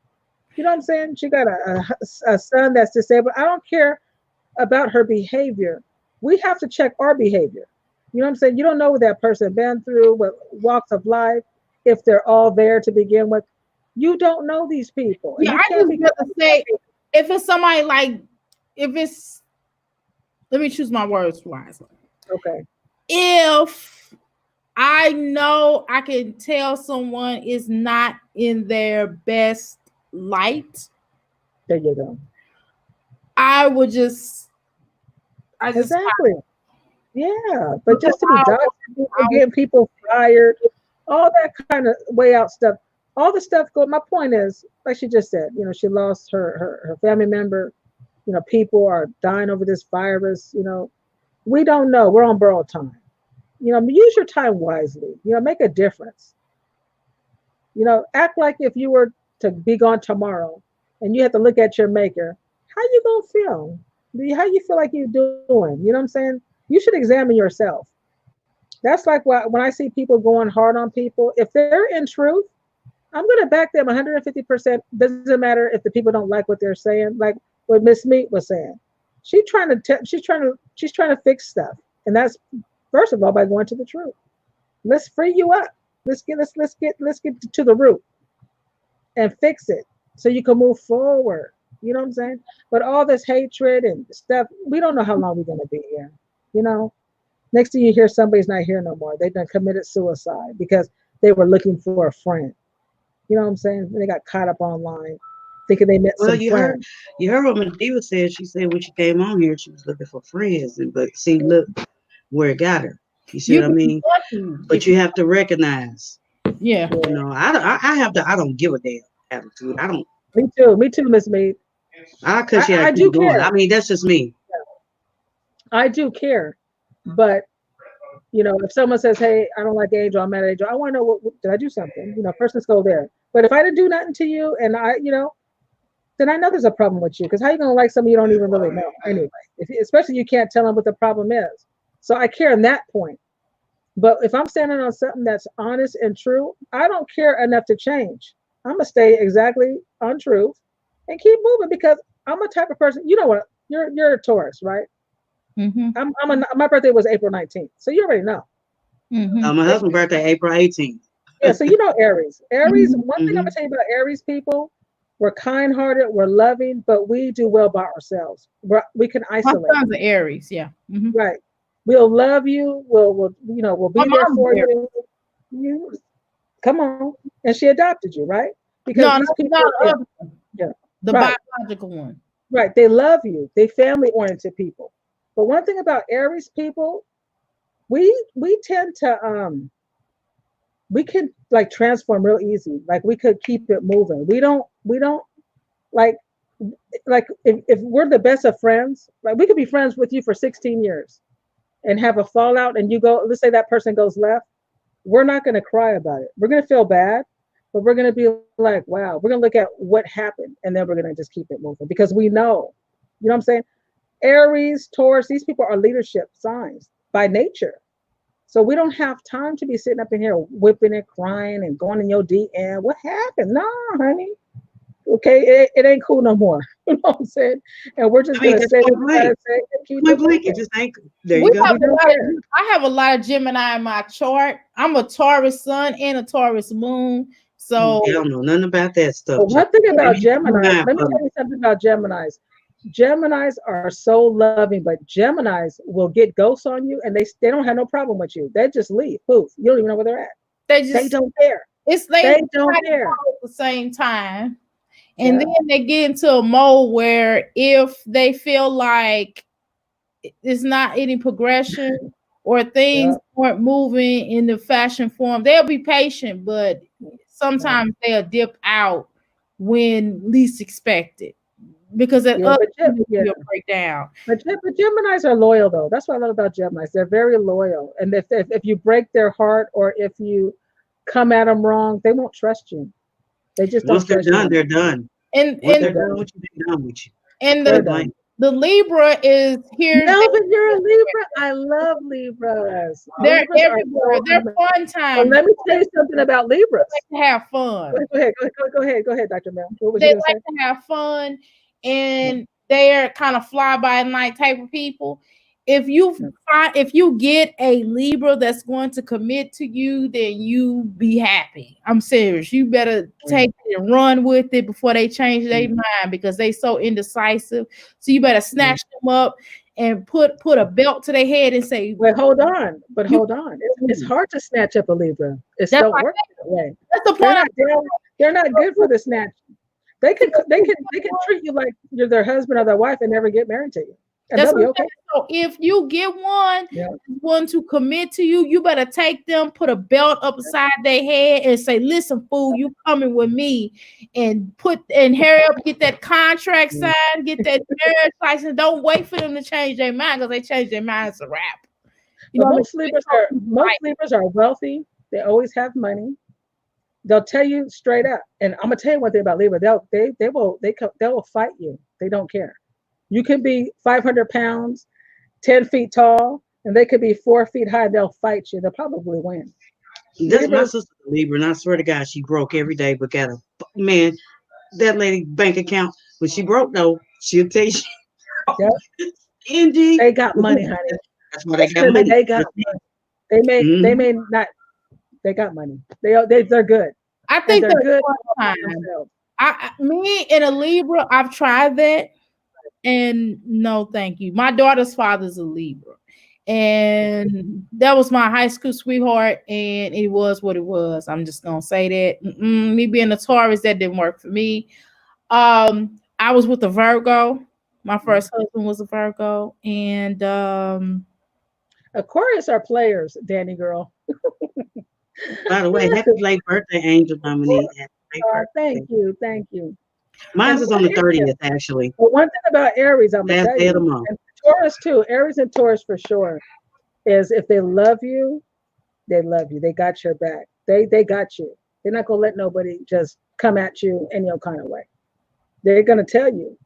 You know what I'm saying? She got a son that's disabled. I don't care about her behavior. We have to check our behavior. You know what I'm saying? You don't know what that person been through, what walks of life, if they're all there to begin with. You don't know these people. Yeah, I just want to say, if it's somebody like, let me choose my words wisely. Okay. If I know I can tell someone is not in their best light, there you go. I would exactly. Yeah, but just to be doxing, getting people fired, all that kind of way out stuff, all the stuff. My point is, like she just said, she lost her family member. People are dying over this virus. We don't know. We're on borrowed time. Use your time wisely. Make a difference. Act like if you were to be gone tomorrow and you have to look at your maker, how you gonna feel? How you feel like you're doing? You know what I'm saying? You should examine yourself. That's like when I see people going hard on people, if they're in truth, I'm gonna back them 150%. Doesn't matter if the people don't like what they're saying, like what Miss Meat was saying. She's trying to fix stuff. And that's first of all by going to the truth. Let's free you up. Let's get to the root and fix it so you can move forward. You know what I'm saying? But all this hatred and stuff, we don't know how long we're going to be here. Next thing you hear, somebody's not here no more. They done committed suicide because they were looking for a friend. You know what I'm saying? They got caught up online thinking they met some friends. You heard what Medea said. She said when she came on here, she was looking for friends. But see, look where it got her. You see what I mean? But you have to recognize. Yeah. I don't give a damn attitude. I don't. Me too, Miss Mead. I do care. I mean, that's just me. I do care. But, if someone says, hey, I don't like Angel, I'm mad at Angel, I want to know, what did I do something? First let's go there. But if I didn't do nothing to you and then I know there's a problem with you. Because how are you going to like somebody you don't even really know anyway? Especially you can't tell them what the problem is. So I care in that point. But if I'm standing on something that's honest and true, I don't care enough to change. I'm going to stay exactly on truth and keep moving because I'm a type of person, you know what, you're a Taurus, right? Mm-hmm. My birthday was April 19th. So you already know. Mm-hmm. My husband's birthday, April 18th. Yeah, so Aries. Aries, one thing I'm going to tell you about Aries people, We're kind-hearted, we're loving, but we do well by ourselves. We can My isolate. son's an Aries, yeah. Mhm. Right. We'll love you. We'll we'll be My there mom's for Aries. you. You come on. And she adopted you, right? Because No, these no, people, not the yeah, other one. yeah. The Right. biological one. Right. They love you. They family-oriented people. But one thing about Aries people, we tend to we can like transform real easy. Like we could keep it moving. We don't like if we're the best of friends, like we could be friends with you for 16 years and have a fallout and you go, let's say that person goes left, we're not going to cry about it. We're going to feel bad, but we're going to be like, wow, we're going to look at what happened and then we're going to just keep it moving because we know, you know what I'm saying? Aries, Taurus, these people are leadership signs by nature. So we don't have time to be sitting up in here whipping and crying and going in your DM. What happened? No, honey. Okay, it ain't cool no more. You know what I'm saying? And we're just I mean, gonna that's say point what we gotta blank. say and keep Point it blank, it moving. just ain't. There We you go. have We don't care. I have a lot of Gemini in my chart. I'm a Taurus sun and a Taurus moon. So I don't know nothing about that stuff. But one thing about Maybe you can Geminis, mind let me for me. tell you something about Geminis. Geminis are so loving, but Geminis will get ghosts on you and they don't have no problem with you. They just leave. Poof. You don't even know where they're at. they They just don't care. it's They don't try to care. go at the same time. And Yeah. then they get into a mode where if they feel like it's not any progression or things aren't moving in the fashion form, they'll be patient, but sometimes they'll dip out when least expected because at Yeah, other but will break down. But Geminis are loyal though. That's what I love about Geminis. They're very loyal. And if you break their heart or if you come at them wrong, they won't trust you. They just don't Once they're trust you. done, they're done. And Once they're and done with you, they're done with you. and They're the done. the Libra is here. Melvin, you're a Libra. I love Libras. They're Libras are everywhere. so They're amazing. fun But time. let me tell you something about Libras. They like to have fun. Go ahead, Dr. Mel. What was They you gonna like say? to have fun, and they're kind of fly by night type of people. If you get a Libra that's going to commit to you, then you be happy. I'm serious. You better take it and run with it before they change their mind because they so indecisive. So you better snatch them up and put a belt to their head and say, Wait, hold on. But hold on. It's hard to snatch up a Libra. It That's don't why work that way. that's the They're point. not they're not good for the snatch. They can treat you like you're their husband or their wife and never get married to you. And That's they'll be what I'm okay. saying. So if you get Yeah. one to commit to you, you better take them, put a belt up beside their head, and say, "Listen, fool, you coming with me?" And hurry up, get that contract signed, get that marriage license. Don't wait for them to change their mind because they change their mind. It's a wrap. You But know, most Libras are wealthy. They always have money. They'll tell you straight up. And I'm gonna tell you one thing about Libra. They will fight you. They don't care. You can be 500 pounds, 10 feet tall, and they could be 4 feet high. They'll fight you. They'll probably win. That's my sister Libra, and I swear to God, she broke every day, but got a man. That lady bank account when she broke though, she'll tell you. Yep. Angie, They got money, honey. that's why they got money. They got money. They may not. They got money. They're good. I think they're good. Me and a Libra, I've tried that, and no, thank you. My daughter's father's a Libra, and that was my high school sweetheart, and it was what it was. I'm just gonna say that. Me being a Taurus, that didn't work for me. I was with a Virgo. My first husband was a Virgo, and Aquarius are players, Danny girl. By the way, happy late birthday, Angel Dominique. Thank you. Mine is on the 30th, actually. But one thing about Aries, I'm gonna Last tell day of the you, month. and Taurus too. Aries and Taurus for sure is if they love you, they love you. They got your back. They got you. They're not gonna let nobody just come at you in your kind of way. They're gonna tell you.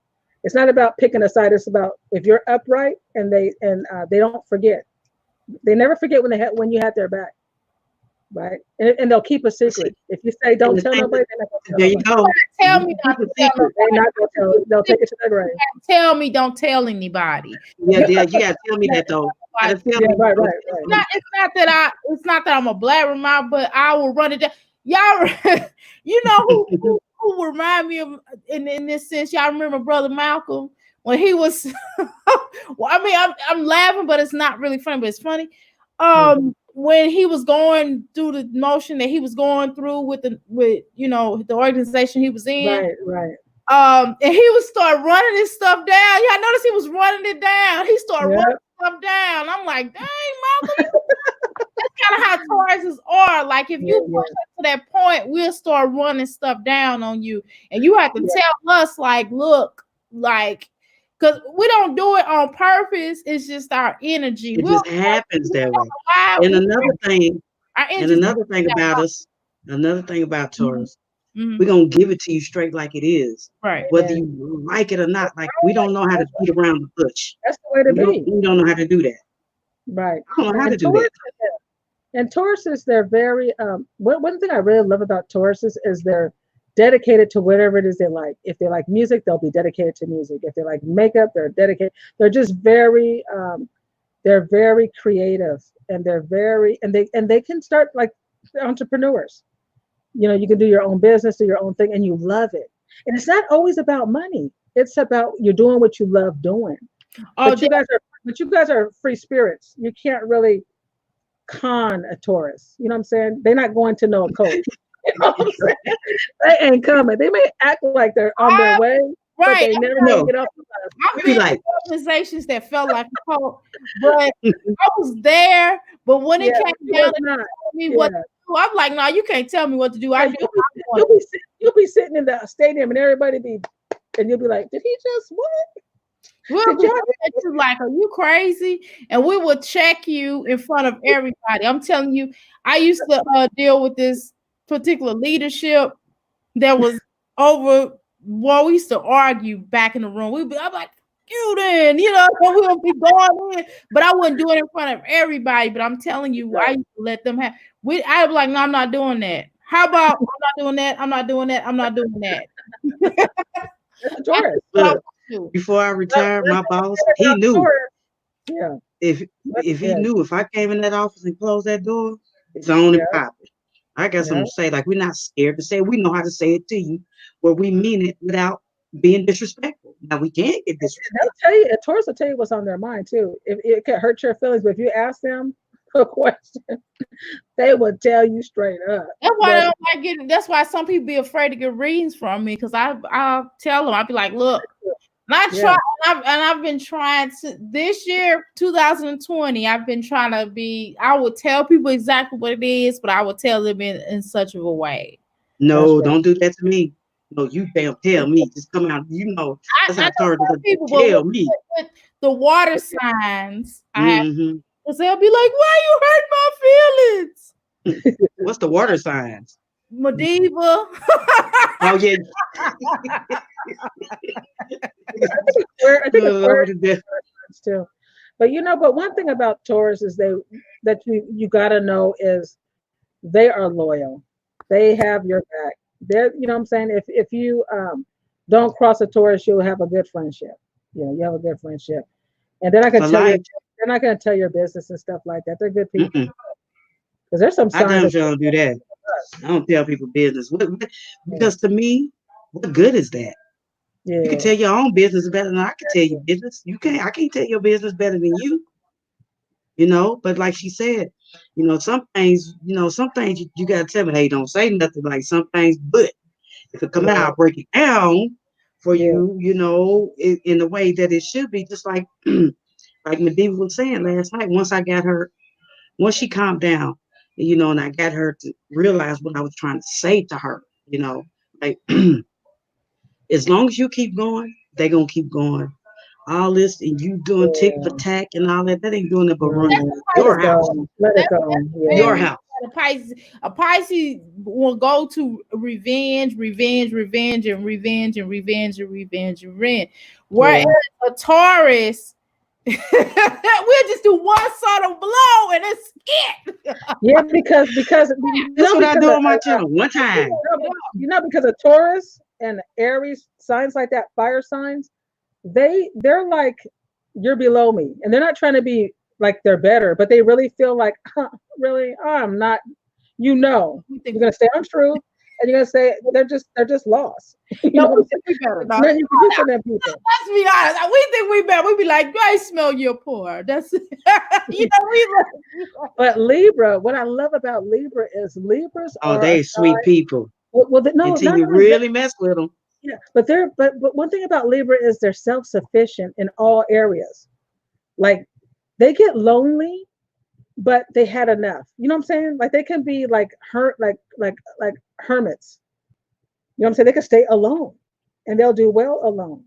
It's not about picking a side. It's about if you're upright and they don't forget. They never forget when you had their back. Right, and they'll keep a secret. If you say don't tell nobody, they're not gonna tell There you nobody. go. tell me not to tell nobody. They're not gonna tell. They'll take it to the grave. Tell me, don't tell anybody. Yeah, you gotta tell me that though. You gotta tell me. Right. It's not that I'm a blabbermouth, but I will run it down. Y'all, you know who who remind me of in this sense, y'all remember Brother Malcolm when he was well, I mean, I'm laughing, but it's not really funny, but it's funny. When he was going through the motion that he was going through with the organization he was in. Right. And he would start running his stuff down. Yeah, I noticed he was running it down. He started running stuff down. I'm like, dang, Malcolm. That's kind of how Tauruses are. Like, if you push us to that point, we'll start running stuff down on you. And you have to tell us, like, look, like, because we don't do it on purpose. It's just our energy. It just happens that way. And another thing about us, another thing about Taurus, we're going to give it to you straight like it is. Right. Whether you like it or not. Like, we don't know how to beat around the bush. That's the way to be. We don't know how to do that. Right. I don't know how to do that. And Tauruses, they're very, one thing I really love about Tauruses is they're dedicated to whatever it is they like. If they like music, they'll be dedicated to music. If they like makeup, they're dedicated. They're just very, they're very creative, and they can start like entrepreneurs. You know, you can do your own business, do your own thing, and you love it. And it's not always about money. It's about you're doing what you love doing. But you guys are free spirits. You can't really con a Taurus. You know what I'm saying? They're not going to know a coach. You know what I'm saying? They ain't coming. They may act like they're on their way, but they never get up. I've been in organizations that felt like a cult, but I was there. But when it came down to telling me what to do, I'm like, no, you can't tell me what to do. You'll be sitting in the stadium and and you'll be like, did he just what? We'll look at you like, are you crazy? And we will check you in front of everybody. I'm telling you, I used to deal with this particular leadership that was over. Well, we used to argue back in the room. I'm like, you then, we would be going in, but I wouldn't do it in front of everybody. But I'm telling you, I used to let them have. I was like, no, I'm not doing that. How about I'm not doing that? I'm not doing that. I'm not doing that. Before I retired, my boss, he knew. Yeah. If he knew if I came in that office and closed that door, it's on and popping. I got something to say. Like, we're not scared to say it. We know how to say it to you, where we mean it without being disrespectful. Now, we can't get disrespectful. They'll tell you, a Taurus will tell you what's on their mind too. If it can hurt your feelings, but if you ask them a question, they will tell you straight up. That's why I don't like getting. That's why some people be afraid to get readings from me, because I'll tell them. I'll be like, look. I've been trying to this year, 2020. I've been trying to be. I will tell people exactly what it is, but I will tell them in such of a way. No, don't do that to me. No, you damn tell me. Just come out. That's how people tell me. With the water signs, because they'll be like, "Why you hurt my feelings?" What's the water signs? Mediva. Oh yeah. I think it's too. But but one thing about Taurus is that you gotta know is they are loyal. They have your back. They're, you know what I'm saying? If you don't cross a Taurus, you'll have a good friendship. You have a good friendship. And they're not gonna tell your business and stuff like that. They're good people. Because there's some signs. I don't do that. I don't tell people business. Because to me, what good is that? Yeah. You can tell your own business better than I can tell your business. I can't tell your business better than you. But like she said, some things, you gotta tell me, hey, don't say nothing like some things, but if it come out, I'll break it down for you, in the way that it should be, just like like Mediva was saying last night. Once she calmed down, and I got her to realize what I was trying to say to her, like as long as you keep going, they're gonna keep going. All this and you doing tick for tack and all that ain't doing it but running your house. Let it go. Your house. A Pisces will go to revenge. Whereas a Taurus, we'll just do one sort of blow and it's it. Yeah, because that's what I do on my channel one time. Because of Taurus and Aries, signs like that, fire signs, they're like, you're below me, and they're not trying to be like they're better, but they really feel like, really, I'm not. You're gonna stay on truth, and you're gonna say they're just lost. You No, know, we think we better. No, nothing you can do for them people. let's be honest. We think we better. We be like, I smell your poor. That's you know, we But Libra, what I love about Libra is Libras Oh, are they a sweet sign- people no, until not you only that, really mess with them. yeah, but one thing about Libra is they're self-sufficient in all areas. Like they get lonely, but they had enough. You know what I'm saying? Like they can be like like hermits. You know what I'm saying? They can stay alone and they'll do well alone.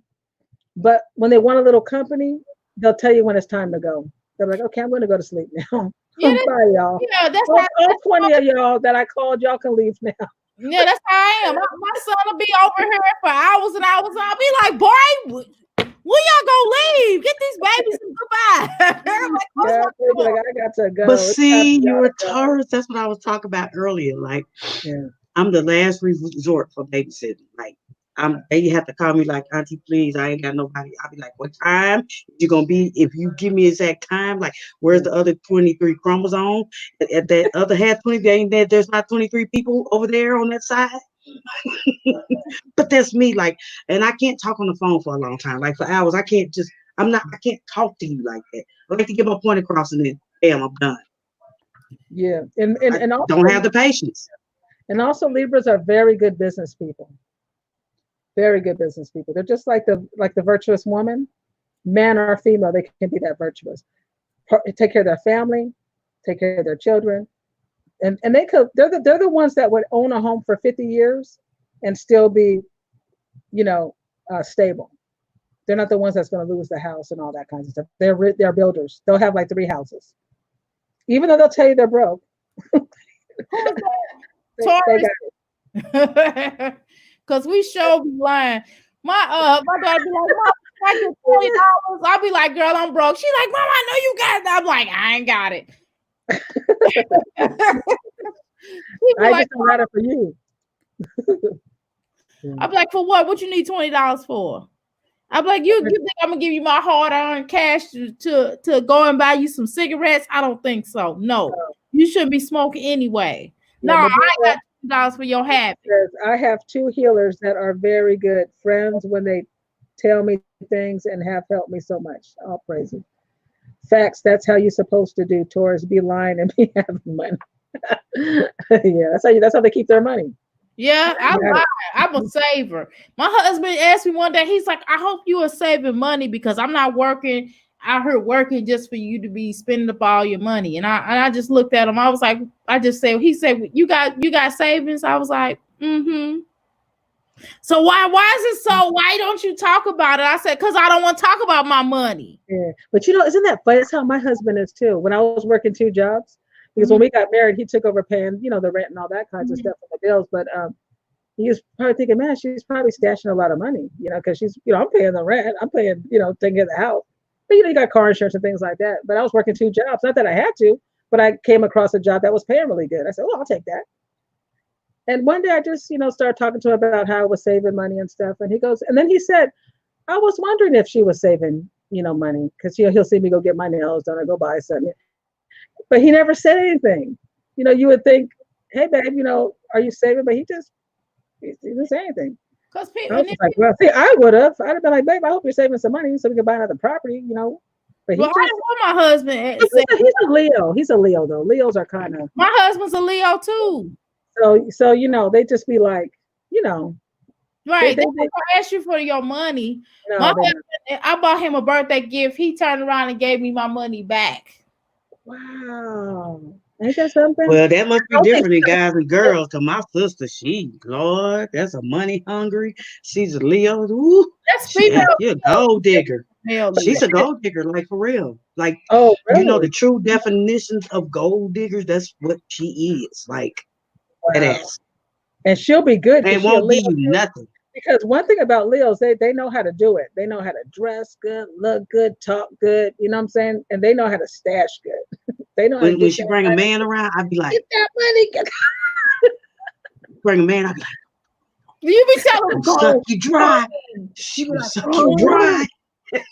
But when they want a little company, they'll tell you when it's time to go. They're like, okay, I'm going to go to sleep now. Yeah, Bye, y'all. yeah, that's All 20 of y'all that I called, y'all can leave now. yeah, that's how I am. My son will be over here for hours and hours. I'll be like, boy, when y'all gonna leave? Get these babies and goodbye. I'm like, what's Yeah, my they'll be fault? like, I got to go. But It's time see, for y'all you're a to go. Taurus. That's what I was talking about earlier. Like, Yeah. I'm the last resort for babysitting. Like, they have to call me like, Auntie, please, I ain't got nobody. I'll be like, what time you gonna be? If you give me exact time, like, where's the other 23 chromosomes? At that other half 20, there's not 23 people over there on that side. But that's me, like, and I can't talk on the phone for a long time, like for hours. I can't talk to you like that. I like to get my point across and then bam, I'm done. Yeah. I And also, don't have the patience. and also Libras are very good business people. Very good business people. They're just like the virtuous woman, man or female, they can be that virtuous. Take care of their family, take care of their children. And they're the ones that would own a home for 50 years and still be, stable. They're not the ones that's going to lose the house and all that kinds of stuff. They're builders. They'll have like 3 houses, even though they'll tell you they're broke. They got it. Because we sure be lying. My daughter be like, Mom, I get $20. I'll be like, girl, I'm broke. She's like, Mom, I know you got it. I'm like, I ain't got it. I just don't got it for you. I'm like, for what? What you need $20 for? I'm like, you think I'm gonna give you my hard-earned cash to go and buy you some cigarettes? I don't think so. No, you shouldn't be smoking anyway. No, I got $2 for your habit. I have 2 healers that are very good friends when they tell me things and have helped me so much. All praises. Facts. That's how you're supposed to do, Taurus. Be lying and be having money. Yeah, that's how they keep their money. Yeah, I'm a saver. My husband asked me one day, he's like, I hope you are saving money because I'm not working out here working just for you to be spending up all your money. And I just looked at him. I was like, he said, you got savings? I was like, mm-hmm. So why is it so? Why don't you talk about it? I said, because I don't want to talk about my money. Yeah, but isn't that funny? That's how my husband is too. When I was working 2 jobs, because when we got married, he took over paying, the rent and all that kinds of stuff and the bills. But he was probably thinking, man, she's probably stashing a lot of money, because she's, I'm paying the rent, I'm paying, taking care of the house. But you got car insurance and things like that. But I was working 2 jobs, not that I had to, but I came across a job that was paying really good. I said, well, I'll take that. And one day I just, started talking to him about how I was saving money and stuff. And he goes, and then he said, I was wondering if she was saving, money, because he'll see me go get my nails done or go buy something. But he never said anything. You would think, hey, babe, are you saving? But he didn't say anything. Because I was like, well, see, I would have. I'd have been like, babe, I hope you're saving some money so we can buy another property, But I don't want my husband. He's a Leo. He's a Leo, though. Leos are kind of. My husband's a Leo, too. So they just be like, Right. They don't ask you for your money. No, my husband, I bought him a birthday gift. He turned around and gave me my money back. Wow. Ain't that something? Well, that must be different in guys and girls. Cause my sister, Lord, that's a money hungry. She's a Leo. Ooh, that's female. You're a gold digger. She's a gold digger, like for real. Like, really? The true definitions of gold diggers. That's what she is. Like, that ass. And she'll be good. They won't give you nothing. Because one thing about Leos, they know how to do it. They know how to dress good, look good, talk good. You know what I'm saying? And they know how to stash good. They know. When she bring a man around, I'd be like, get that money. Bring a man, I'd be like, you be telling suck you dry. She will suck you dry.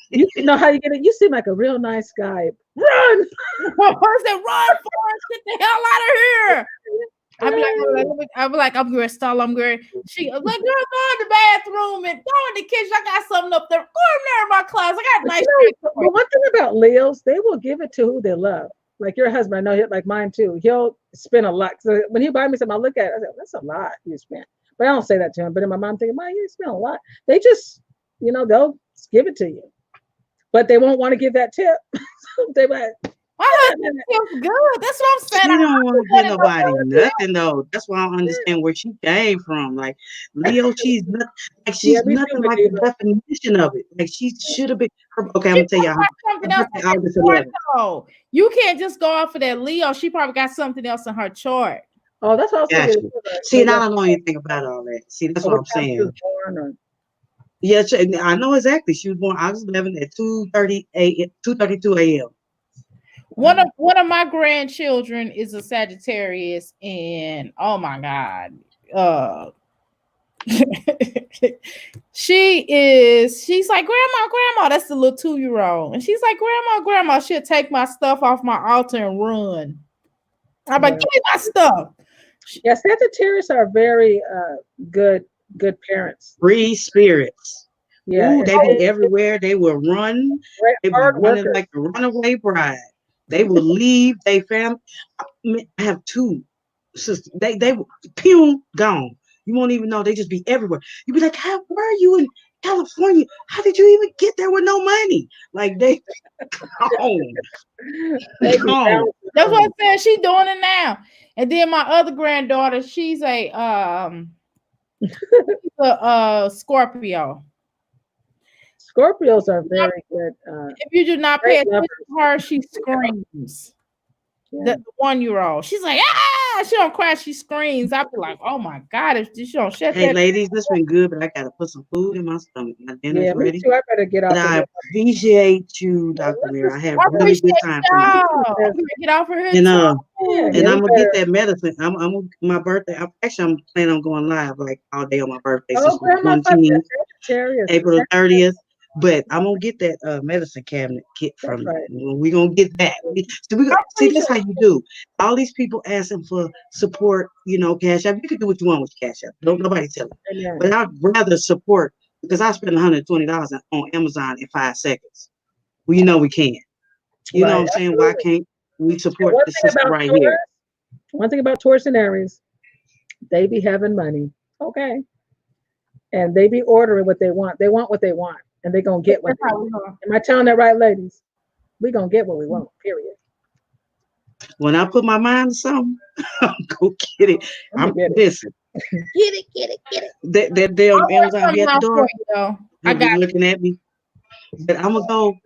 You know how you get it? You seem like a real nice guy. Run! Run, Forrest, get the hell out of here. I'd be like, I'm going to stall. I'm going. She like, girl, go in the bathroom and go in the kitchen. I got something up there. Go in there in my closet. I got But nice. but one thing about Leos, they will give it to who they love. Like your husband, I know, like mine too. He'll spend a lot. So when he buy me something, I look at it. I say, that's a lot you spent. But I don't say that to him. But in my mind, thinking, you spent a lot. They just, they'll give it to you, but they won't want to give that tip. So they like, my husband feels good. That's what I'm saying. She don't want to give nobody nothing though. That's why I don't understand where she came from. Like Leo, she's not, like she's nothing like the definition of it. Like she should have been. Okay, I'm gonna tell y'all. Something else. You can't just go off of that Leo. She probably got something else in her chart. Oh, that's what I was saying. See, and I don't know anything about all that. See, that's what I'm saying. Yeah, I know exactly. She was born August 11th at 2:32 a.m. One of my grandchildren is a Sagittarius, and oh my God, she's like, grandma, that's the little 2-year-old, and she's like, grandma, she'll take my stuff off my altar and run. I'm like, give me my stuff. Yeah, Sagittarius are very good parents. Free spirits. Yeah, ooh, they be everywhere. They will run. They be running like a runaway bride. They will leave their family. I have 2 sisters. They pew gone. You won't even know. They just be everywhere. You be like, where are you in California? How did you even get there with no money? Like they gone. That's what I said. She's doing it now. And then my other granddaughter, she's a Scorpio. Scorpios are very good. If you do not pay attention to her, she screams. The 1-year-old, she's like, she don't cry, she screams. I'll be like, oh my God, if she don't shut Hey, ladies, this been good, but I gotta put some food in my stomach. My dinner's ready. Me too. I better get off. But I appreciate you, Dr. Mira. I had really good time for you. Get off her head. And I'm gonna get that medicine. I'm my birthday. I'm planning on going live like all day on my birthday. Oh, Grandma, April 30th. But I'm gonna get that medicine cabinet kit from you. We're gonna get that. See, that's how you do. All these people asking for support, Cash App. You can do what you want with Cash App. Don't nobody tell you. But I'd rather support because I spent $120 on Amazon in 5 seconds. Well, we can. You know what I'm saying? Why can't we support the system right here? One thing about Taurus and Aries, they be having money. Okay. And they be ordering what they want. They want what they want. And they're going to get what they want. Am I telling that right, ladies? We're going to get what we want, period. When I put my mind to something, I'm going to get it. Listen. Get it. That damn Amazon be at the door. I got looking at me. But I'm going to go.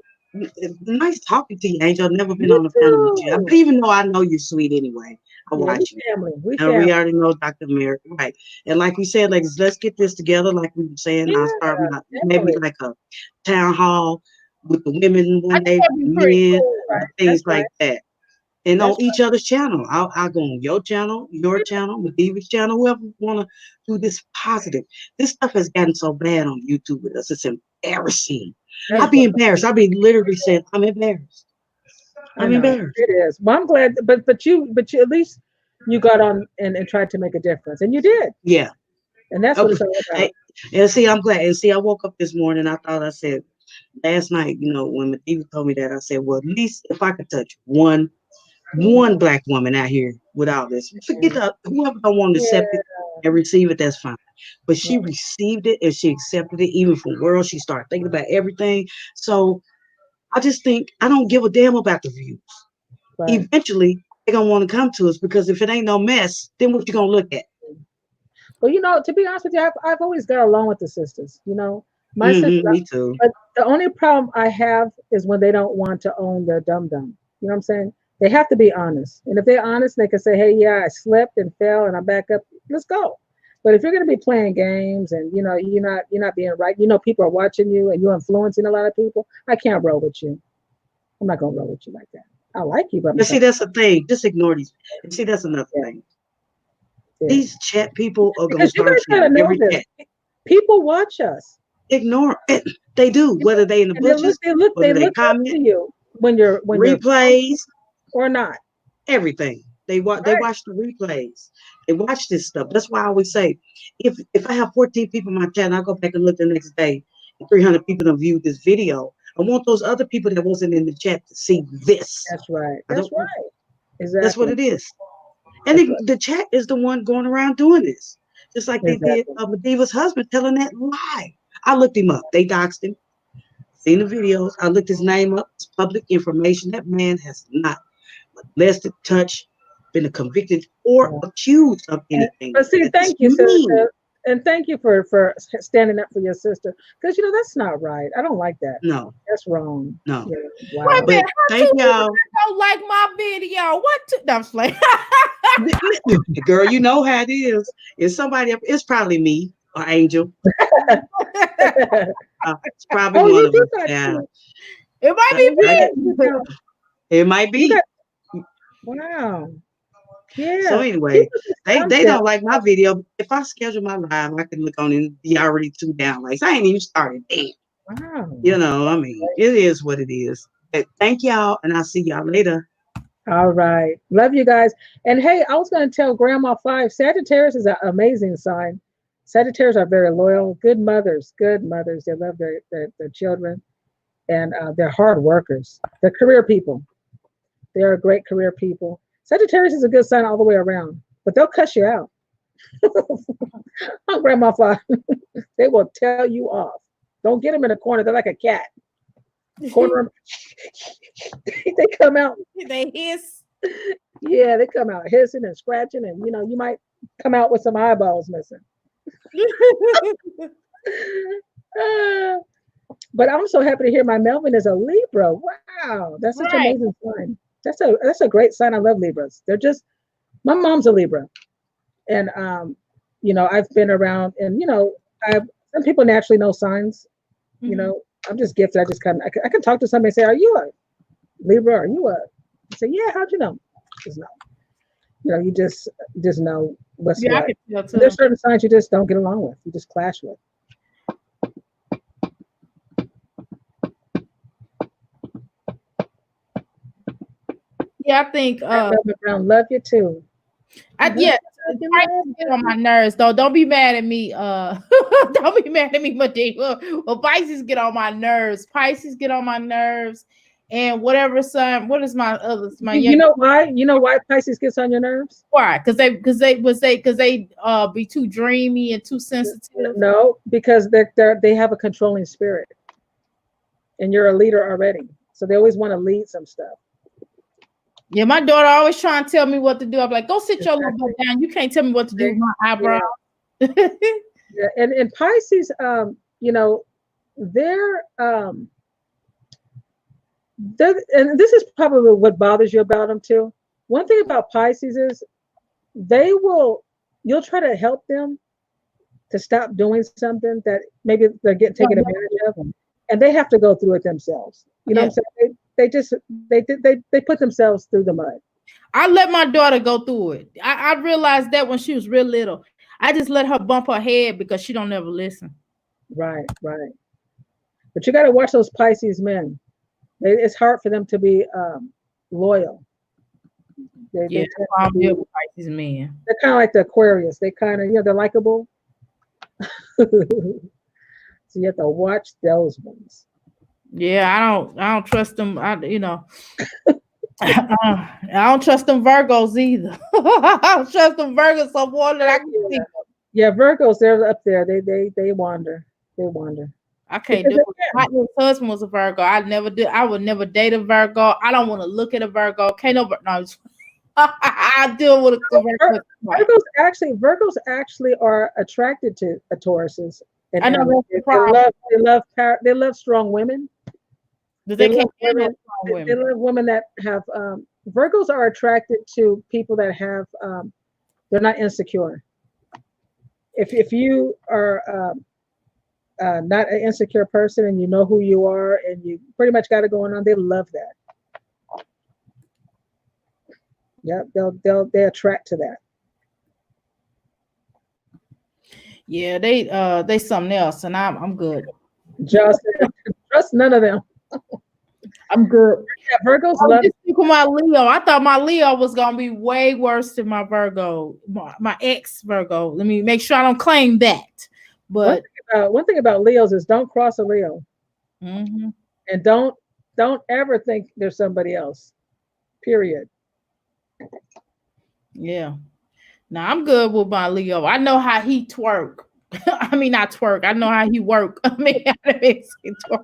Nice talking to you, Angel. I've never been on the phone with you. Even though I know you're sweet anyway. I watch you. We already know Dr. Merrick, right? And like we said, like let's get this together. Like we were saying, I'll start maybe like a town hall with the women one day, men, things like that, and on each other's channel. I'll go on your channel, Mediva's channel, whoever want to do this positive. This stuff has gotten so bad on YouTube with us. It's embarrassing. I'll be embarrassed. I'll be literally saying, I'm embarrassed. I'm embarrassed. It is. Well, I'm glad, but you at least you got on and tried to make a difference, and you did. Yeah. And that's what it's all about. And see, I'm glad. And see, I woke up this morning. I said last night, when Mediva told me that, I said, well, at least if I could touch one Black woman out here with all this, forget whoever don't want to accept it and receive it, that's fine. But she received it and she accepted it, even from world. She started thinking about everything. So I just think I don't give a damn about the views. Right. Eventually, they're gonna want to come to us because if it ain't no mess, then what you gonna look at? Well, to be honest with you, I've always got along with the sisters. My sisters. Me too. But the only problem I have is when they don't want to own their dum-dum. You know what I'm saying? They have to be honest, and if they're honest, they can say, "Hey, yeah, I slipped and fell, and I'm back up. Let's go." But if you're going to be playing games and you're not being right, people are watching you and you're influencing a lot of people, I can't roll with you. I'm not going to roll with you like that. I like you, but see, that's the thing. Just ignore these. See, that's another thing. Yeah. These chat people are going to start every chat. People watch us. Ignore it. They do, whether they in the bushes, they look comment to you when you're replays or not. Everything. They watch the replays. They watch this stuff. That's why I always say, if I have 14 people in my chat and I go back and look the next day, and 300 people have viewed this video, I want those other people that wasn't in the chat to see this. That's right. I That's don't- right. Exactly. That's what it is. And That's the chat is the one going around doing this. Just like they did Exactly. Mediva's husband telling that lie. I looked him up. They doxed him. Seen the videos. I looked his name up. It's public information. That man has not molested, touched, been convicted, or accused of anything. But see, That's thank you, mean. sister. And thank you for standing up for your sister. Because, that's not right. I don't like that. No, That's wrong. no. Yeah. Wait a Wow. minute, But thank y'all. don't like my video. What? No, I'm just like, Girl, you know how it is. It's somebody, it's probably me or Angel. It's probably Oh, one you of do us. got Yeah. two. it might be I- me. It might be. Wow. Yeah. So anyway, they concept. don't like my video. If I schedule my live, I can look on and be already 2 downloads. I ain't even started. Damn. Wow. I mean, it is what it is. But thank y'all, and I'll see y'all later. All right. Love you guys. And hey, I was going to tell Grandma 5, Sagittarius is an amazing sign. Sagittarius are very loyal, good mothers. They love their children, and they're hard workers. They're career people. They are great career people. Sagittarius is a good sign all the way around, but they'll cuss you out. On Grandma 5, they will tell you off. Don't get them in a corner. They're like a cat. Corner 'em. They come out. They hiss. Yeah, they come out hissing and scratching, and you might come out with some eyeballs missing. But I'm so happy to hear my Melvin is a Libra. Wow, that's such an Right. amazing sign. That's a great sign. I love Libras. They're just, my mom's a Libra, and I've been around, and some people naturally know signs. I'm just gifted. I can talk to somebody and say, "Are you a Libra? Are you a?" I say, "Yeah." How'd you know? Just know. You just know what's Yeah, I what. can tell too. There's certain signs you just don't get along with. You just clash with. Yeah, I think Love Brown, love you too. yeah, Pisces get on my nerves though. Don't be mad at me. Don't be mad at me, Medina. Well, Pisces get on my nerves. Pisces get on my nerves. And whatever sign, what is my other my You know why? You know why Pisces gets on your nerves? why? Because they be too dreamy and too sensitive. No, because they have a controlling spirit, and you're a leader already. So they always want to lead some stuff. Yeah, my daughter always trying to tell me what to do. I'm like, go sit your little butt down. You can't tell me what to do with my eyebrow. Yeah, and Pisces, and this is probably what bothers you about them too. One thing about Pisces is you'll try to help them to stop doing something that maybe they're getting taken advantage of, and they have to go through it themselves. You know what I'm saying? They put themselves through the mud. I let my daughter go through it. I realized that when she was real little. I just let her bump her head because she don't ever listen. Right. But you got to watch those Pisces men. It's hard for them to be loyal. I'm deal with Pisces men. They're kind of like the Aquarius. They kind of, they're likable. So you have to watch those ones. Yeah, I don't trust them. I don't trust them Virgos either. I don't trust them Virgos so more that I can see. Yeah, Virgos, they're up there. They wander. They wander. I can't do it. My husband was a Virgo. I would never date a Virgo. I don't want to look at a Virgo. Can't no. I deal with a Virgo. Virgos actually are attracted to Tauruses. And I know that's the problem. They love strong women. They can't love handle strong women. They love women that have Virgos are attracted to people that have they're not insecure. If you are not an insecure person and you know who you are and you pretty much got it going on, they love that. Yeah, they attract to that. Yeah, they something else, and I'm good. Just trust none of them. I'm good. Yeah, Virgos love. Just think Look at my Leo. I thought my Leo was gonna be way worse than my Virgo, my ex Virgo. Let me make sure I don't claim that. But One thing about Leos is don't cross a Leo, mhm. and don't ever think there's somebody else. Period. Yeah. Now I'm good with my Leo. I know how he twerk. I mean, not twerk. I know how he work. I mean, how to make it twerk.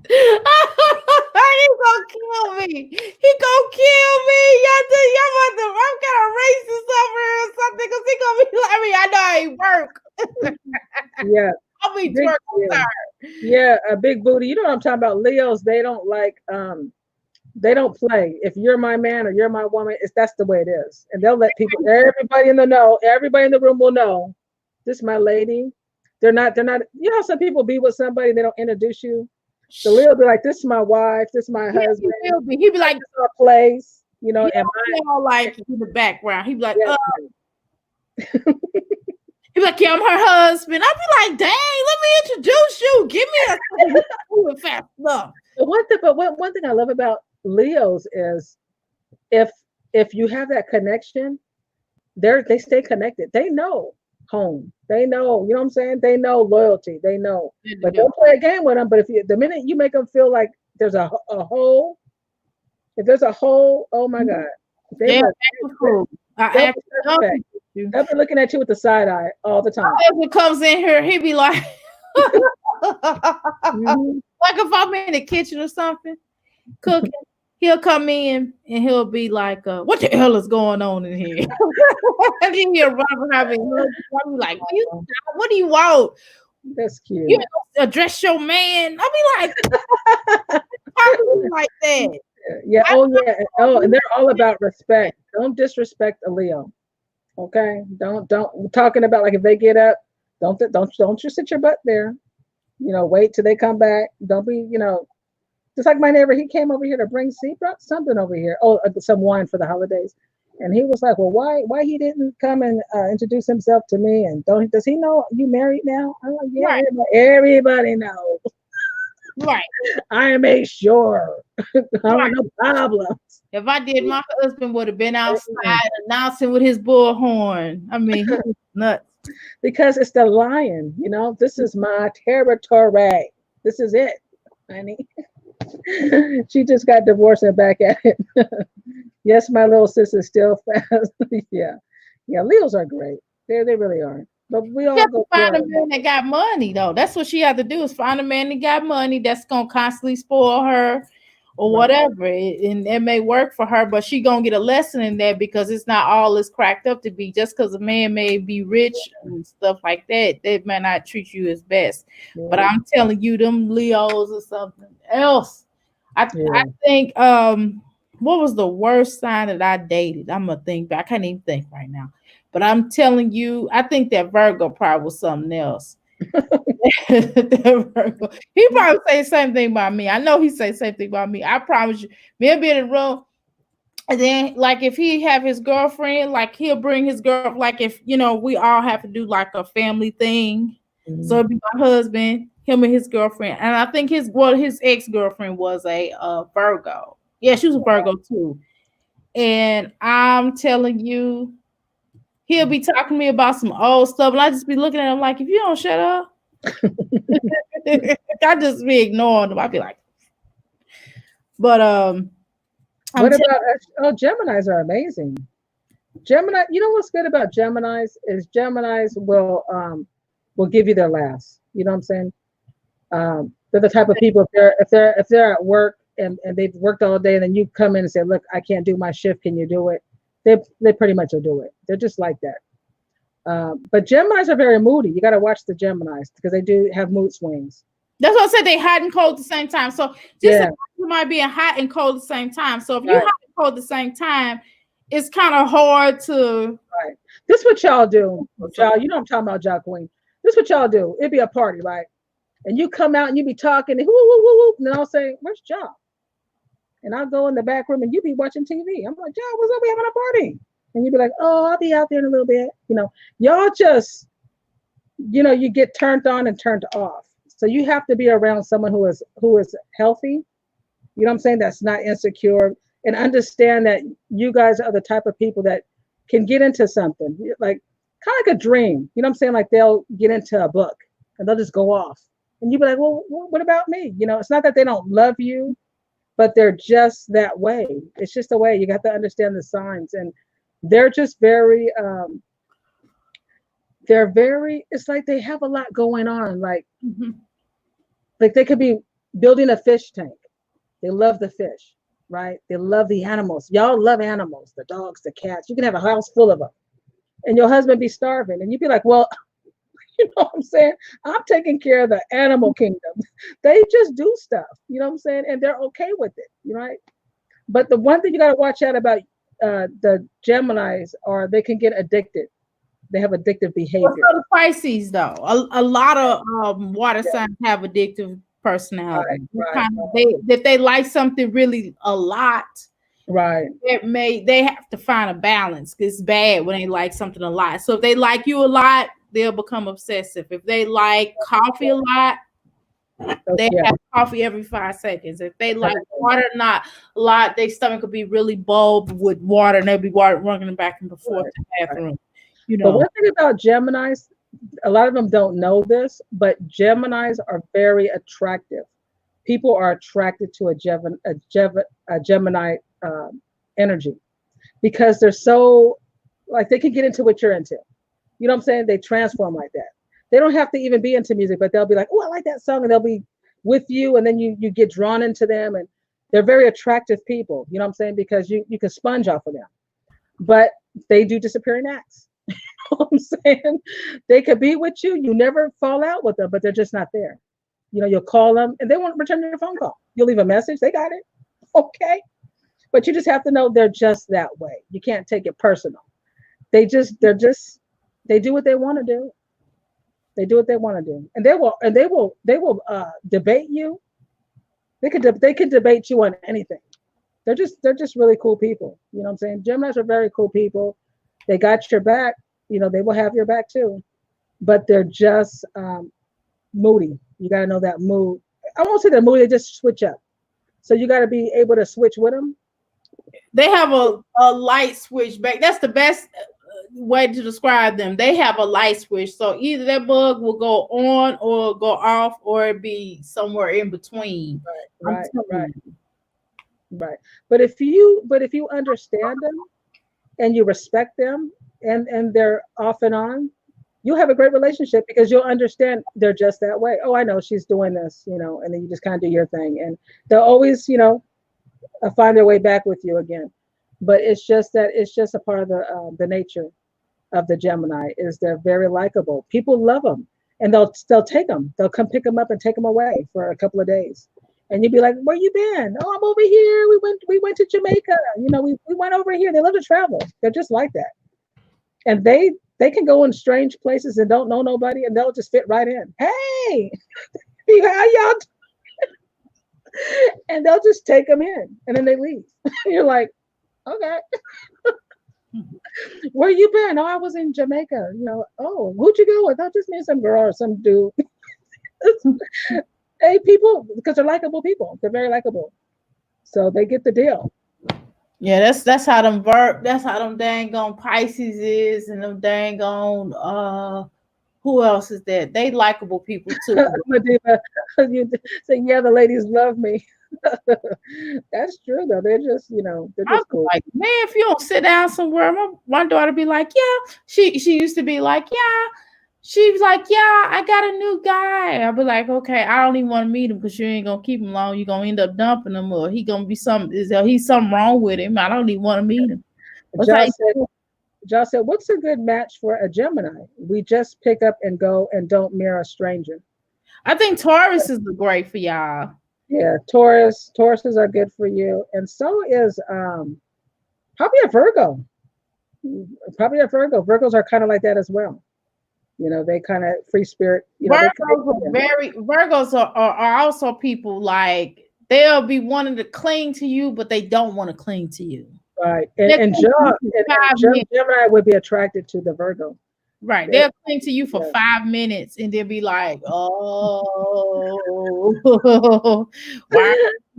He gonna kill me. He gonna kill me. Y'all want to, I'm kind of racist over here or something because he gonna be like, I mean, I know how he work. Yeah. I'll be Big, twerking. yeah. Yeah, a big booty. You know what I'm talking about? Leos, they don't like they don't play. If you're my man or you're my woman, that's the way it is. And they'll let people, everybody in the know, everybody in the room will know. This is my lady. They're not, you know how some people be with somebody, they don't introduce you. So Leo be like, this is my wife, this is my husband. He'll be like, this is our place, you know, and all like in the background. He'd be like, yeah. He'd be like, yeah, I'm her husband. I'd be like, dang, let me introduce you. Give me a fast stuff. One thing I love about Leos is if you have that connection, they stay connected. They know home. They know, you know what I'm saying? They know loyalty. They know. But don't play a game with them. But the minute you make them feel like there's a hole, if there's a hole, oh my God. They'll be looking at you with the side eye all the time. If it comes in here, he'd be like, like if I'm in the kitchen or something, cooking, he'll come in and he'll be like, what the hell is going on in here? And then he'll run behind me. I'll be like, what do you want? That's cute. You address your man. I'll be like, how do you like that? Yeah. Oh, yeah. Oh, and they're all about respect. Don't disrespect a Leo. Okay. Don't talking about like if they get up, don't you sit your butt there. You know, wait till they come back. Don't be, you know, just like my neighbor, he came over here to he brought something over here. Oh, some wine for the holidays. And he was like, well, why he didn't come and introduce himself to me? And does he know you married now? I'm like, yeah, right. Everybody knows. Right. I made sure. I don't no problems. If I did, my husband would have been outside announcing with his bullhorn. I mean, he was nuts. Because it's the lion, you know, this is my territory. This is it, honey. She just got divorced and back at it. Yes, my little sister's still fast. Yeah. Leos are great. They really are. But we all have to find a man that got money, though. That's what she had to do, is find a man that got money that's gonna constantly spoil her or whatever. And it may work for her, but she gonna get a lesson in that, because it's not all it's cracked up to be. Just because a man may be rich and stuff like that, they may not treat you as best. Yeah. But I'm telling you, them Leos or something else. I think what was the worst sign that I dated? I'm gonna think, but I can't even think right now. But I'm telling you, I think that Virgo probably was something else. Virgo. He probably say the same thing about me. I know he say the same thing about me. I promise you. Me be in the room, and then like if he have his girlfriend, like he'll bring his girl. Like if you know we all have to do like a family thing, so it'd be my husband, him and his girlfriend, and I think his ex-girlfriend was a Virgo. Yeah, she was a Virgo too. And I'm telling you, he'll be talking to me about some old stuff, and I just be looking at him like, if you don't shut up, I just be ignoring him. I'd be like, but what about Geminis are amazing. Gemini, you know what's good about Geminis is Geminis will give you their last. You know what I'm saying? They're the type of people, if they're at work and they've worked all day, and then you come in and say, look, I can't do my shift, can you do it? They pretty much will do it. They're just like that. But Geminis are very moody. You got to watch the Geminis because they do have mood swings. That's what I said. They hot and cold at the same time. So just you might be hot and cold at the same time. So if you're hot and cold at the same time, it's kind of hard to. Right. This is what y'all do. Y'all, you know I'm talking about, y'all queen. This is what y'all do. It'd be a party, right? And you come out and you be talking and and then I'll say, where's Ja? And I'll go in the back room and you be watching TV. I'm like, Ja, what's up? We having a party. And you'd be like, oh, I'll be out there in a little bit. You know, y'all just, you get turned on and turned off. So you have to be around someone who is healthy You know what I'm saying? That's not insecure, and understand that you guys are the type of people that can get into something like kind of like a dream. You know what I'm saying? Like they'll get into a book and they'll just go off, and you be like, well, what about me? You know, it's not that they don't love you, but they're just that way. It's just the way. You got to understand the signs, and they're just very it's like they have a lot going on. Like they could be building a fish tank. They love the fish, right? They love the animals. Y'all love animals, the dogs, the cats. You can have a house full of them, and your husband be starving, and you'd be like, well, you know what I'm saying? I'm taking care of the animal kingdom. They just do stuff, you know what I'm saying? And they're okay with it, right? But the one thing you got to watch out about the Geminis are they can get addicted. They have addictive behavior. What's the Pisces though? A lot of water signs have addictive personality. Right. If they like something really a lot, Right. They have to find a balance. It's bad when they like something a lot. So if they like you a lot, they'll become obsessive. If they like coffee a lot, they have coffee every 5 seconds. If they like water not a lot, their stomach could be really bulb with water, and they'll be running back and forth to the bathroom. You know. But one thing about Geminis, a lot of them don't know this, but Geminis are very attractive. People are attracted to a Gemini energy because they're so like they can get into what you're into. You know what I'm saying? They transform like that. They don't have to even be into music, but they'll be like, oh, I like that song, and they'll be with you, and then you get drawn into them, and they're very attractive people. You know what I'm saying? Because you can sponge off of them, but they do disappearing acts. You know what I'm saying? They could be with you. You never fall out with them, but they're just not there. You know, you'll call them and they won't return your phone call. You'll leave a message. They got it. Okay. But you just have to know they're just that way. You can't take it personal. They do what they want to do. They do what they want to do. And they will debate you. They could debate you on anything. They're just really cool people. You know what I'm saying? Geminis are very cool people. They got your back. You know, they will have your back too. But they're just moody. You got to know that mood. I won't say they're moody. They just switch up. So you got to be able to switch with them. They have a light switch back. That's the best way to describe them. They have a light switch. So either that bug will go on or go off, or it be somewhere in between. Right. But if you understand them and you respect them and they're off and on, you'll have a great relationship because you'll understand they're just that way. Oh, I know she's doing this, you know, and then you just kind of do your thing, and they'll always, you know, find their way back with you again. But it's just a part of the nature of the Gemini is they're very likable. People love them, and they'll take them. They'll come pick them up and take them away for a couple of days, and you'll be like, "Where you been?" "Oh, I'm over here. We went to Jamaica. You know, we went over here." They love to travel. They're just like that, and they can go in strange places and don't know nobody, and they'll just fit right in. Hey, how y'all? And they'll just take them in, and then they leave. You're like, okay. Where you been? "Oh, I was in Jamaica." You know, "Oh, who'd you go with?" "Oh, just me and some girl or some dude." Hey, people, because they're likable people. They're very likable, so they get the deal. Yeah, that's how them dang on Pisces is, and them dang on who else is that? They likable people too. Medina, you say, yeah, the ladies love me. That's true though. They're just, you know, they're just cool. Like, man, if you don't sit down somewhere, my daughter be like, yeah. She used to be like, yeah. She was like, yeah, I got a new guy. I'll be like, okay, I don't even want to meet him because you ain't gonna keep him long. You're gonna end up dumping him, or he's something wrong with him. I don't even want to meet him. Josh said, what's a good match for a Gemini? We just pick up and go and don't mirror a stranger. I think Taurus is great for y'all. Yeah, Tauruses are good for you. And so is probably a Virgo. Virgos are kind of like that as well. You know, they kind of free spirit. You know, Virgos are also people like they'll be wanting to cling to you, but they don't want to cling to you. Right. And Gemini would be attracted to the Virgo. Right. They'll cling to you for 5 minutes and they'll be like, oh,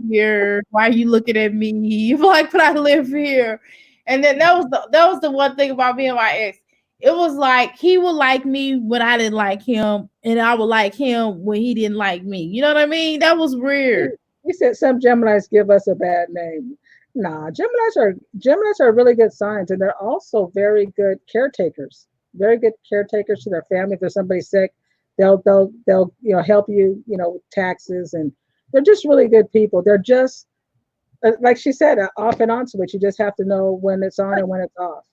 here? Why are you looking at me? You like, but I live here. And then that was the one thing about me and my ex. It was like he would like me when I didn't like him, and I would like him when he didn't like me. You know what I mean? That was weird. He said some Geminis give us a bad name. Nah, Geminis are really good signs, and they're also very good caretakers. Very good caretakers to their family. If there's somebody sick, they'll help you, with taxes, and they're just really good people. They're just like she said, off and on switch. You just have to know when it's on and when it's off.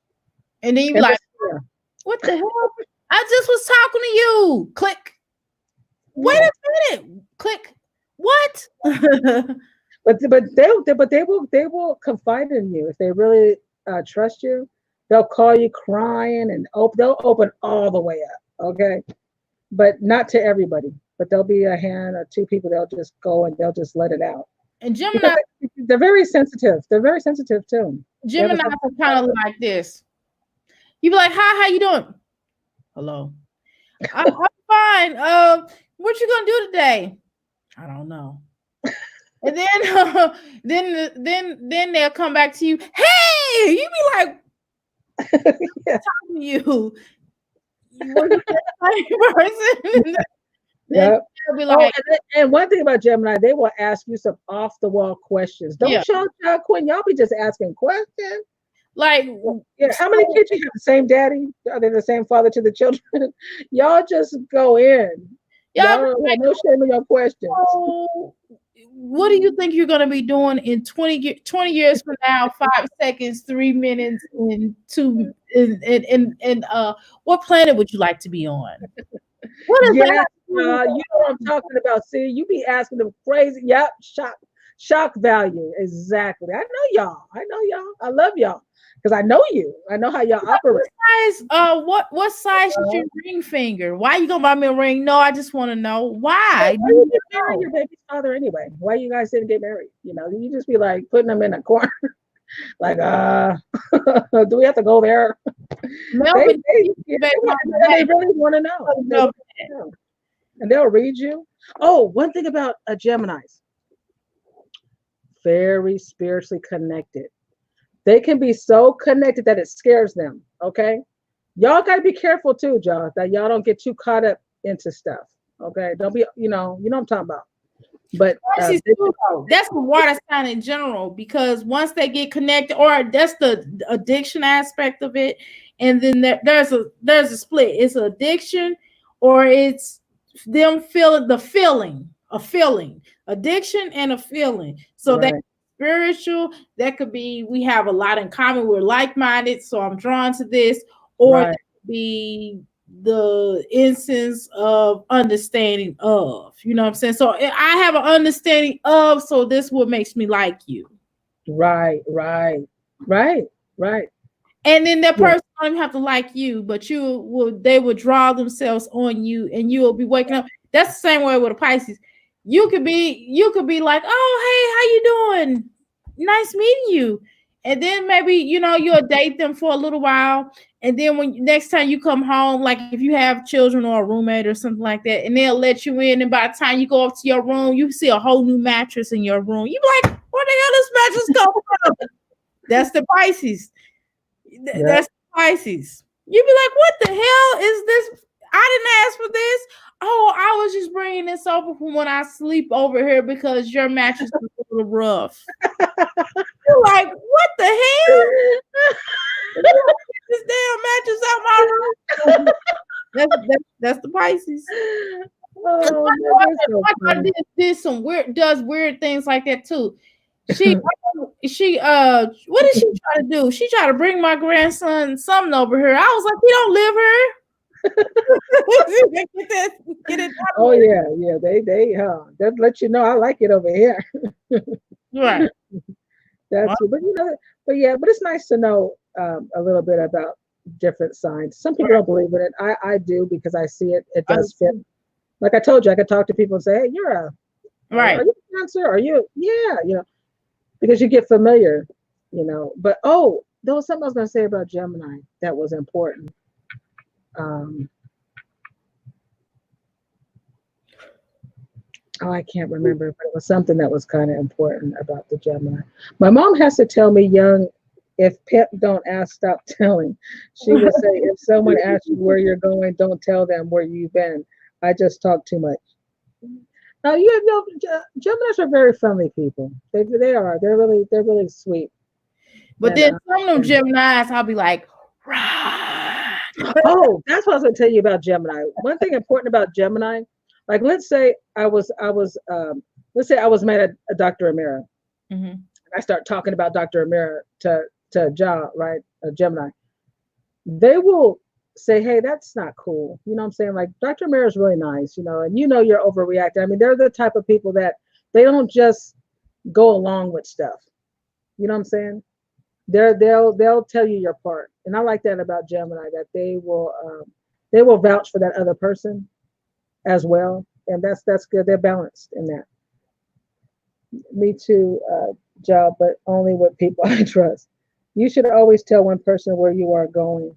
And then you be And like, yeah. what the hell? I just was talking to you. Click. Wait a minute. Click. What? But they will confide in you if they really trust you. They'll call you crying and they'll open all the way up. Okay, but not to everybody. But there'll be a hand or two people. They'll just go and they'll just let it out. And Gemini, they're very sensitive. They're very sensitive too. Gemini are kind of like this. You be like, "Hi, how you doing?" Hello. I'm fine. What you gonna do today? I don't know. And then they'll come back to you. Hey, you be like, yeah. talking to you. Were you the same person? Yeah. They'll be like, and one thing about Gemini, they will ask you some off the wall questions. Don't y'all, Quinn, y'all be just asking questions. Like, how many kids you have? The same daddy? Are they the same father to the children? Y'all just go in. Y'all like, no shame in your questions. So, what do you think you're going to be doing in 20 years from now, 5 seconds, 3 minutes, and 2 and what planet would you like to be on? What is that? You know what I'm talking about. See, you be asking them crazy. Yep, shock value. Exactly. I know y'all. I love y'all. Because I know you. I know how y'all operate. What size is your ring finger? Why you gonna buy me a ring? No, I just want to know why. Why you get married your baby's father anyway? Why you guys didn't get married? You just be like putting them in a corner. Like, do we have to go there? They really want to know. And they'll read you. Oh, one thing about Geminis. Very spiritually connected. They can be so connected that it scares them. Okay, y'all got to be careful too, y'all, that y'all don't get too caught up into stuff. Okay, don't be, you know what I'm talking about. But that's the water sign in general, because once they get connected, or that's the addiction aspect of it, and then there's a split. It's an addiction, or it's them feeling a feeling, addiction and a feeling. So right. that spiritual, that could be we have a lot in common, we're like-minded, so I'm drawn to this, or right. it could be the instance of understanding of, you know what I'm saying? So I have an understanding of, so this what makes me like you. Right. And then that person don't even have to like you, but they will draw themselves on you, and you will be waking up. That's the same way with a Pisces. You could be like, oh, hey, how you doing? Nice meeting you. And then maybe, you'll date them for a little while. And then when next time you come home, like if you have children or a roommate or something like that, and they'll let you in. And by the time you go up to your room, you see a whole new mattress in your room. You be like, where the hell this mattress come from? That's the Pisces. That's the Pisces. You be like, what the hell is this? I didn't ask for this. Oh, I was just bringing this over from when I sleep over here because your mattress is a little rough. You're like, what the hell? This damn mattress out my room. That's the Pisces. Oh, does weird things like that too. She what did she try to do? She tried to bring my grandson something over here. I was like, he don't live here. Get it oh yeah. They let you know I like it over here. Right. That's but it's nice to know a little bit about different signs. Some people don't believe in it. I do, because I see it. It does fit. Like I told you, I could talk to people and say, hey, you're a right. Are you a Cancer? Are you? Yeah, because you get familiar, But there was something I was going to say about Gemini that was important. Oh, I can't remember, but it was something that was kind of important about the Gemini. My mom has to tell me young, if Pip don't ask, stop telling. She would say, if someone asks you where you're going, don't tell them where you've been. I just talk too much. Now you know, Geminis are very friendly people. They are. They're really sweet. But And, then some of them Geminis, I'll be like, rah. oh, that's what I was going to tell you about Gemini. One thing important about Gemini, like let's say I was mad at Dr. Amira. Mhm. I start talking about Dr. Amira to Ja, right? Gemini. They will say, hey, that's not cool. You know what I'm saying? Like Dr. Amira is really nice, you know, and you know you're overreacting. I mean, they're the type of people that they don't just go along with stuff. You know what I'm saying? They'll tell you your part. And I like that about Gemini, that they will vouch for that other person as well. And that's good. They're balanced in that. Me too, Job, but only with people I trust. You should always tell one person where you are going.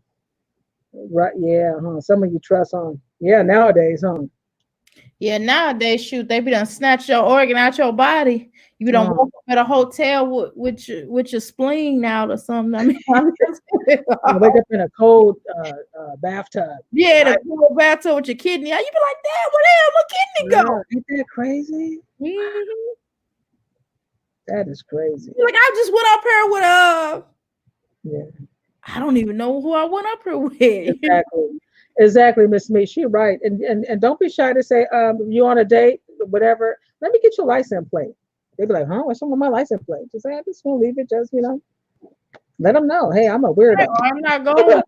Right? Yeah, huh? Some of you trust on. Yeah, nowadays, huh? Yeah, nowadays, shoot, they be done snatch your organ out your body. You don't walk up at a hotel with your spleen out or something. I mean, You wake up in a cold bathtub. yeah, the cool bathtub with your kidney. You be like, damn, where the hell my kidney go? Ain't that crazy? Mhm. That is crazy. Like I just went up here with Yeah, I don't even know who I went up here with. exactly, Miss Me. She right. And don't be shy to say, you on a date, whatever. Let me get your license plate. They be like, huh? What's wrong with my license plate? Just say, I just want to leave it. Just let them know. Hey, I'm a weirdo. I'm not going.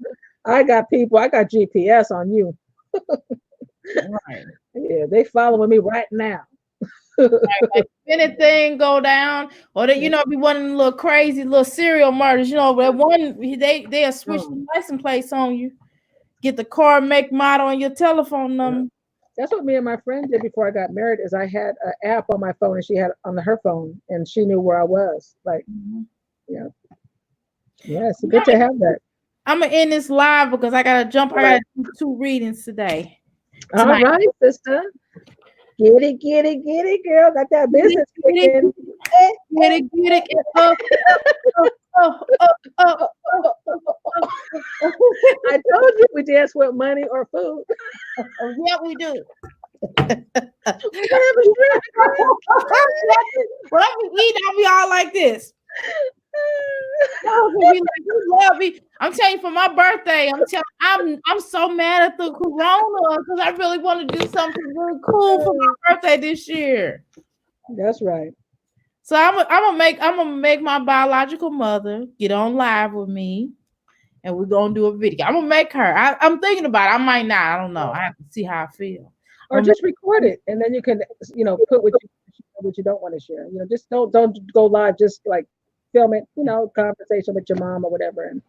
I got people. I got GPS on you. Right. Yeah, they following me right now. Like, if anything go down, or that be one of them little crazy little serial murders, that one they'll switch the license plates on you, get the car make model and your telephone number. That's what me and my friend did before I got married. Is I had an app on my phone and she had on her phone, and she knew where I was. Like, yeah, it's good to have that. I'm gonna end this live because I gotta jump. I gotta do 2 readings today. All right, sister. Get it, girl. Got that business kicking. Get it. I told you we dance with money or food. Yeah, we do. When I be eating, I'll be all like this. You love me. I'm telling you, for my birthday, I'm so mad at the corona because I really want to do something really cool for my birthday this year. That's right. So I'm gonna make my biological mother get on live with me, and we're gonna do a video. I'm gonna make her. I'm thinking about it. I might not. I don't know. I have to see how I feel. Or just record it, and then you can, put what you don't want to share. Just don't go live. Just like film it. Conversation with your mom or whatever, and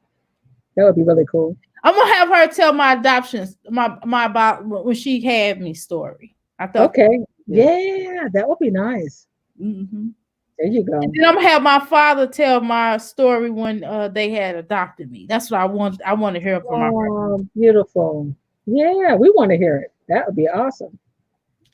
that would be really cool. I'm gonna have her tell my adoptions, my about when she had me story. I thought. Okay. Yeah, that would be nice. Mm-hmm. There you go. And then I'm gonna have my father tell my story when they had adopted me. That's what I want. I want to hear from my birthday. Beautiful. Yeah, we want to hear it. That would be awesome.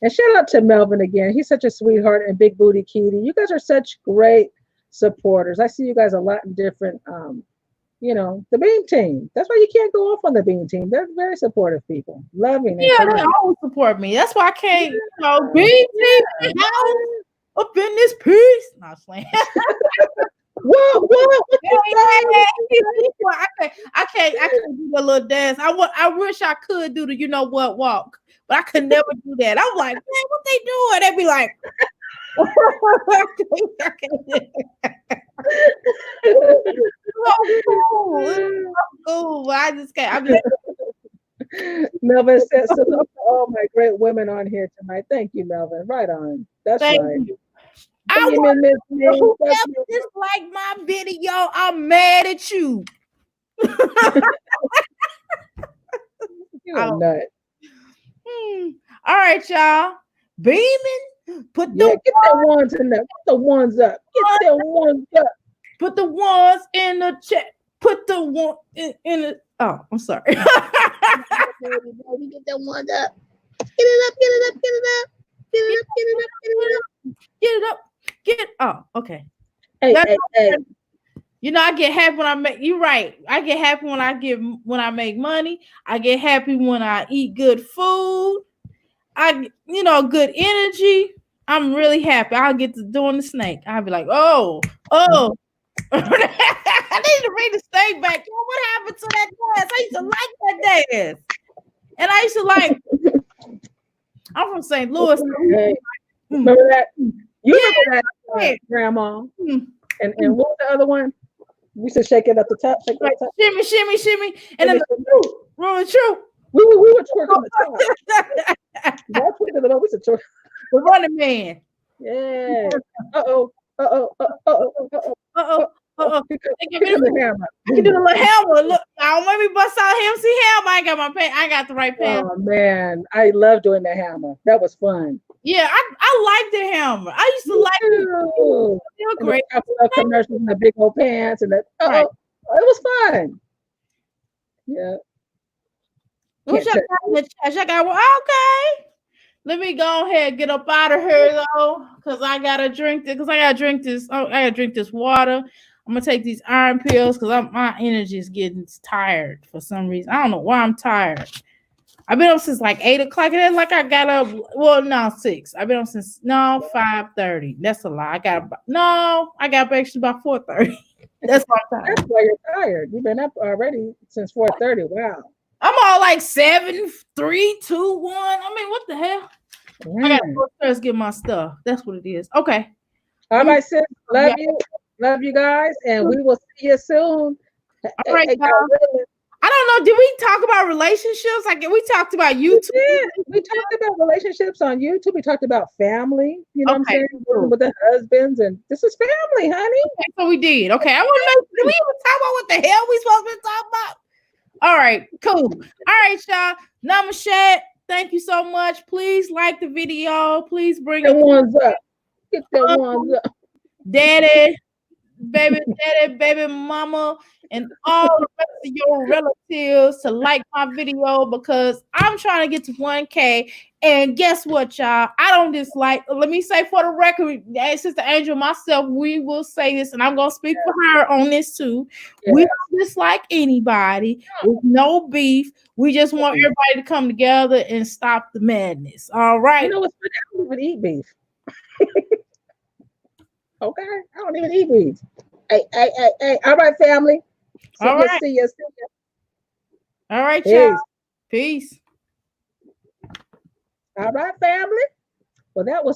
And shout out to Melvin again. He's such a sweetheart, and Big Booty Kitty. You guys are such great supporters. I see you guys a lot in different, the Beam Team. That's why you can't go off on the Beam Team. They're very supportive people. Loving it. Yeah, they always support me. That's why I can't, Beam Team up in this piece. Not playing. Whoa! I can't do the little dance. I wish I could do the walk, but I could never do that. I'm like, man, what they doing? They'd be like, cool. I just can't. Melvin says salute to all my great women on here tonight. Thank you, Melvin. Right on. That's right. You. Whoever dislike my video, I'm mad at you. You're a nut. All right, y'all. Beaming. Get the ones in there. Put the ones up. Get the ones up. Put the ones in the chat. Put the one in the. Oh, I'm sorry. Get the ones up. Get it up. Get it up, get it up, get it up. Get it up. Get it. Oh, okay. Hey, That's hey, hey. You know, I get happy when I make. You're right. I get happy when I make money. I get happy when I eat good food. Good energy. I'm really happy. I'll get to doing the snake. I'll be like, oh. I need to bring the snake back. Yo, what happened to that dance? I used to like that dance. And I used to like, I'm from St. Louis. Hey, remember that? You remember that, Grandma? And what was the other one? We used to shake it at the top, shake it at the top. Shimmy, shimmy, shimmy. And then the truth. We were twerking the top. That's what we used to twerk. The Running Man. Yeah. Uh-oh. They give me the hammer. I can do the little hammer. Look, I don't let me bust out MC hammer. I ain't got my pen. I got the right pen. Oh man, I love doing the hammer. That was fun. Yeah, I like the hammer. I used to like it. They were great. A couple of commercials and the big old pants and that. Right. It was fun. Yeah. What y'all got in the chat? Y'all got okay. Let me go ahead and get up out of here though, because I gotta drink this. I gotta drink this water. I'm gonna take these iron pills because my energy is getting tired for some reason. I don't know why I'm tired. I've been up since like 8 o'clock. And then like I got up. Well, no, 6. I've been up since 5:30. That's a lie. I got up actually about 4:30. That's why I'm tired. That's why you're tired. You've been up already since 4:30. Wow. I'm all like 7, 3, 2, 1. I mean, what the hell? I gotta go upstairs get my stuff. That's what it is. Okay. All right, sis. Love you guys, and we will see you soon. All right, y'all. I don't know. Did we talk about relationships? Like we talked about YouTube. We talked about relationships on YouTube. We talked about family. You know what I'm saying? With the husbands, and this is family, honey. Okay, so we did. Okay, I want to know. Did we even talk about what the hell we supposed to be talking about? All right, cool. All right, y'all. Namaste. Thank you so much. Please like the video. Please bring the ones up. Get the ones up. Daddy, baby mama, and all the rest of your relatives to like my video because I'm trying to get to 1K. And guess what, y'all? I don't dislike. Let me say for the record, Sister Angel, myself, we will say this, and I'm gonna speak for her on this too. Yeah. We don't dislike anybody. There's no beef. We just want everybody to come together and stop the madness. All right. You know what's funny? I don't even eat beef. Okay, I don't even eat beef. Hey. All right, family. See you. All right, y'all. Peace. All right, family. Well, that was